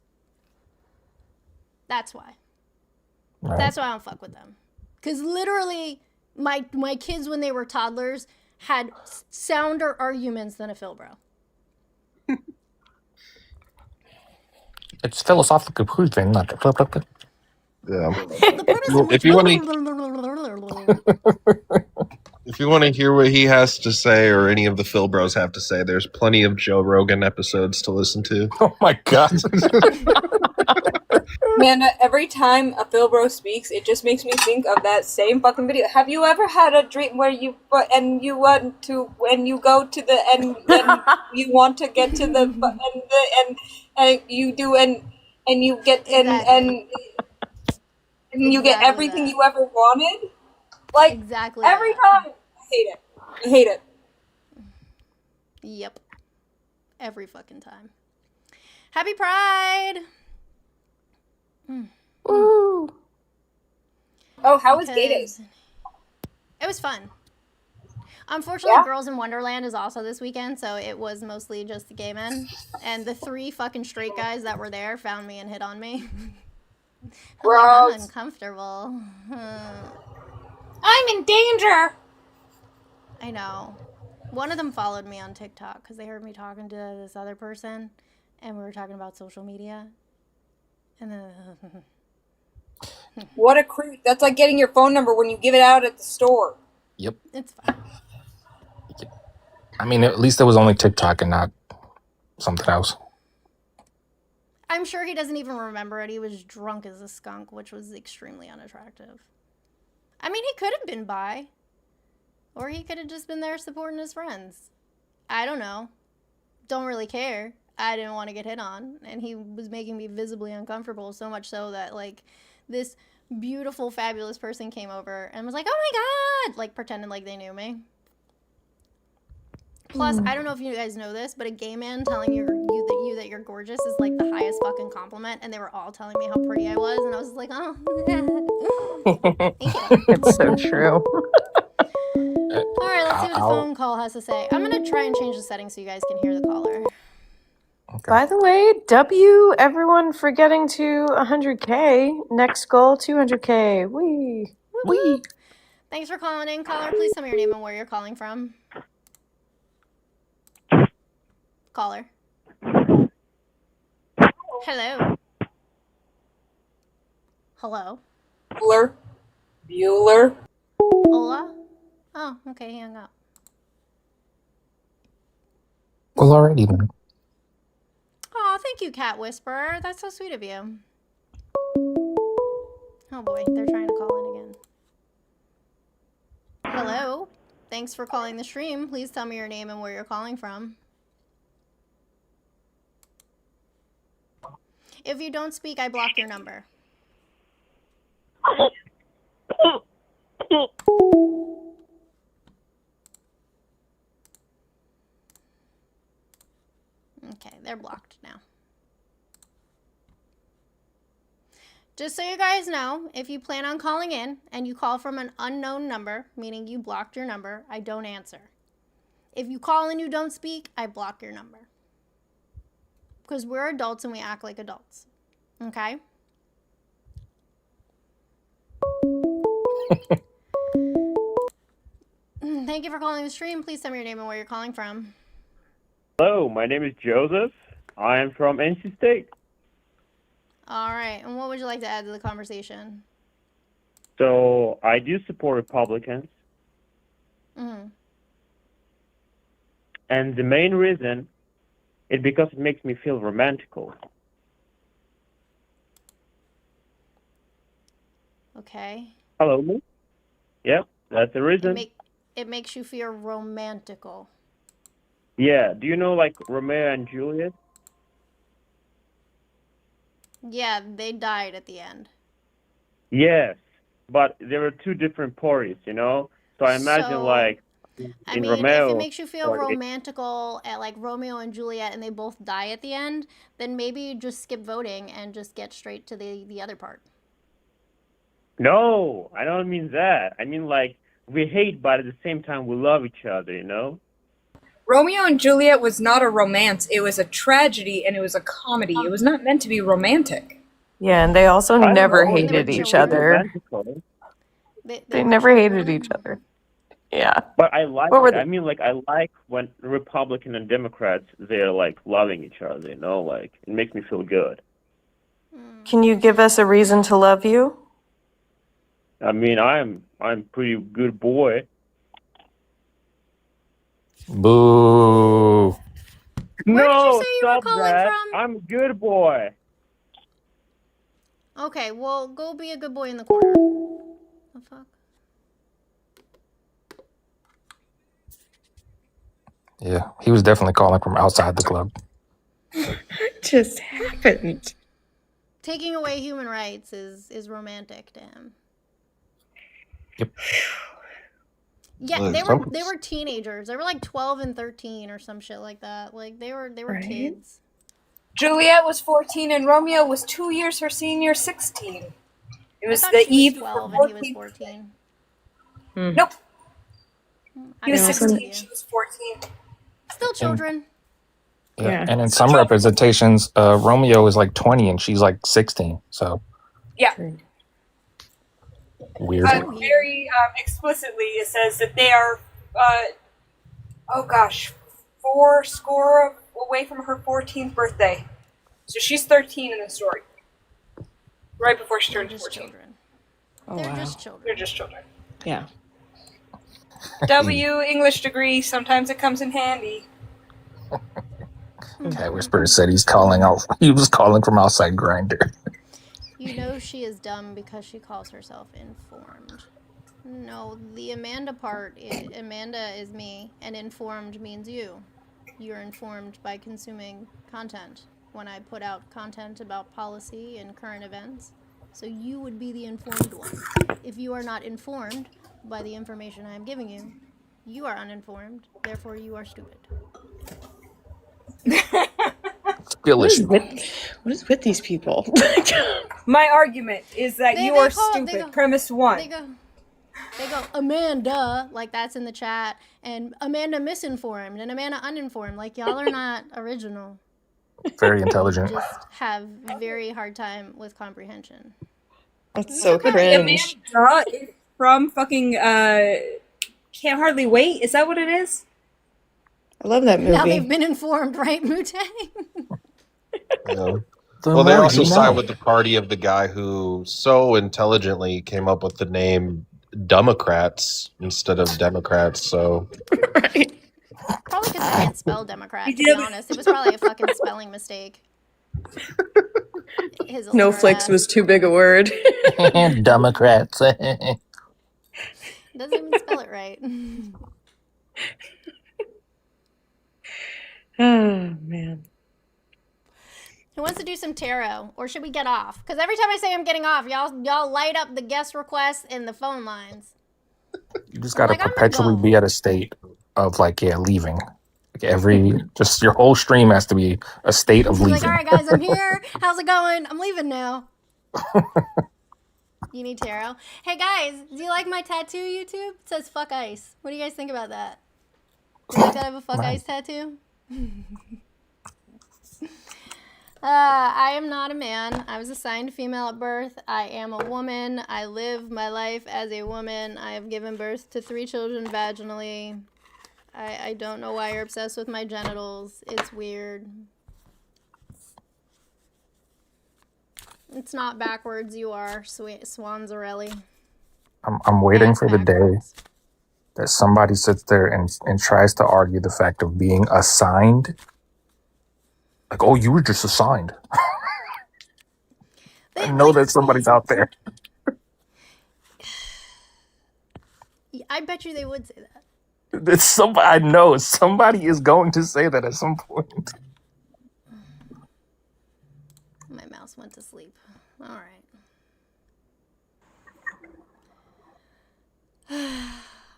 That's why. Right. That's why I don't fuck with them. Because literally, my kids when they were toddlers had sounder arguments than a Phil bro. It's philosophical proving, not yeah. If you want to hear what he has to say or any of the Phil Bros have to say, there's plenty of Joe Rogan episodes to listen to. Oh my god. Man, every time a Phil bro speaks, it just makes me think of that same fucking video. Have you ever had a dream where you go to the you want to get to the and you do and you get and you get everything you ever wanted? Like exactly every time. I hate it. Yep. Every fucking time. Happy Pride! Woo! Oh, how was Gay Days? It was fun. Unfortunately, Girls in Wonderland is also this weekend, so it was mostly just the gay men. And the 3 fucking straight guys that were there found me and hit on me. I'm uncomfortable. I'm in danger! I know. One of them followed me on TikTok because they heard me talking to this other person, and we were talking about social media. And then, What a creep. That's like getting your phone number when you give it out at the store. Yep. it's fine. I mean, at least it was only TikTok and not something else. I'm sure he doesn't even remember it. He was drunk as a skunk, which was extremely unattractive. I mean, he could have been bi. Or he could have just been there supporting his friends. I don't know. Don't really care. I didn't want to get hit on. And he was making me visibly uncomfortable, so much so that, like, this beautiful, fabulous person came over and was like, oh my God! Like, pretending like they knew me. Plus, I don't know if you guys know this, but a gay man telling you that you're gorgeous is, like, the highest fucking compliment. And they were all telling me how pretty I was. And I was like, oh, thank you. It's so true. All right, let's see what the phone call has to say. I'm going to try and change the settings so you guys can hear the caller. By the way, W, everyone for getting to 100K. Next goal, 200K. Wee. Wee. Thanks for calling in, caller. Please tell me your name and where you're calling from. Caller. Hello. Hello. Bueller. Hola? Oh, okay, he hung up. Well, alrighty then. Oh, thank you, Cat Whisperer. That's so sweet of you. Oh boy, they're trying to call in again. Hello. Thanks for calling the stream. Please tell me your name and where you're calling from. If you don't speak, I block your number. Okay, they're blocked now. Just so you guys know, if you plan on calling in and you call from an unknown number, meaning you blocked your number, I don't answer. If you call and you don't speak, I block your number. Because we're adults and we act like adults. Okay? Thank you for calling the stream. Please tell me your name and where you're calling from. Hello, my name is Joseph. I am from NC State. All right. And what would you like to add to the conversation? So I do support Republicans. Mm-hmm. And the main reason is because it makes me feel romantical. Okay. Hello? Yep, that's the reason. It makes you feel romantical. Yeah, do you know like Romeo and Juliet? Yeah, they died at the end. Yes, but there were two different parties, you know? So I imagine like in Romeo, if it makes you feel romantical at like Romeo and Juliet and they both die at the end, then maybe you just skip voting and just get straight to the other part. No, I don't mean that. I mean like we hate, but at the same time we love each other, you know? Romeo and Juliet was not a romance. It was a tragedy and it was a comedy. It was not meant to be romantic. Yeah, and they also never hated each other. They never hated each other. Yeah. But I like What were it. they- I mean, like, I like when Republican and Democrats, they're, like, loving each other, you know? Like, it makes me feel good. Can you give us a reason to love you? I mean, I'm pretty good boy. Boo. No, say you were stop calling that. from? I'm a good boy. Okay, well, go be a good boy in the corner. The fuck? Yeah, he was definitely calling from outside the club. Just happened. Taking away human rights is romantic to him. Yep. Yeah, Well, they were teenagers. They were like 12 and 13 or some shit like that. Like they were kids. Juliet was 14 and Romeo was 2 years her senior, 16. It was I the thought she eve was of 12 her and he was 14th. 14. Nope. I He was don't know. 16, she was 14. Still children. Yeah. And in some representations, Romeo is like 20 and she's like 16. So Yeah. weird. Very explicitly, it says that they are oh gosh, 4 score away from her 14th birthday. So she's 13 in the story. Right before she turns 14. Children. Oh, They're wow. just children. They're just children. Yeah. W English degree, sometimes it comes in handy. Cat Whisperer said he was calling from outside Grinder. You know she is dumb because she calls herself informed. No, the Amanda part, Amanda is me, and informed means you. You're informed by consuming content. When I put out content about policy and current events, so you would be the informed one. If you are not informed by the information I am giving you, you are uninformed, therefore you are stupid. What is with these people? My argument is that you are stupid. Premise 1. They go, Amanda, like that's in the chat, and Amanda misinformed, and Amanda uninformed. Like, y'all are not original. Very intelligent. You just have very hard time with comprehension. That's so Okay, cringe. Amanda is from fucking Can't Hardly Wait. Is that what it is? I love that movie. Now they've been informed, right, Mutang? Yeah. Well, they also side with the party of the guy who so intelligently came up with the name Democrats instead of Democrats. So Probably because I can't spell Democrat, to be honest. It was probably a fucking spelling mistake. His Snowflakes was too big a word. Democrats. Doesn't even spell it right. Oh, man. Who wants to do some tarot, or should we get off? Because every time I say I'm getting off, y'all light up the guest requests and the phone lines. You just gotta perpetually be at a state of leaving. Just your whole stream has to be a state of leaving. Like, all right, guys, I'm here. How's it going? I'm leaving now. You need tarot. Hey, guys, do you like my tattoo, YouTube? It says fuck ice. What do you guys think about that? Do you like that I have a fuck ice tattoo? I am not a man. I was assigned female at birth. I am a woman. I live my life as a woman. I have given birth to 3 children vaginally. I don't know why you're obsessed with my genitals. It's weird. It's not backwards. You are, Swanzarelli. I'm waiting for the day that somebody sits there and tries to argue the fact of being assigned. Like, oh, you were just assigned. I know that somebody's out there. I bet you they would say that. It's somebody. I know somebody is going to say that at some point. My mouse went to sleep. All right.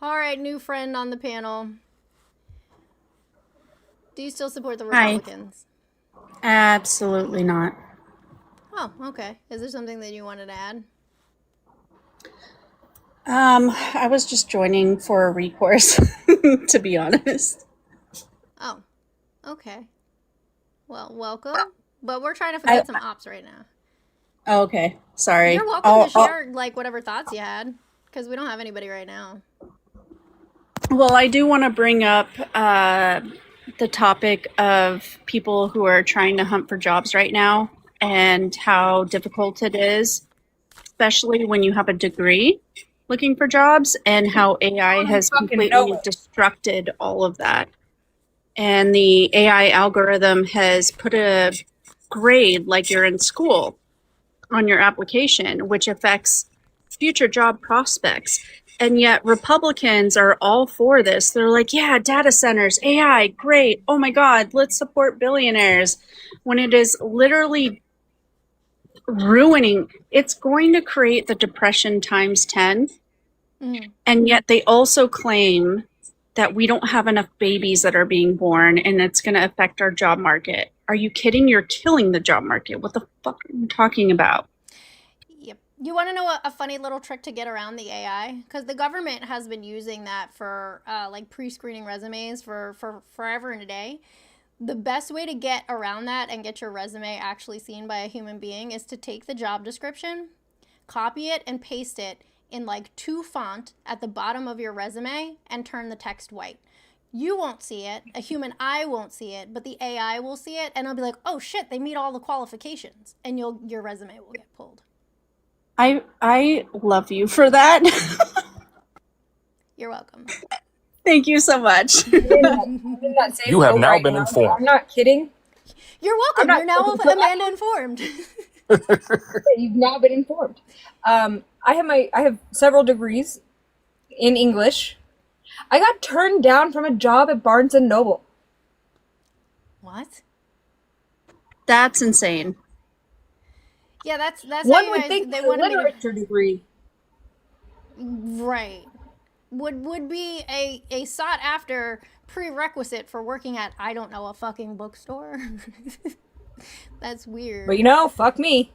All right, new friend on the panel. Do you still support the Republicans? Absolutely not. Oh, okay. Is there something that you wanted to add? I was just joining for a recourse, to be honest. Oh, okay. Well, welcome. But we're trying to forget some ops right now. Oh, okay. Sorry. You're welcome to share whatever thoughts you had, because we don't have anybody right now. Well, I do want to bring up the topic of people who are trying to hunt for jobs right now and how difficult it is, especially when you have a degree looking for jobs, and how AI has completely destructed all of that. And the AI algorithm has put a grade like you're in school on your application, which affects future job prospects. And yet Republicans are all for this. They're like, yeah, data centers, AI, great. Oh my God, let's support billionaires. When it is literally ruining, it's going to create the depression times 10. And yet they also claim that we don't have enough babies that are being born and it's going to affect our job market. Are you kidding? You're killing the job market. What the fuck are you talking about? Yep. You want to know a funny little trick to get around the AI? Because the government has been using that for like pre-screening resumes for forever and a day. The best way to get around that and get your resume actually seen by a human being is to take the job description, copy it, and paste it in like 2 font at the bottom of your resume and turn the text white. You won't see it. A human eye won't see it, but the AI will see it, and it'll be like, "Oh shit, they meet all the qualifications," and your resume will get pulled. I love you for that. You're welcome. Thank you so much. I'm in that same You have boat now right been now. informed. I'm not kidding. You're I'm welcome. not You're now joking. Amanda informed. You've now been informed. I have several degrees in English. I got turned down from a job at Barnes and Noble. What? That's insane. Yeah, that's One how you would guys. think They a wanted me to. literature degree. Right. Would be a sought after prerequisite for working at, I don't know, a fucking bookstore. That's weird. But you know, fuck me.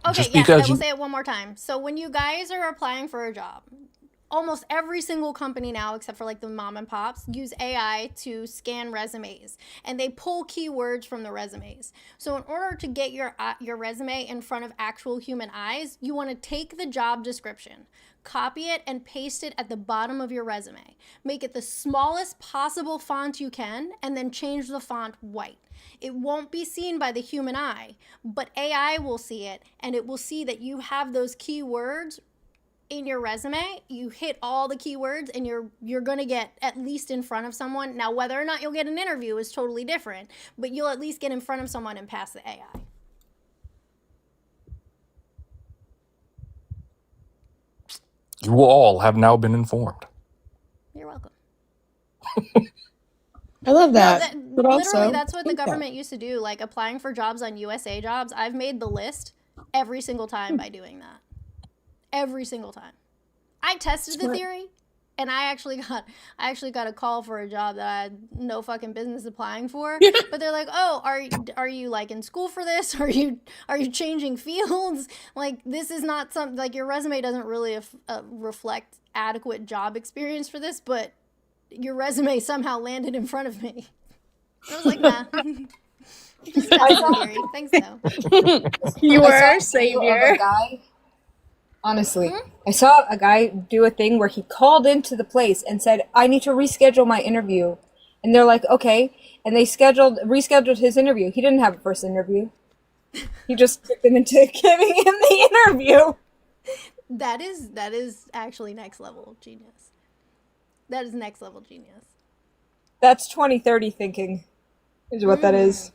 Okay, Just yes, I because will you say it one more time. So when you guys are applying for a job, almost every single company now, except for like the mom and pops, use AI to scan resumes, and they pull keywords from the resumes. So in order to get your resume in front of actual human eyes, you want to take the job description, copy it, and paste it at the bottom of your resume. Make it the smallest possible font you can, and then change the font white. It won't be seen by the human eye, but AI will see it, and it will see that you have those keywords in your resume. You hit all the keywords, and you're going to get at least in front of someone. Now, whether or not you'll get an interview is totally different, but you'll at least get in front of someone and pass the AI. you all have now been informed. You're welcome. I love that. Literally, but also, that's what the think that. government used to do. Like applying for jobs on USA Jobs, I've made the list every single time by doing that. Every single time. I tested the theory, and I actually got a call for a job that I had no fucking business applying for. But they're like, "Oh, are you like in school for this? Are you changing fields? Like this is not something, like your resume doesn't really reflect adequate job experience for this, but your resume somehow landed in front of me." I was like, "Nah." Just testing the theory. Thanks though. You I were saw our a video savior. of a guy. Honestly, I saw a guy do a thing where he called into the place and said, "I need to reschedule my interview," and they're like, "Okay," and they rescheduled his interview. He didn't have a first interview. He just tricked him into giving him the interview. That is actually next level genius. That is next level genius. That's 2030 thinking, is what that is.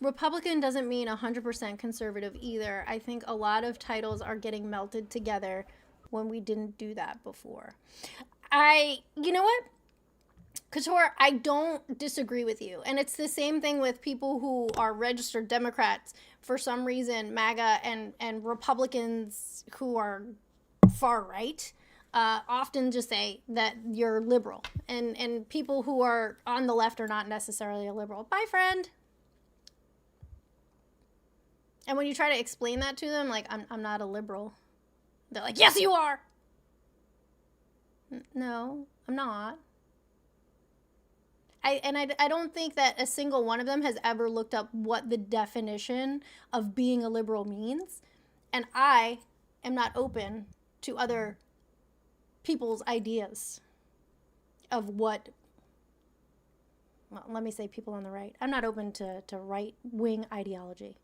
Republican doesn't mean 100% conservative either. I think a lot of titles are getting melted together when we didn't do that before. You know what? Couture, I don't disagree with you. And it's the same thing with people who are registered Democrats for some reason, MAGA and Republicans who are far right. Often just say that you're liberal, and people who are on the left are not necessarily a liberal. Bye, friend. And when you try to explain that to them, like, I'm not a liberal, they're like, yes, you are. No, I'm not. I don't think that a single one of them has ever looked up what the definition of being a liberal means. And I am not open to other people's ideas of what, well, let me say people on the right. I'm not open to right-wing ideology.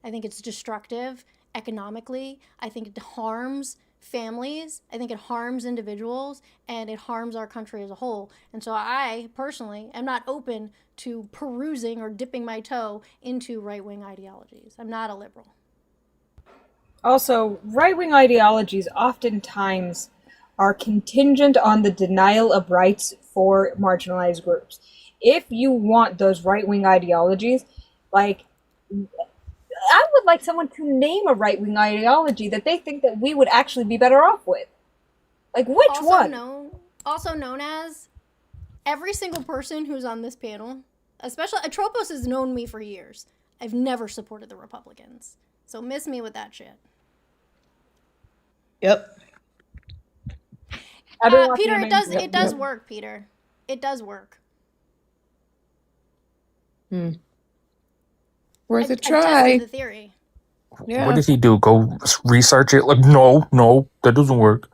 I think it's destructive economically. I think it harms families. I think it harms individuals, and it harms our country as a whole. And so I personally am not open to perusing or dipping my toe into right-wing ideologies. I'm not a liberal. Also, right-wing ideologies oftentimes are contingent on the denial of rights for marginalized groups. If you want those right-wing ideologies, like, I would like someone to name a right-wing ideology that they think that we would actually be better off with. Like, which one? Also known as every single person who's on this panel, especially Atropos has known me for years. I've never supported the Republicans. So miss me with that shit. Yep. Peter, it does work, Peter. It does work. Worth a I try. tested the theory. What did he do? Go research it? Like, no, that doesn't work.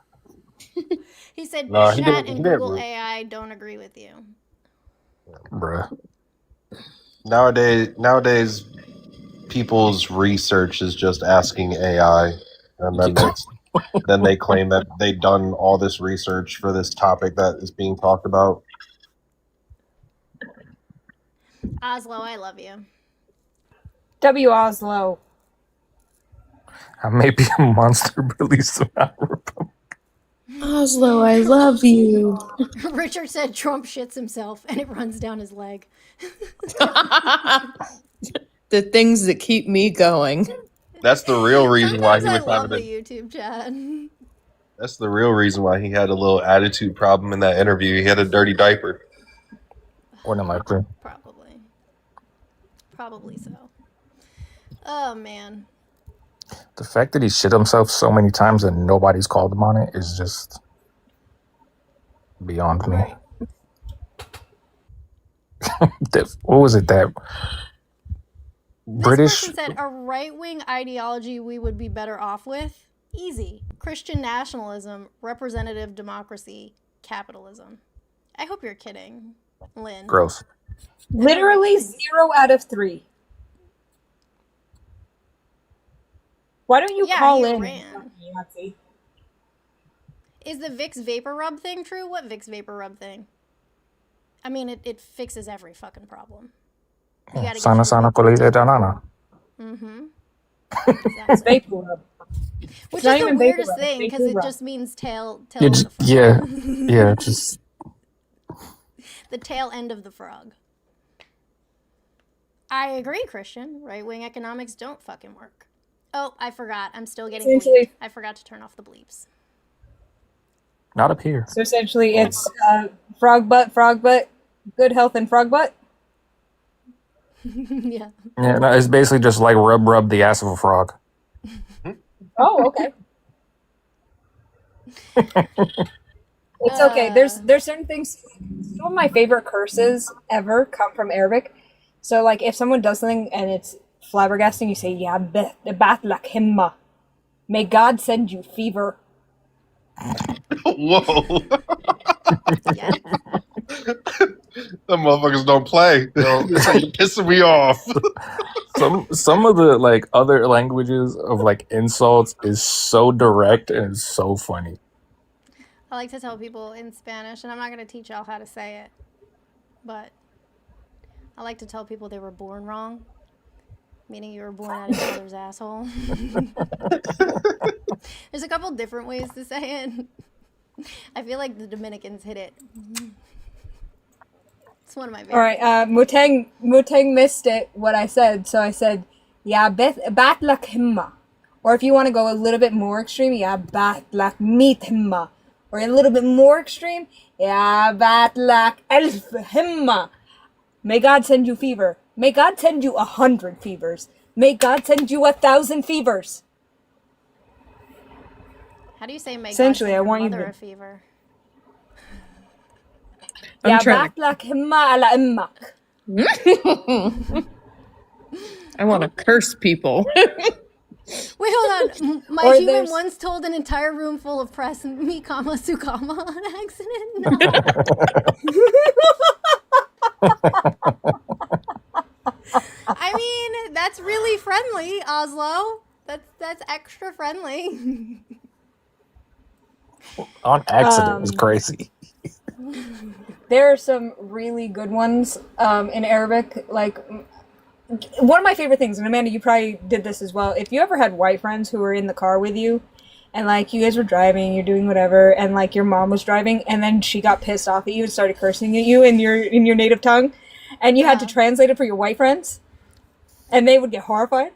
He said No, he chat didn't. and He didn't. Google AI don't agree with you. Bruh. Nowadays, people's research is just asking AI, and then they claim that they've done all this research for this topic that is being talked about. Oslo, I love you. W. Oslo. I may be a monster, but at least I'm not a Republican. Oslo, I love you. Richard said Trump shits himself and it runs down his leg. The things that keep me going. That's the real reason why Sometimes he I was love having the YouTube chat. That's the real reason why he had a little attitude problem in that interview. He had a dirty diaper. Or not like that. Probably so. Oh, man. The fact that he shit himself so many times and nobody's called him on it is just beyond me. What was it that British? This person said a right-wing ideology we would be better off with. Easy. Christian nationalism, representative democracy, capitalism. I hope you're kidding, Lynn. Gross. Literally 0 out of 3. Why don't you call in? Nazi? Is the Vicks Vapor Rub thing true? What Vicks Vapor Rub thing? I mean, it fixes every fucking problem. You gotta Sana sana colita danana. Mm-hmm. It's Vapor Rub. Which It's not is the even weirdest Vapor Rub, thing, because Vapor it Rub. just means tail Yeah, of the frog. yeah, just The tail end of the frog. I agree, Christian. Right-wing economics don't fucking work. Oh, I forgot. I'm still getting bleeped. I forgot to turn off the bleeps. not up here. So essentially, it's frog butt, good health, and frog butt. Yeah. Yeah, no, it's basically just like rub the ass of a frog. Oh, okay. It's okay. There's certain things. Some of my favorite curses ever come from Arabic. So like if someone does something and it's flabbergasting, you say "Ya bath lak himma." May God send you fever. Whoa. The motherfuckers don't play. It's like, you're pissing me off. Some of the like other languages of like insults is so direct and it's so funny. I like to tell people in Spanish, and I'm not going to teach y'all how to say it, but I like to tell people they were born wrong, meaning you were born out of your mother's asshole. There's a couple different ways to say it. I feel like the Dominicans hit it. It's one of my favorites. All right, Muteng missed it. What I said, so I said "Ya bath lak himma," or if you want to go a little bit more extreme, "Ya bath lak meet himma." Or a little bit more extreme, "Ya bath lak elf himma." May God send you fever. May God send you 100 fevers. May God send you 1,000 fevers. How do you say "May Essentially, God I send your want you mother to- a fever"? Ya trying bath lak himma ala immak. I want to curse people. Wait, hold on. My Or human there's- once told an entire room full of press, "Me, comma, Sukama" on accident. No. I mean, that's really friendly, Oslo. That's extra friendly. On accident was crazy. There are some really good ones in Arabic. Like, one of my favorite things, and Amanda, you probably did this as well. If you ever had white friends who were in the car with you, and like you guys were driving, you're doing whatever, and like your mom was driving, and then she got pissed off at you and started cursing at you in your native tongue, and you had to translate it for your white friends, and they would get horrified.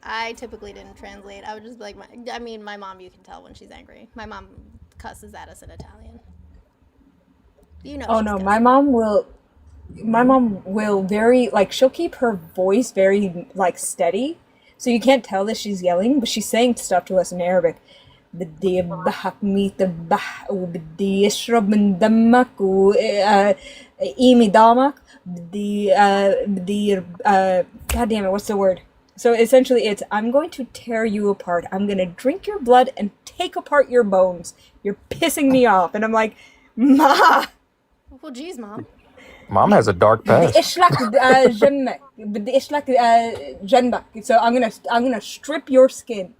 I typically didn't translate. I would just be like, my mom, you can tell when she's angry. My mom cusses at us in Italian. You know. Oh no, my mom will very, like, she'll keep her voice very, like, steady. So you can't tell that she's yelling, but she's saying stuff to us in Arabic. بدي أذبحك ميت ذبح وبدي يشرب من دمك وإيمي دامك بدي God damn it, what's the word? So essentially it's, I'm going to tear you apart. I'm going to drink your blood and take apart your bones. You're pissing me off. And I'm like, Ma! Well, geez, Mom. Mom has a dark بدي past. اشلك جنبك بدي اشلك جنبك. So I'm gonna strip your skin.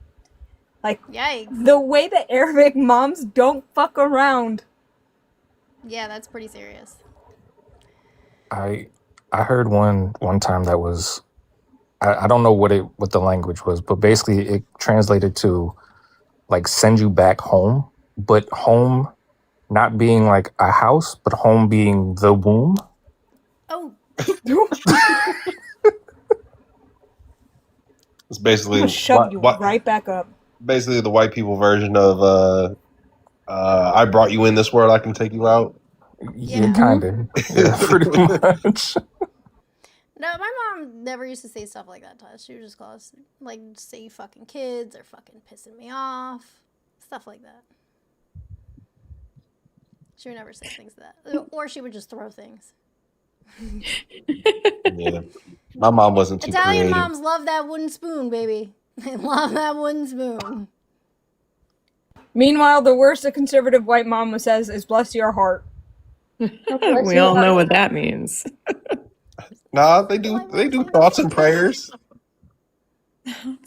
Like, Yikes. the way that Arabic moms don't fuck around. Yeah, that's pretty serious. I heard one time that was I don't know what the language was, but basically it translated to like send you back home, but home not being like a house, but home being the womb. Oh. It's basically I'm gonna shove you right back up. Basically the white people version of I brought you in this world, I can take you out. Yeah, kind of. Yeah, pretty much. No, my mom never used to say stuff like that to us. She would just call us, like, say you fucking kids or fucking pissing me off. Stuff like that. She would never say things like that. Or she would just throw things. Yeah. My mom wasn't too Italian creative. moms love that wooden spoon, baby. They love that wooden spoon. Meanwhile, the worst a conservative white mama says is bless your heart. We all know what that means. Nah, they do thoughts and prayers.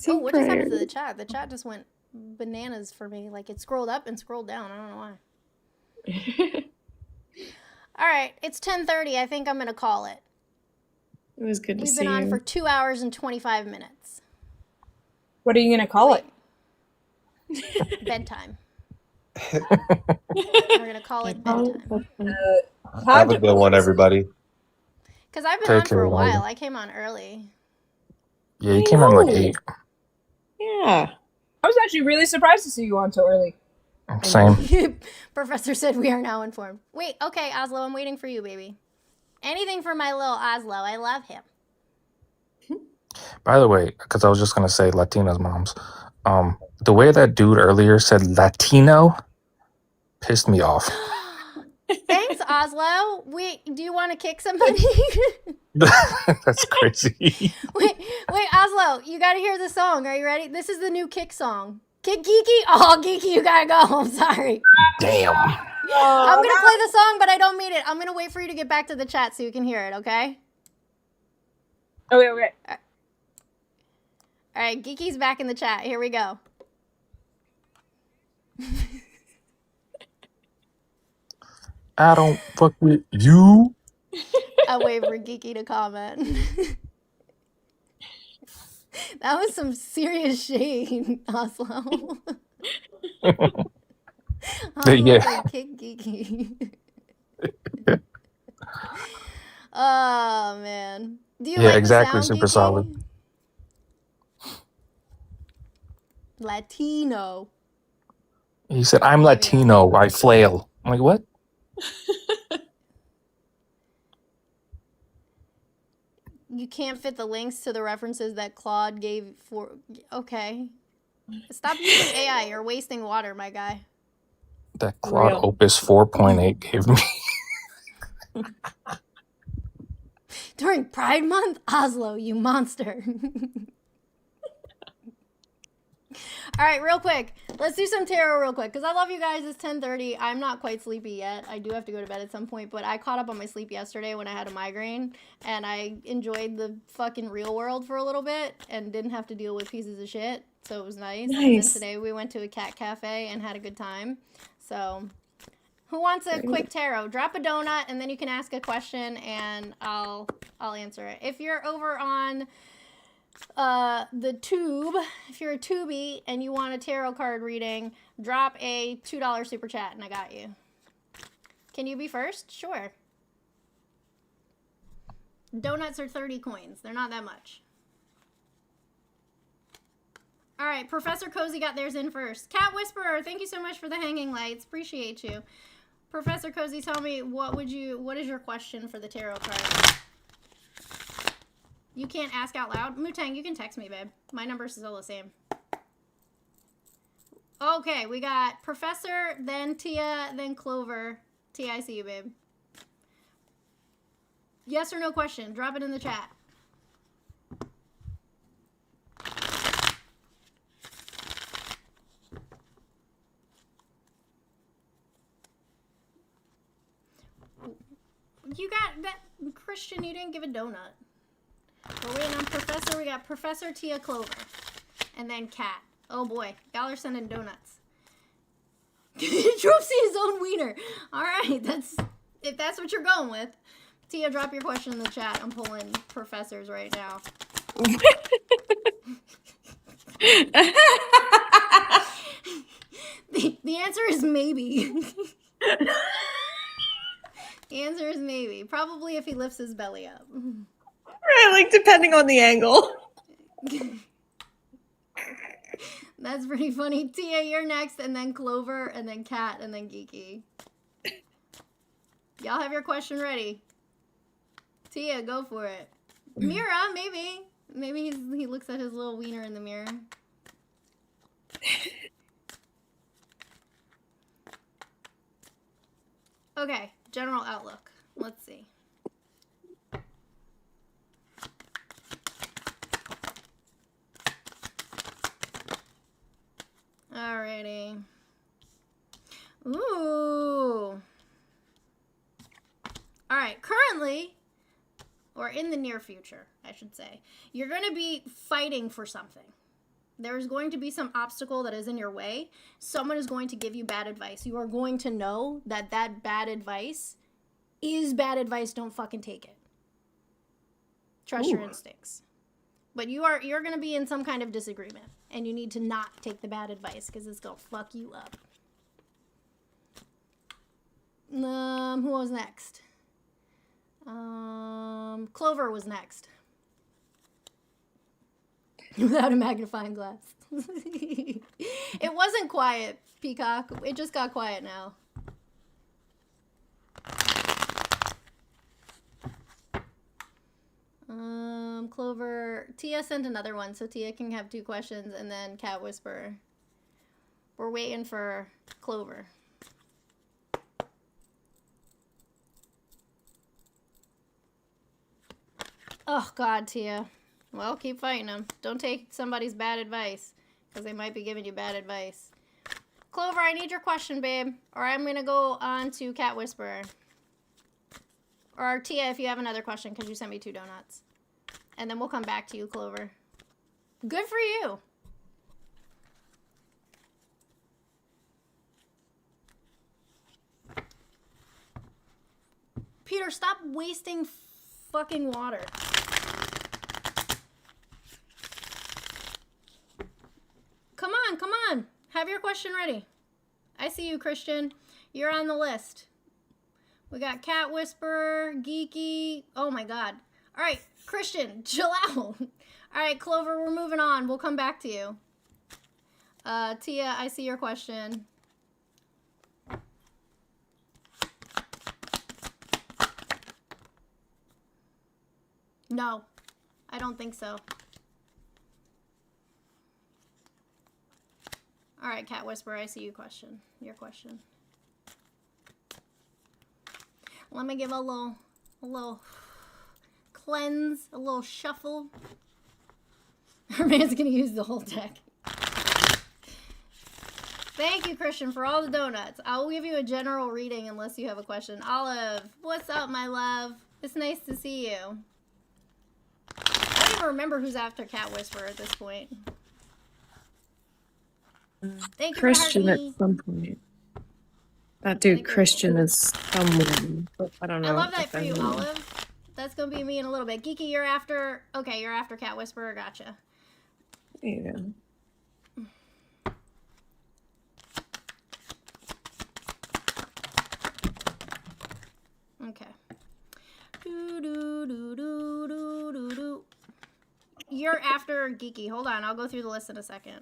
Oh, what just happened to the chat? The chat just went bananas for me. Like, it scrolled up and scrolled down. I don't know why. All right, it's 10:30. I think I'm going to call it. It was good to see We've been on you. for 2 hours and 25 minutes. What are you gonna call it? Bedtime. We're going to call it bedtime. Have a good one, everybody. Because I've been Take on for care, a while. lady. I came on early. Yeah, you came in like 8. Yeah. I was actually really surprised to see you on so early. Same. Professor said we are now informed. Wait, okay, Oslo, I'm waiting for you, baby. Anything for my little Oslo. I love him. By the way, because I was just gonna say Latinas moms, the way that dude earlier said Latino pissed me off. Thanks, Oslo. Wait, do you want to kick somebody? That's crazy. Wait, Oslo, you got to hear the song. Are you ready? This is the new Kick song. Kick Geeky? Oh, Geeky, you got to go. I'm sorry. Damn. I'm going to play the song, but I don't mean it. I'm going to wait for you to get back to the chat so you can hear it, okay? Okay. All right, Geeky's back in the chat. Here we go. I don't fuck with you. I'll wait for Geeky to comment. That was some serious shade, Oslo. Yeah. Like, kick Geeky. Oh, man. Do you Yeah, like exactly. the sound, Super Geeky? solid. Latino. He said, I'm Latino. I flail. I'm like, what? You can't fit the links to the references that Claude gave for... Okay. Stop using AI. You're wasting water, my guy. That Claude Opus 4.8 gave me. During Pride Month? Oslo, you monster. All right, real quick. Let's do some tarot real quick because I love you guys. It's 10:30. I'm not quite sleepy yet. I do have to go to bed at some point, but I caught up on my sleep yesterday when I had a migraine, and I enjoyed the fucking real world for a little bit and didn't have to deal with pieces of shit, so it was nice. And then today we went to a cat cafe and had a good time. So, who wants a quick tarot? Drop a donut, and then you can ask a question, and I'll answer it. If you're over on the tube, if you're a tubie and you want a tarot card reading, drop a $2 super chat and I got you. Can you be first? Sure. Donuts are 30 coins. They're not that much. All right, Professor Cozy got theirs in first. Cat Whisperer, thank you so much for the hanging lights. Appreciate you. Professor Cozy, tell me, what is your question for the tarot card? You can't ask out loud? Mutang, you can text me, babe. My number's still the same. Okay, we got Professor, then Tia, then Clover. Tia, I see you, babe. Yes or no question? Drop it in the chat. you got that, Christian, you didn't give a donut. We're waiting on Professor. We got Professor Tia Clover. And then Cat. Oh boy, y'all are sending donuts. Troop see his own wiener. Alright, if that's what you're going with. Tia, drop your question in the chat. I'm pulling professors right now. The answer is maybe. The answer is maybe. Probably if he lifts his belly up. Right, like depending on the angle. That's pretty funny. Tia, you're next, and then Clover, and then Cat, and then Geeky. Y'all have your question ready. Tia, go for it. Mira, maybe. Maybe he looks at his little wiener in the mirror. Okay, general outlook. Let's see. Alrighty. Ooh. Alright, currently, or in the near future, I should say, you're going to be fighting for something. There's going to be some obstacle that is in your way. Someone is going to give you bad advice. You are going to know that that bad advice is bad advice. Don't fucking take it. Trust your instincts. But you're going to be in some kind of disagreement, and you need to not take the bad advice because it's going to fuck you up. Who was next? Clover was next. Without a magnifying glass. It wasn't quiet, Peacock. It just got quiet now. Clover. Tia sent another one, so Tia can have 2 questions, and then Cat Whisperer. We're waiting for Clover. Oh, God, Tia. Well, keep fighting them. Don't take somebody's bad advice, because they might be giving you bad advice. Clover, I need your question, babe, or I'm going to go on to Cat Whisperer. Or Tia, if you have another question, because you sent me 2 donuts. And then we'll come back to you, Clover. Good for you. Peter, stop wasting fucking water. Come on, come on. Have your question ready. I see you, Christian. You're on the list. We got Cat Whisperer, Geeky. Oh my God. All right, Christian, chill out. All right, Clover, we're moving on. We'll come back to you. Tia, I see your question. No, I don't think so. All right, Cat Whisperer, I see your question. Let me give a little cleanse, a little shuffle. Her man's gonna use the whole deck. Thank you, Christian, for all the donuts. I will give you a general reading unless you have a question. Olive, what's up, my love? It's nice to see you. I don't even remember who's after Cat Whisperer at this point. Thank you, Christian at Harvey. some point. That dude Christian is someone, but I don't know. I love that if for you, anyone- Olive. That's gonna be me in a little bit. Geeky, you're after. Okay, you're after Cat Whisperer. Gotcha. Yeah. Okay. Do. You're after Geeky. Hold on, I'll go through the list in a second.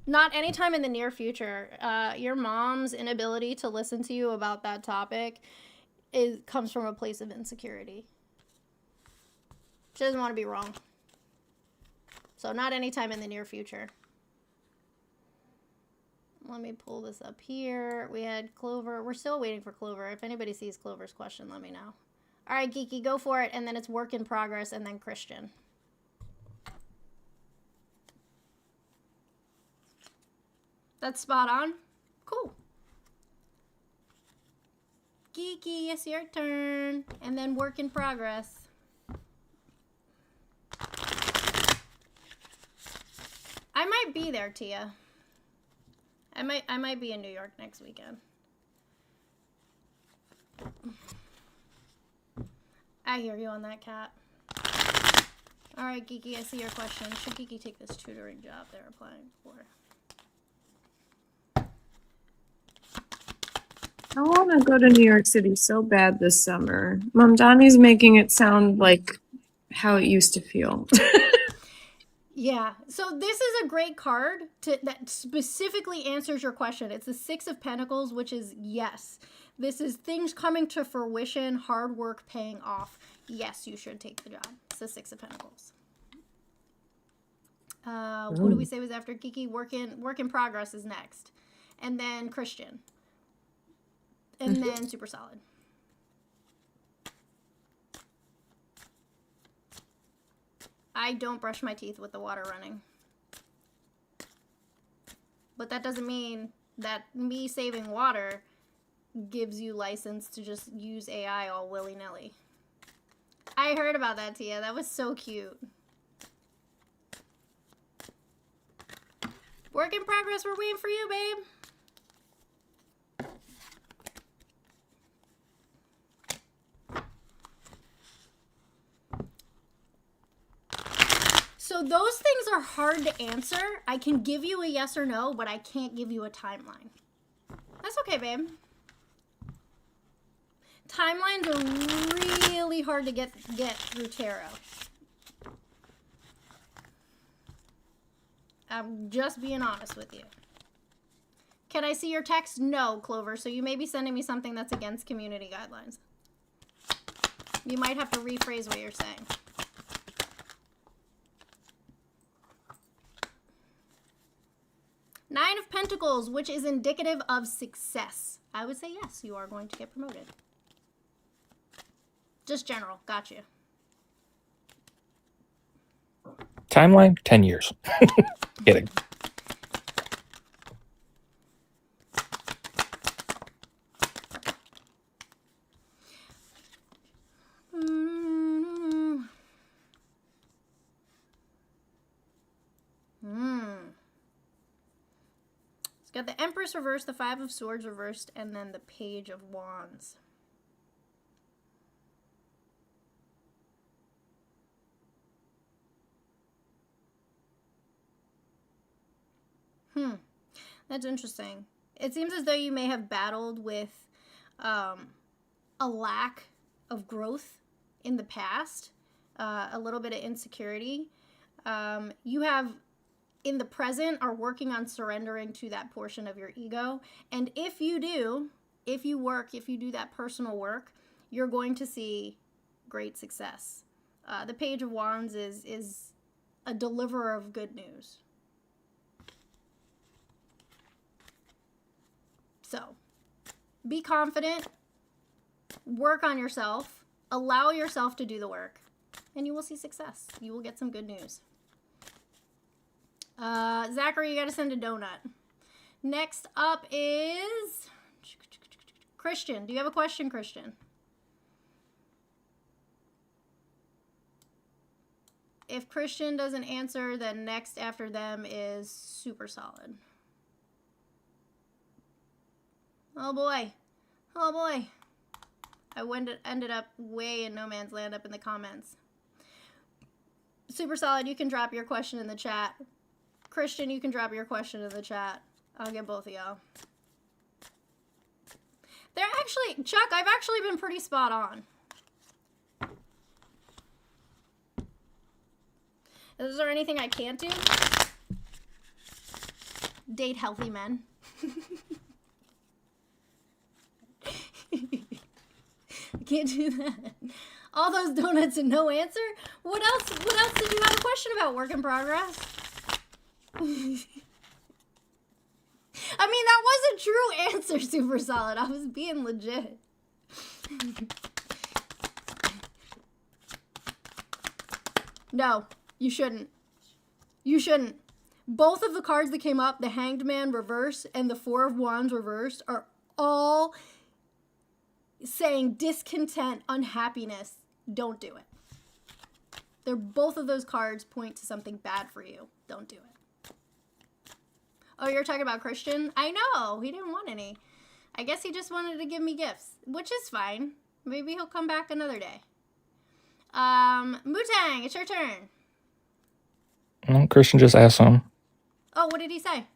Not anytime in the near future. Your mom's inability to listen to you about that topic comes from a place of insecurity. She doesn't want to be wrong. So not anytime in the near future. Let me pull this up here. We had Clover. We're still waiting for Clover. If anybody sees Clover's question, let me know. All right, Geeky, go for it. And then it's work in progress and then Christian. That's spot on. Cool. Geeky, it's your turn. And then work in progress. I might be there, Tia. I might be in New York next weekend. I hear you on that, Cat. All right, Geeky, I see your question. Should Geeky take this tutoring job they're applying for? I want to go to New York City so bad this summer. Mom Donnie's making it sound like how it used to feel. Yeah, so this is a great card that specifically answers your question. It's the Six of Pentacles, which is yes. This is things coming to fruition, hard work paying off. Yes, you should take the job. It's the Six of Pentacles. Who do we say was after Kiki? Work in progress is next. And then Christian. And then Super Solid. I don't brush my teeth with the water running. But that doesn't mean that me saving water gives you license to just use AI all willy-nilly. I heard about that, Tia. That was so cute. Work in progress. We're waiting for you, babe. So those things are hard to answer. I can give you a yes or no, but I can't give you a timeline. That's okay, babe. Timelines are really hard to get through tarot. I'm just being honest with you. Can I see your text? No, Clover. So you may be sending me something that's against community guidelines. You might have to rephrase what you're saying. Nine of Pentacles, which is indicative of success. I would say yes, you are going to get promoted. Just general. Got you. Timeline, 10 years. Kidding. It's got the Empress reversed, the Five of Swords reversed, and then the Page of Wands. That's interesting. It seems as though you may have battled with a lack of growth in the past, a little bit of insecurity. You have, in the present, are working on surrendering to that portion of your ego. And if you do, if you do that personal work, you're going to see great success. The Page of Wands is a deliverer of good news. So, be confident, work on yourself, allow yourself to do the work, and you will see success. You will get some good news. Zachary, you got to send a donut. Next up is Christian. Do you have a question, Christian? If Christian doesn't answer, then next after them is Super Solid. Oh boy. Oh boy. I ended up way in no man's land up in the comments. Super Solid, you can drop your question in the chat. Christian, you can drop your question in the chat. I'll get both of y'all. They're actually, Chuck, I've actually been pretty spot on. Is there anything I can't do? Date healthy men. I can't do that. All those donuts and no answer? What else did you have a question about? Work in progress? I mean, that was a true answer, Super Solid. I was being legit. No, you shouldn't. You shouldn't. Both of the cards that came up, the Hanged Man reverse and the Four of Wands reversed, are all saying discontent, unhappiness. Don't do it. Both of those cards point to something bad for you. Don't do it. Oh, you're talking about Christian? I know. He didn't want any. I guess he just wanted to give me gifts, which is fine. Maybe he'll come back another day. Mutang, it's your turn. Christian just asked something. Oh, what did he say?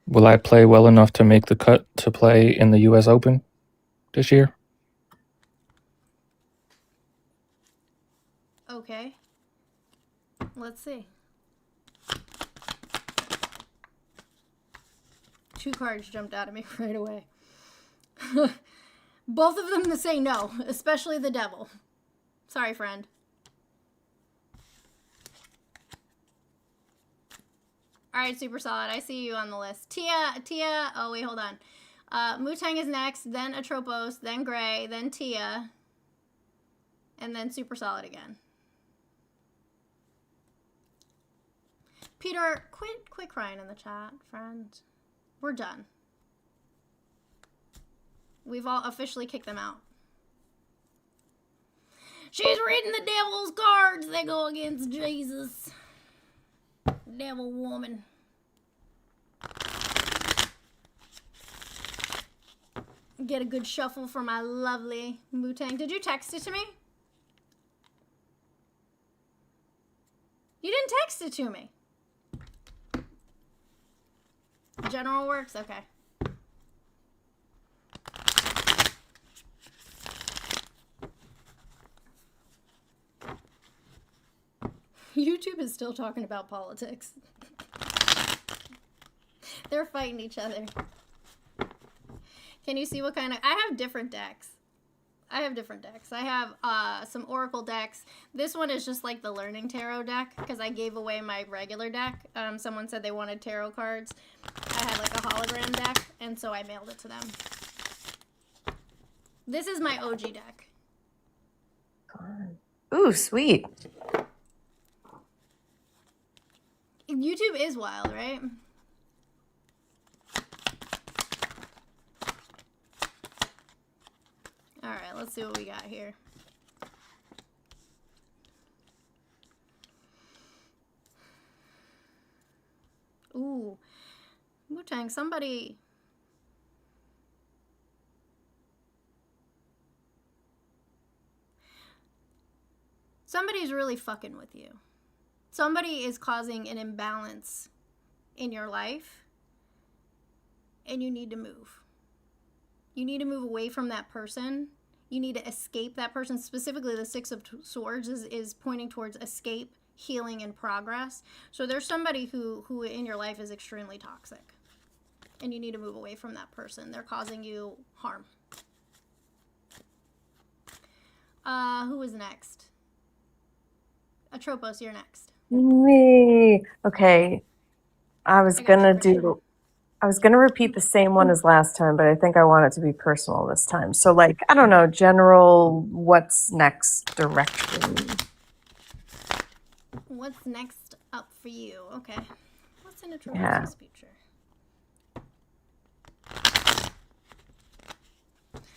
Will I play well enough to make the cut to play in the U.S. Open this year? Okay. Let's see. 2 cards jumped out at me right away. Both of them to say no, especially the devil. Sorry, friend. All right, super solid. I see you on the list. Tia. Oh, wait, hold on. Mutang is next, then Atropos, then Gray, then Tia, and then super solid again. Peter, quit crying in the chat, friend. We're done. We've all officially kicked them out. She's reading the devil's cards. They go against Jesus. Devil woman. Get a good shuffle for my lovely Mutang. Did you text it to me? You didn't text it to me. General works? Okay. YouTube is still talking about politics. They're fighting each other. Can you see what kind of... I have different decks. I have some Oracle decks. This one is just like the Learning Tarot deck because I gave away my regular deck. Someone said they wanted tarot cards. I had like a hologram deck, and so I mailed it to them. This is my OG deck. Ooh, sweet. YouTube is wild, right? All right, let's see what we got here. Ooh, Mutang, somebody's really fucking with you. Somebody is causing an imbalance in your life, and you need to move. You need to move away from that person. You need to escape that person. Specifically, the Six of Swords is pointing towards escape, healing, and progress. So there's somebody who in your life is extremely toxic, and you need to move away from that person. They're causing you harm. Who is next? Atropos, you're next. Me. Okay. I was gonna repeat the same one as last time, but I think I want it to be personal this time. So, like, I don't know, general, what's next direction? What's next up for you? Okay. What's in Atropos' future?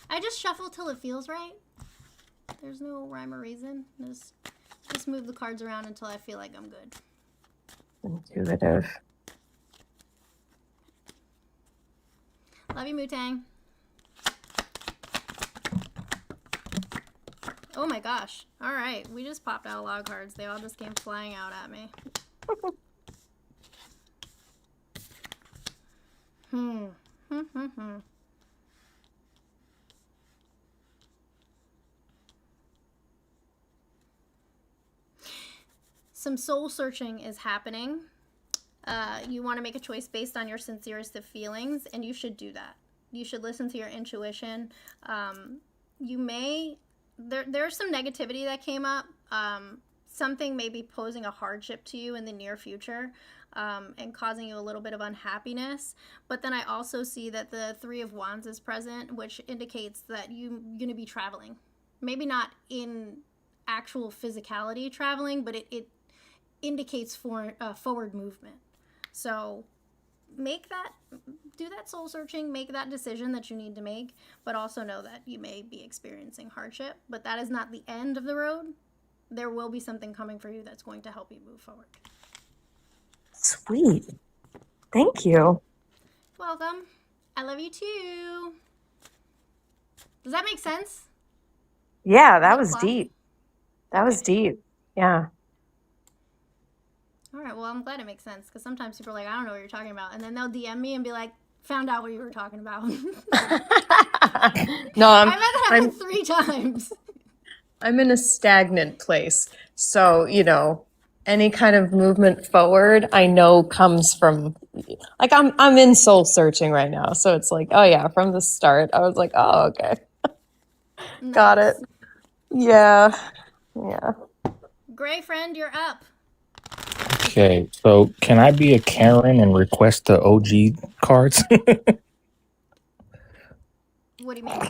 I just shuffle till it feels right. There's no rhyme or reason. Just move the cards around until I feel like I'm good. Intuitive. Love you, Mutang. Oh my gosh. All right. We just popped out a lot of cards. They all just came flying out at me. Some soul searching is happening. You want to make a choice based on your sincerest of feelings, and you should do that. You should listen to your intuition. There's some negativity that came up. Something may be posing a hardship to you in the near future and causing you a little bit of unhappiness. But then I also see that the Three of Wands is present, which indicates that you're going to be traveling. Maybe not in actual physicality traveling, but it indicates forward movement. So do that soul searching, make that decision that you need to make, but also know that you may be experiencing hardship, but that is not the end of the road. There will be something coming for you that's going to help you move forward. Sweet. Thank you. Welcome. I love you too. Does that make sense? Yeah, that Does was apply? deep. That was deep. Yeah. All right, well, I'm glad it makes sense, because sometimes people are like, I don't know what you're talking about, and then they'll DM me and be like, found out what you were talking about. No, I've had that happen 3 times. I'm in a stagnant place. So, any kind of movement forward, I know comes from like I'm in soul searching right now. So it's like, oh yeah, from the start, I was like, oh, okay. Got it. Yeah. Yeah. Gray friend, you're up. Okay, so can I be a Karen and request the OG cards? What do you mean?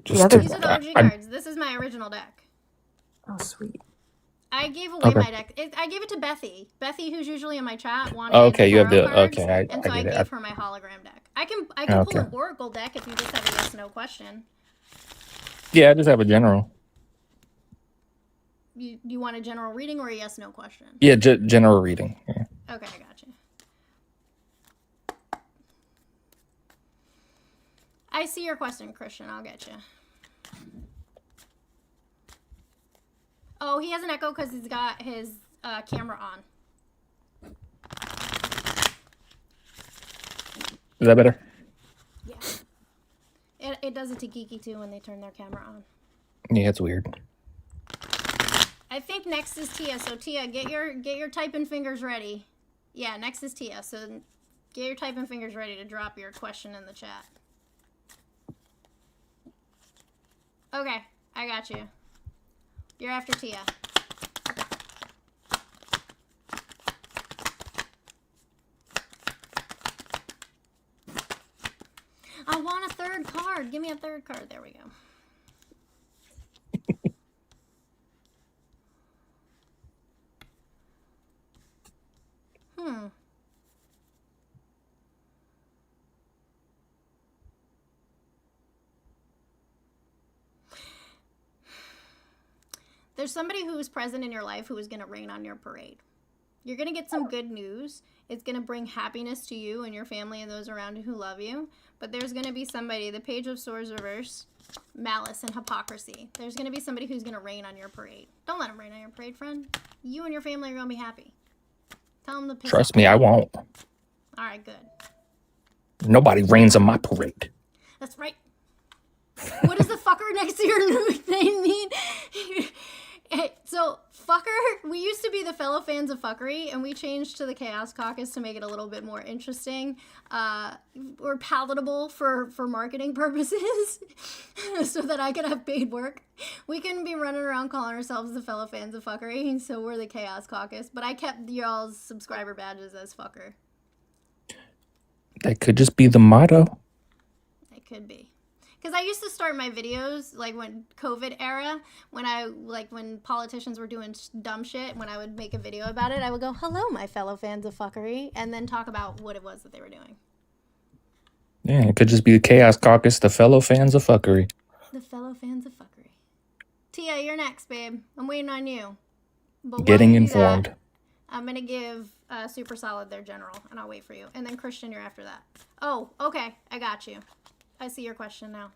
Just to, These are the OG cards. This is my original deck. Oh, sweet. I gave away Okay. my deck. I gave it to Bethy. Bethy, who's usually in my chat, wanted Okay, you have tarot the cards, okay. and I so I get gave it. her my hologram deck. I can pull Okay. an oracle deck if you just have a yes/no question. Yeah, I just have a general. You want a general reading or a yes/no question? Yeah, general reading. Yeah. Okay, I got you. I see your question, Christian. I'll get you. Oh, he has an echo because he's got his camera on. Is that better? Yeah. It does it to Geeky too when they turn their camera on. Yeah, it's weird. I think next is Tia. So Tia, get your typing fingers ready. Yeah, next is Tia. So get your typing fingers ready to drop your question in the chat. Okay, I got you. You're after Tia. I want a third card. Give me a third card. There we go. There's somebody who's present in your life who is going to rain on your parade. You're going to get some good news. It's going to bring happiness to you and your family and those around you who love you. But there's going to be somebody, the Page of Swords reverse, malice and hypocrisy. There's going to be somebody who's going to rain on your parade. Don't let them rain on your parade, friend. You and your family are going to be happy. Tell them to piss Trust off. me, I won't. All right, good. Nobody rains on my parade. That's right. What does the fucker next to your name mean? So, fucker, we used to be the fellow fans of fuckery, and we changed to the Chaos Caucus to make it a little bit more interesting or palatable for marketing purposes so that I could have paid work. We couldn't be running around calling ourselves the fellow fans of fuckery, and so we're the Chaos Caucus, but I kept y'all's subscriber badges as fucker. That could just be the motto. It could be. Because I used to start my videos, like when COVID era, when politicians were doing dumb shit, when I would make a video about it, I would go, hello, my fellow fans of fuckery, and then talk about what it was that they were doing. Yeah, it could just be the Chaos Caucus, the fellow fans of fuckery. The fellow fans of fuckery. Tia, you're next, babe. I'm waiting on you. But Getting while you do that, informed. I'm going to give Super Solid their general, and I'll wait for you. And then Christian, you're after that. Oh, okay. I got you. I see your question now.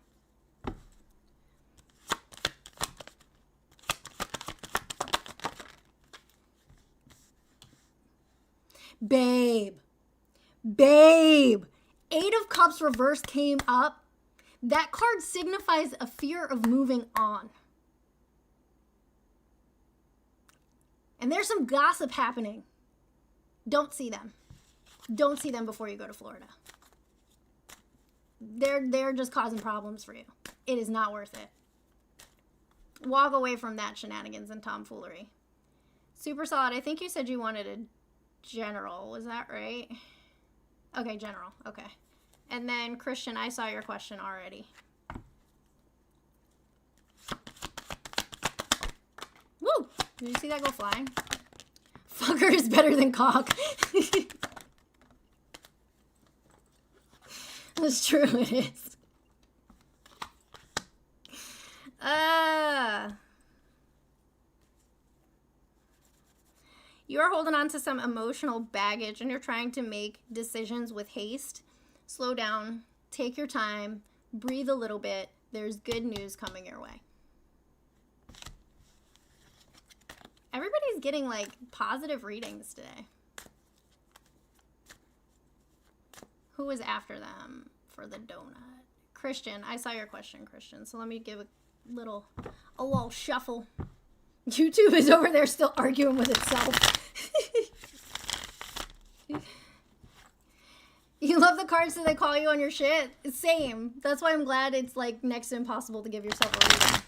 Babe. 8 of Cups reverse came up. That card signifies a fear of moving on. And there's some gossip happening. Don't see them. Don't see them before you go to Florida. They're just causing problems for you. It is not worth it. Walk away from that shenanigans and tomfoolery. Super Solid, I think you said you wanted a general. Was that right? Okay, general. Okay. And then Christian, I saw your question already. Woo! Did you see that go flying? Fucker is better than cock. That's true, it is. You are holding on to some emotional baggage and you're trying to make decisions with haste. Slow down, take your time, breathe a little bit. There's good news coming your way. Everybody's getting like positive readings today. Who was after them for the donut? Christian, I saw your question, Christian. So let me give a little shuffle. YouTube is over there still arguing with itself. You love the cards that they call you on your shit? Same. That's why I'm glad it's like next to impossible to give yourself a reading.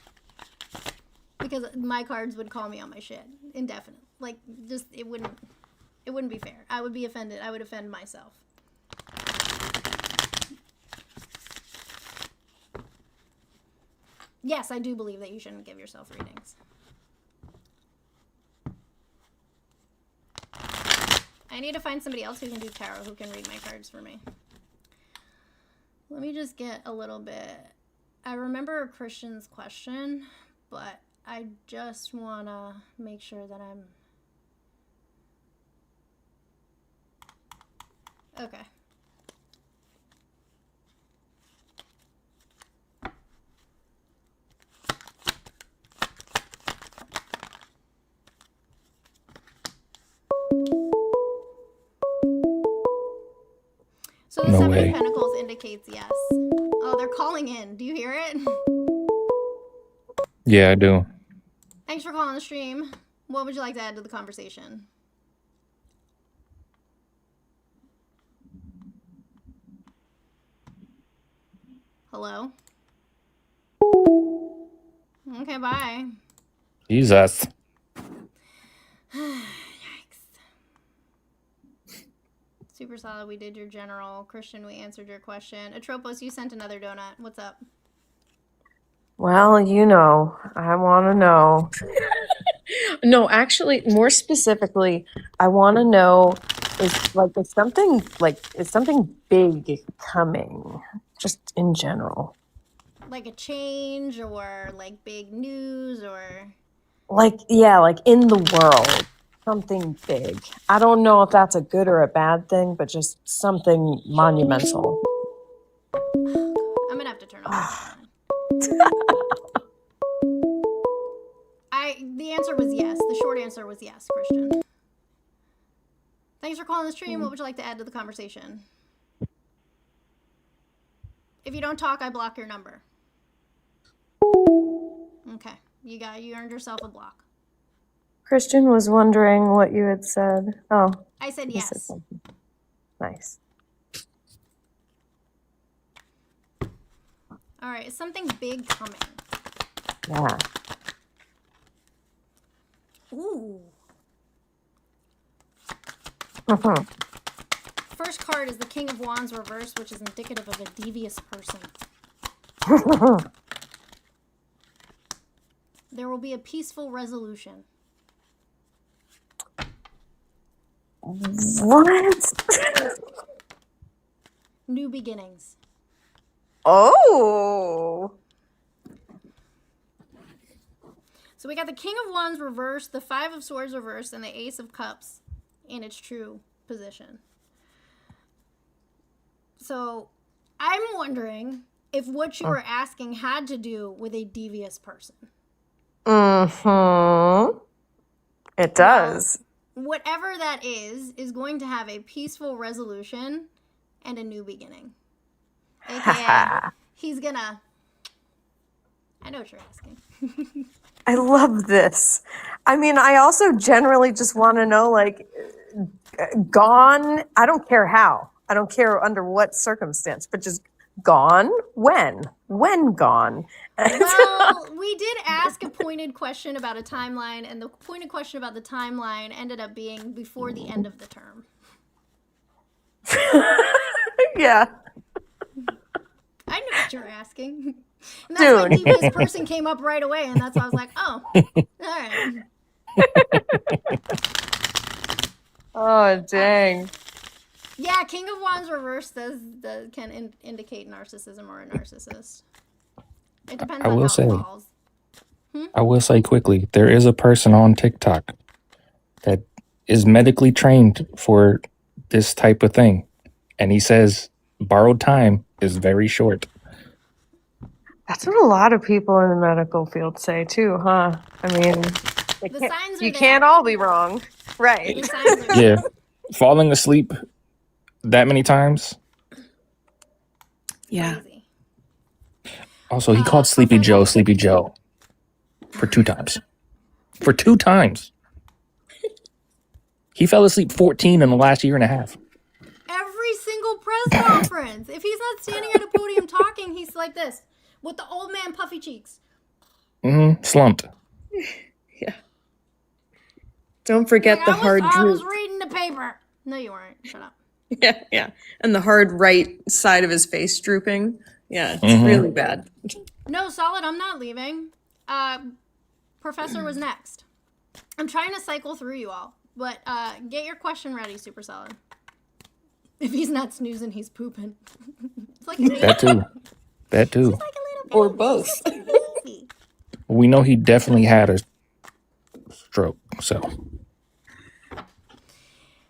Because my cards would call me on my shit. Indefinite. Like, just, it wouldn't be fair. I would be offended. I would offend myself. Yes, I do believe that you shouldn't give yourself readings. I need to find somebody else who can do tarot, who can read my cards for me. Let me just get a little bit. I remember Christian's question, but I just want to make sure that I'm... Okay. So the No Seven way. of Pentacles indicates yes. Oh, they're calling in. Do you hear it? Yeah, I do. Thanks for calling the stream. What would you like to add to the conversation? Hello? Okay, bye. Jesus. Yikes. Super solid. We did your general. Christian, we answered your question. Atropos, you sent another donut. What's up? Well, you know, I want to know. No, actually, more specifically, I want to know is something big coming, just in general. Like a change or like big news or... Like, yeah, like in the world, something big. I don't know if that's a good or a bad thing, but just something monumental. I'm gonna have to turn off the answer was yes. The short answer was yes, Christian. Thanks for calling the stream. What would you like to add to the conversation? If you don't talk, I block your number. Okay. You earned yourself a block. Christian was wondering what you had said. Oh. I said you said yes. something. Nice. All right. Is something big coming? Yeah. Ooh. Mm-hmm. First card is the King of Wands reversed, which is indicative of a devious person. There will be a peaceful resolution. What? New beginnings. Oh. So we got the King of Wands reversed, the Five of Swords reversed, and the Ace of Cups in its true position. So I'm wondering if what you were asking had to do with a devious person. Mm-hmm. It does. Whatever that is going to have a peaceful resolution and a new beginning. AKA, he's gonna... I know what you're asking. I love this. I mean, I also generally just want to know, like, gone. I don't care how. I don't care under what circumstance, but just gone. When? When gone? Well, we did ask a pointed question about a timeline, and the pointed question about the timeline ended up being before the end of the term. Yeah. I knew what you were asking. And that's why devious person came up right away, and that's why I was like, oh, all right. Oh, dang. Yeah, King of Wands reversed can indicate narcissism or a narcissist. It depends I on will how it say, falls. I will say quickly, there is a person on TikTok that is medically trained for this type of thing. And he says borrowed time is very short. That's what a lot of people in the medical field say too, huh? I mean, The signs are you there. can't all be wrong. Right. The signs are Yeah. there. Falling asleep that many times. Yeah. Crazy. Also, he called Sleepy Joe for 2 times. For 2 times. He fell asleep 14 in the last year and a half. Every single press conference. If he's not standing at a podium talking, he's like this with the old man puffy cheeks. Slumped. Don't forget Like, the hard I was droop. reading the paper. No, you weren't. Shut up. Yeah. And the hard right side of his face drooping. Yeah, it's really bad. No, Solid, I'm not leaving. Professor was next. I'm trying to cycle through you all, but get your question ready, Super Solid. If he's not snoozing, he's pooping. It's like That too. That too. She's like a little baby. Or both. She's like a baby. We know he definitely had a stroke, so.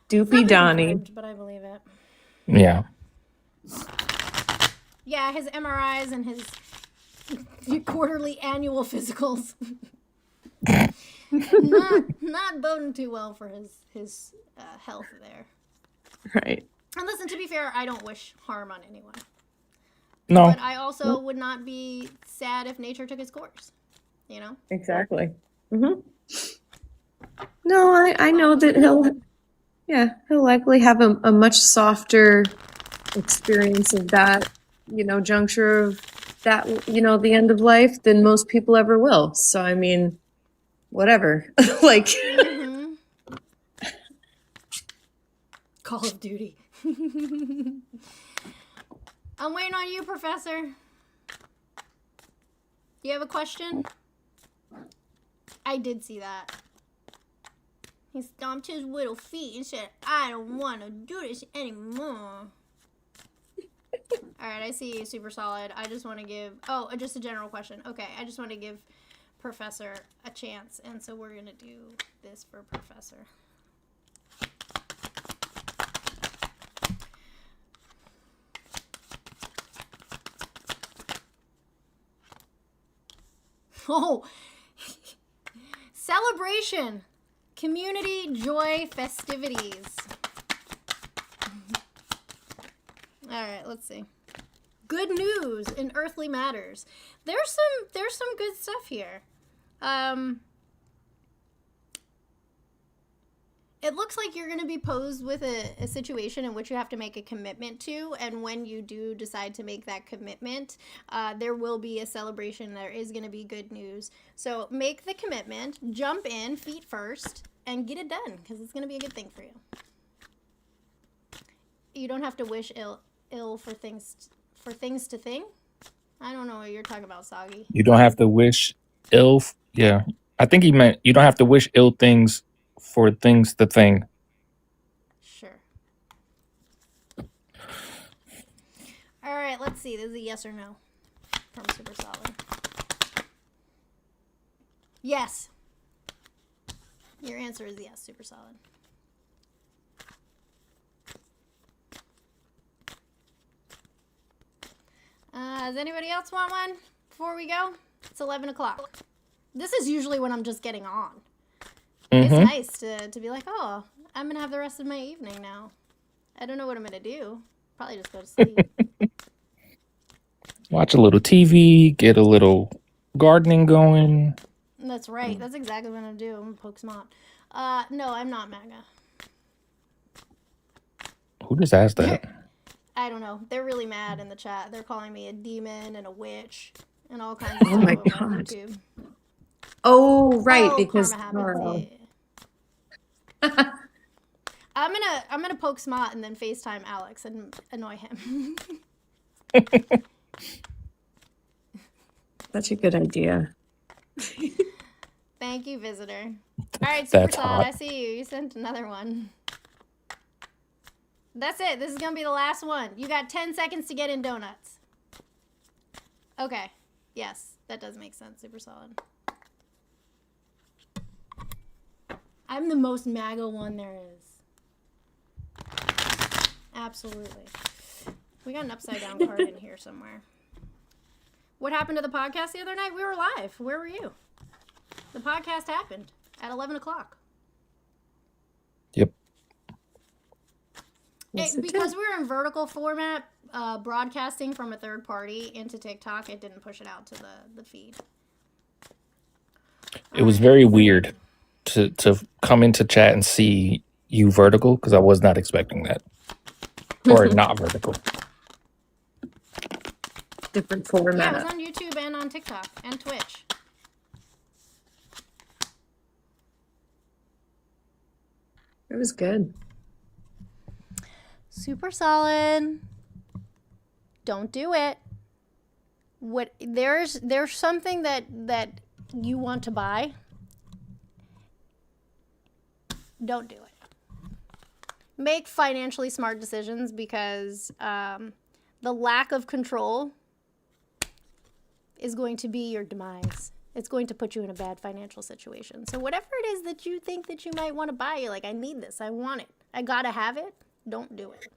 Doopy Donnie. Confirmed, but I believe it. Yeah. Yeah, his MRIs and his quarterly annual physicals. not boding too well for his health there. Right. And listen, to be fair, I don't wish harm on anyone. No. But I also would not be sad if nature took its course. You know? Exactly. No, I know that he'll likely have a much softer experience of that, juncture of that, the end of life than most people ever will. So, I mean, whatever. Like, Call of Duty. I'm waiting on you, Professor. You have a question? I did see that. He stomped his little feet and said, I don't want to do this anymore. Alright, I see you, Super Solid. I just want to give... Oh, just a general question. Okay, I just want to give Professor a chance. And so we're going to do this for Professor. Oh, celebration, community, joy, festivities. All right, let's see. Good news in earthly matters. There's some good stuff here. It looks like you're going to be posed with a situation in which you have to make a commitment to, and when you do decide to make that commitment, there will be a celebration. There is going to be good news. So make the commitment, jump in, feet first, and get it done, because it's going to be a good thing for you. You don't have to wish ill for things to thing. I don't know what you're talking about, Soggy. You don't have to wish ill. Yeah. I think he meant you don't have to wish ill things for things to thing. Sure. All right, let's see. This is a yes or no from Super Solid. Yes. Your answer is yes, Super Solid. Does anybody else want one before we go? It's 11 o'clock. This is usually when I'm just getting on. It's nice to be like, oh, I'm going to have the rest of my evening now. I don't know what I'm going to do. Probably just go to sleep. Watch a little TV, get a little gardening going. That's right. That's exactly what I'm going to do. I'm going to poke smart. No, I'm not MAGA. Who just asked that? I don't know. They're really mad in the chat. They're calling me a demon and a witch and all kinds of stuff my over God. on YouTube. oh, right, Oh, because karma happens. Yeah. I'm gonna poke Smart and then FaceTime Alex and annoy him. Such a good idea. Thank you, visitor. All right, Super That's Solid, hot. I see you. You sent another one. That's it. This is going to be the last one. You got 10 seconds to get in donuts. Okay. Yes, that does make sense. Super solid. I'm the most MAGA one there is. Absolutely. We got an upside down card in here somewhere. What happened to the podcast the other night? We were live. Where were you? The podcast happened at 11 o'clock. Yep. Because we were in vertical format, broadcasting from a third party into TikTok, it didn't push it out to the feed. It was very weird to come into chat and see you vertical because I was not expecting that. Or not vertical. Different format. Yeah, it was on YouTube and on TikTok and Twitch. It was good. Super solid. Don't do it. What there's something that you want to buy. Don't do it. Make financially smart decisions because the lack of control is going to be your demise. It's going to put you in a bad financial situation. So whatever it is that you think that you might want to buy, you're like, I need this, I want it, I gotta have it. Don't do it.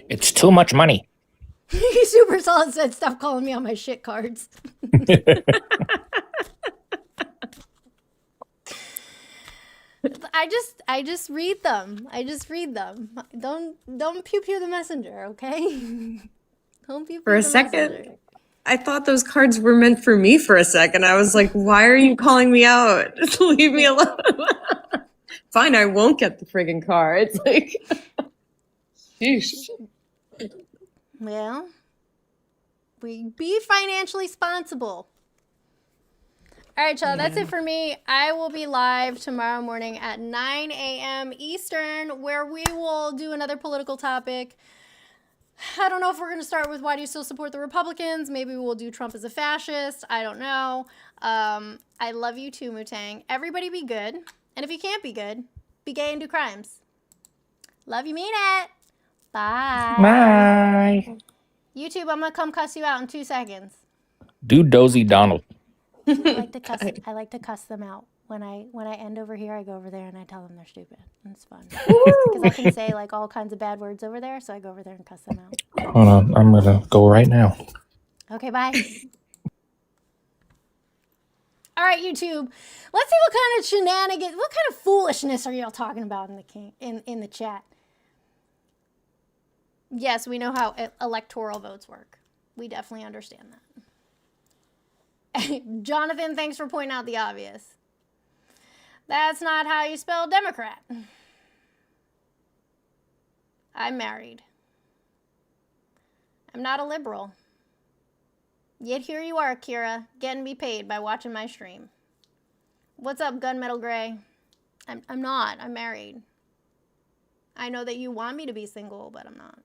It's too much money. Super solid said, stop calling me on my shit cards. I just read them. I just read them. Don't pew pew the messenger, okay? Don't pew pew For a the second, messenger. I thought those cards were meant for me for a second. I was like, why are you calling me out? Just leave me alone. Fine, I won't get the friggin' cards. Like, sheesh. Well, we be financially responsible. All right, y'all, that's it for me. I will be live tomorrow morning at 9 a.m. Eastern, where we will do another political topic. I don't know if we're going to start with why do you still support the Republicans? Maybe we'll do Trump as a fascist. I don't know. I love you too, Mutang. Everybody be good. And if you can't be good, be gay and do crimes. Love you, mean it. Bye. Bye. YouTube, I'm going to come cuss you out in 2 seconds. Do Dozy Donald. I like to cuss them out. When I end over here, I go over there and I tell them they're stupid. And it's fun. Because I can say like all kinds of bad words over there, so I go over there and cuss them out. Hold on, I'm gonna go right now. Okay, bye. All right, YouTube. Let's see what kind of shenanigans, what kind of foolishness are y'all talking about in the chat? Yes, we know how electoral votes work. We definitely understand that. Jonathan, thanks for pointing out the obvious. That's not how you spell Democrat. I'm married. I'm not a liberal. Yet here you are, Kira, getting me paid by watching my stream. What's up, Gunmetal Gray? I'm not. I'm married. I know that you want me to be single, but I'm not.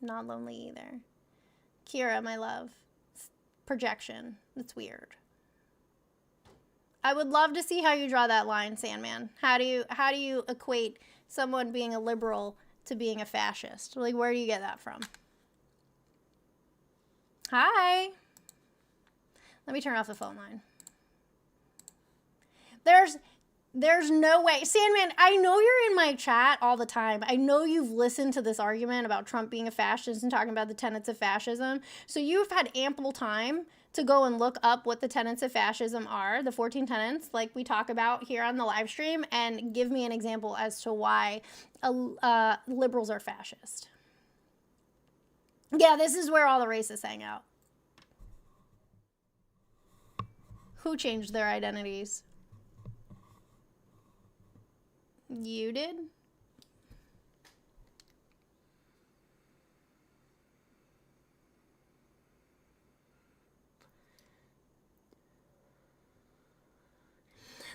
I'm not lonely either. Kira, my love. Projection. That's weird. I would love to see how you draw that line, Sandman. How do you equate someone being a liberal to being a fascist? Like, where do you get that from? Hi. Let me turn off the phone line. There's no way. Sandman, I know you're in my chat all the time. I know you've listened to this argument about Trump being a fascist and talking about the tenets of fascism. So you've had ample time to go and look up what the tenets of fascism are, the 14 tenets, like we talk about here on the live stream, and give me an example as to why liberals are fascist. Yeah, this is where all the racists hang out. Who changed their identities? You did?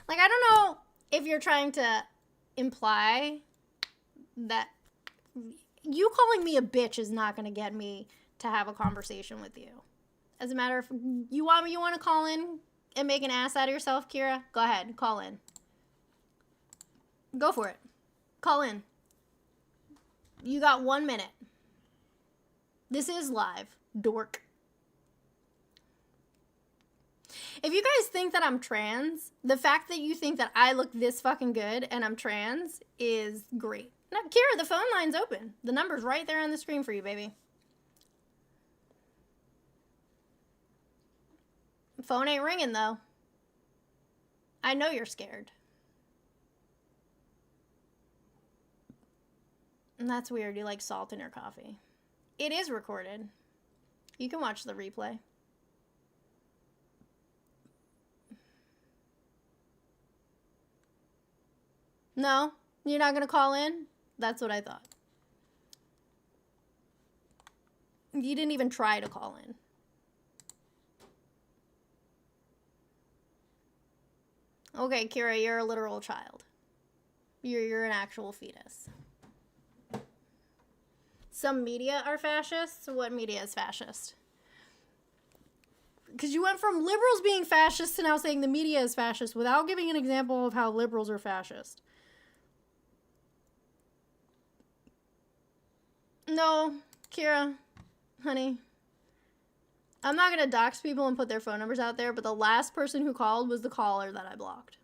Like, I don't know if you're trying to imply that you calling me a bitch is not going to get me to have a conversation with you. As a matter of, you want to call in and make an ass out of yourself, Kira? Go ahead, call in. Go for it. Call in. You got 1 minute. This is live. Dork. If you guys think that I'm trans, the fact that you think that I look this fucking good and I'm trans is great. Now, Kira, the phone line's open. The number's right there on the screen for you, baby. Phone ain't ringing, though. I know you're scared. And that's weird. You like salt in your coffee. It is recorded. You can watch the replay. No? You're not going to call in? That's what I thought. You didn't even try to call in. Okay, Kira, you're a literal child. You're an actual fetus. Some media are fascists. What media is fascist? Because you went from liberals being fascist to now saying the media is fascist without giving an example of how liberals are fascist. No, Kira, honey. I'm not going to dox people and put their phone numbers out there, but the last person who called was the caller that I blocked.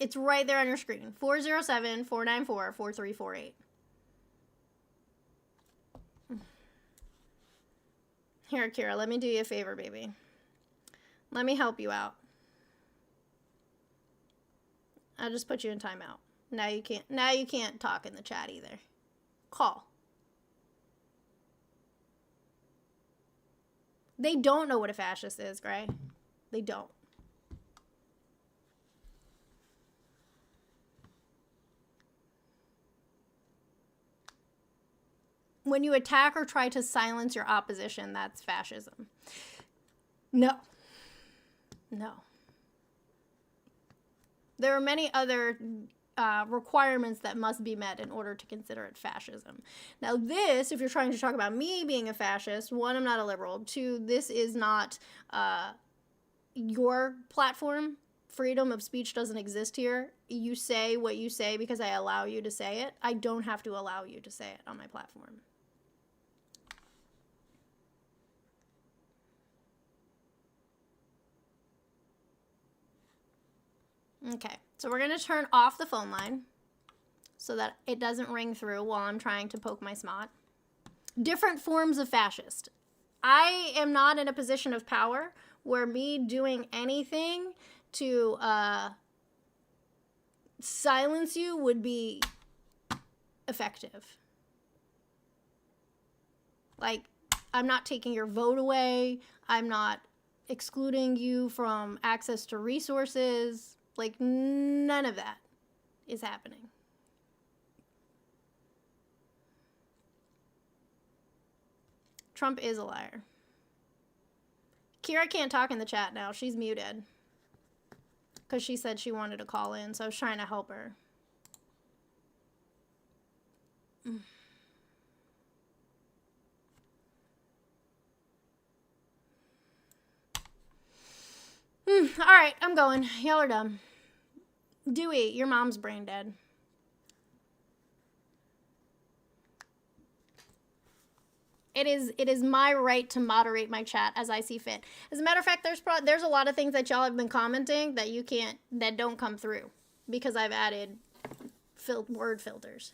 It's right there on your screen. 407-494-4348. Here, Kira, let me do you a favor, baby. Let me help you out. I'll just put you in timeout. Now you can't talk in the chat either. Call. They don't know what a fascist is, Gray. They don't. When you attack or try to silence your opposition, that's fascism. No. No. There are many other requirements that must be met in order to consider it fascism. Now this, if you're trying to talk about me being a fascist, one, I'm not a liberal. Two, this is not your platform. Freedom of speech doesn't exist here. You say what you say because I allow you to say it. I don't have to allow you to say it on my platform. Okay, so we're going to turn off the phone line so that it doesn't ring through while I'm trying to poke my snot. Different forms of fascist. I am not in a position of power where me doing anything to silence you would be effective. Like, I'm not taking your vote away. I'm not excluding you from access to resources. Like, none of that is happening. Trump is a liar. Kira can't talk in the chat now. She's muted. Because she said she wanted to call in, so I was trying to help her. Alright, I'm going. Y'all are dumb. Dewey, your mom's brain dead. It is my right to moderate my chat as I see fit. As a matter of fact, there's a lot of things that y'all have been commenting that that don't come through because I've added word filters.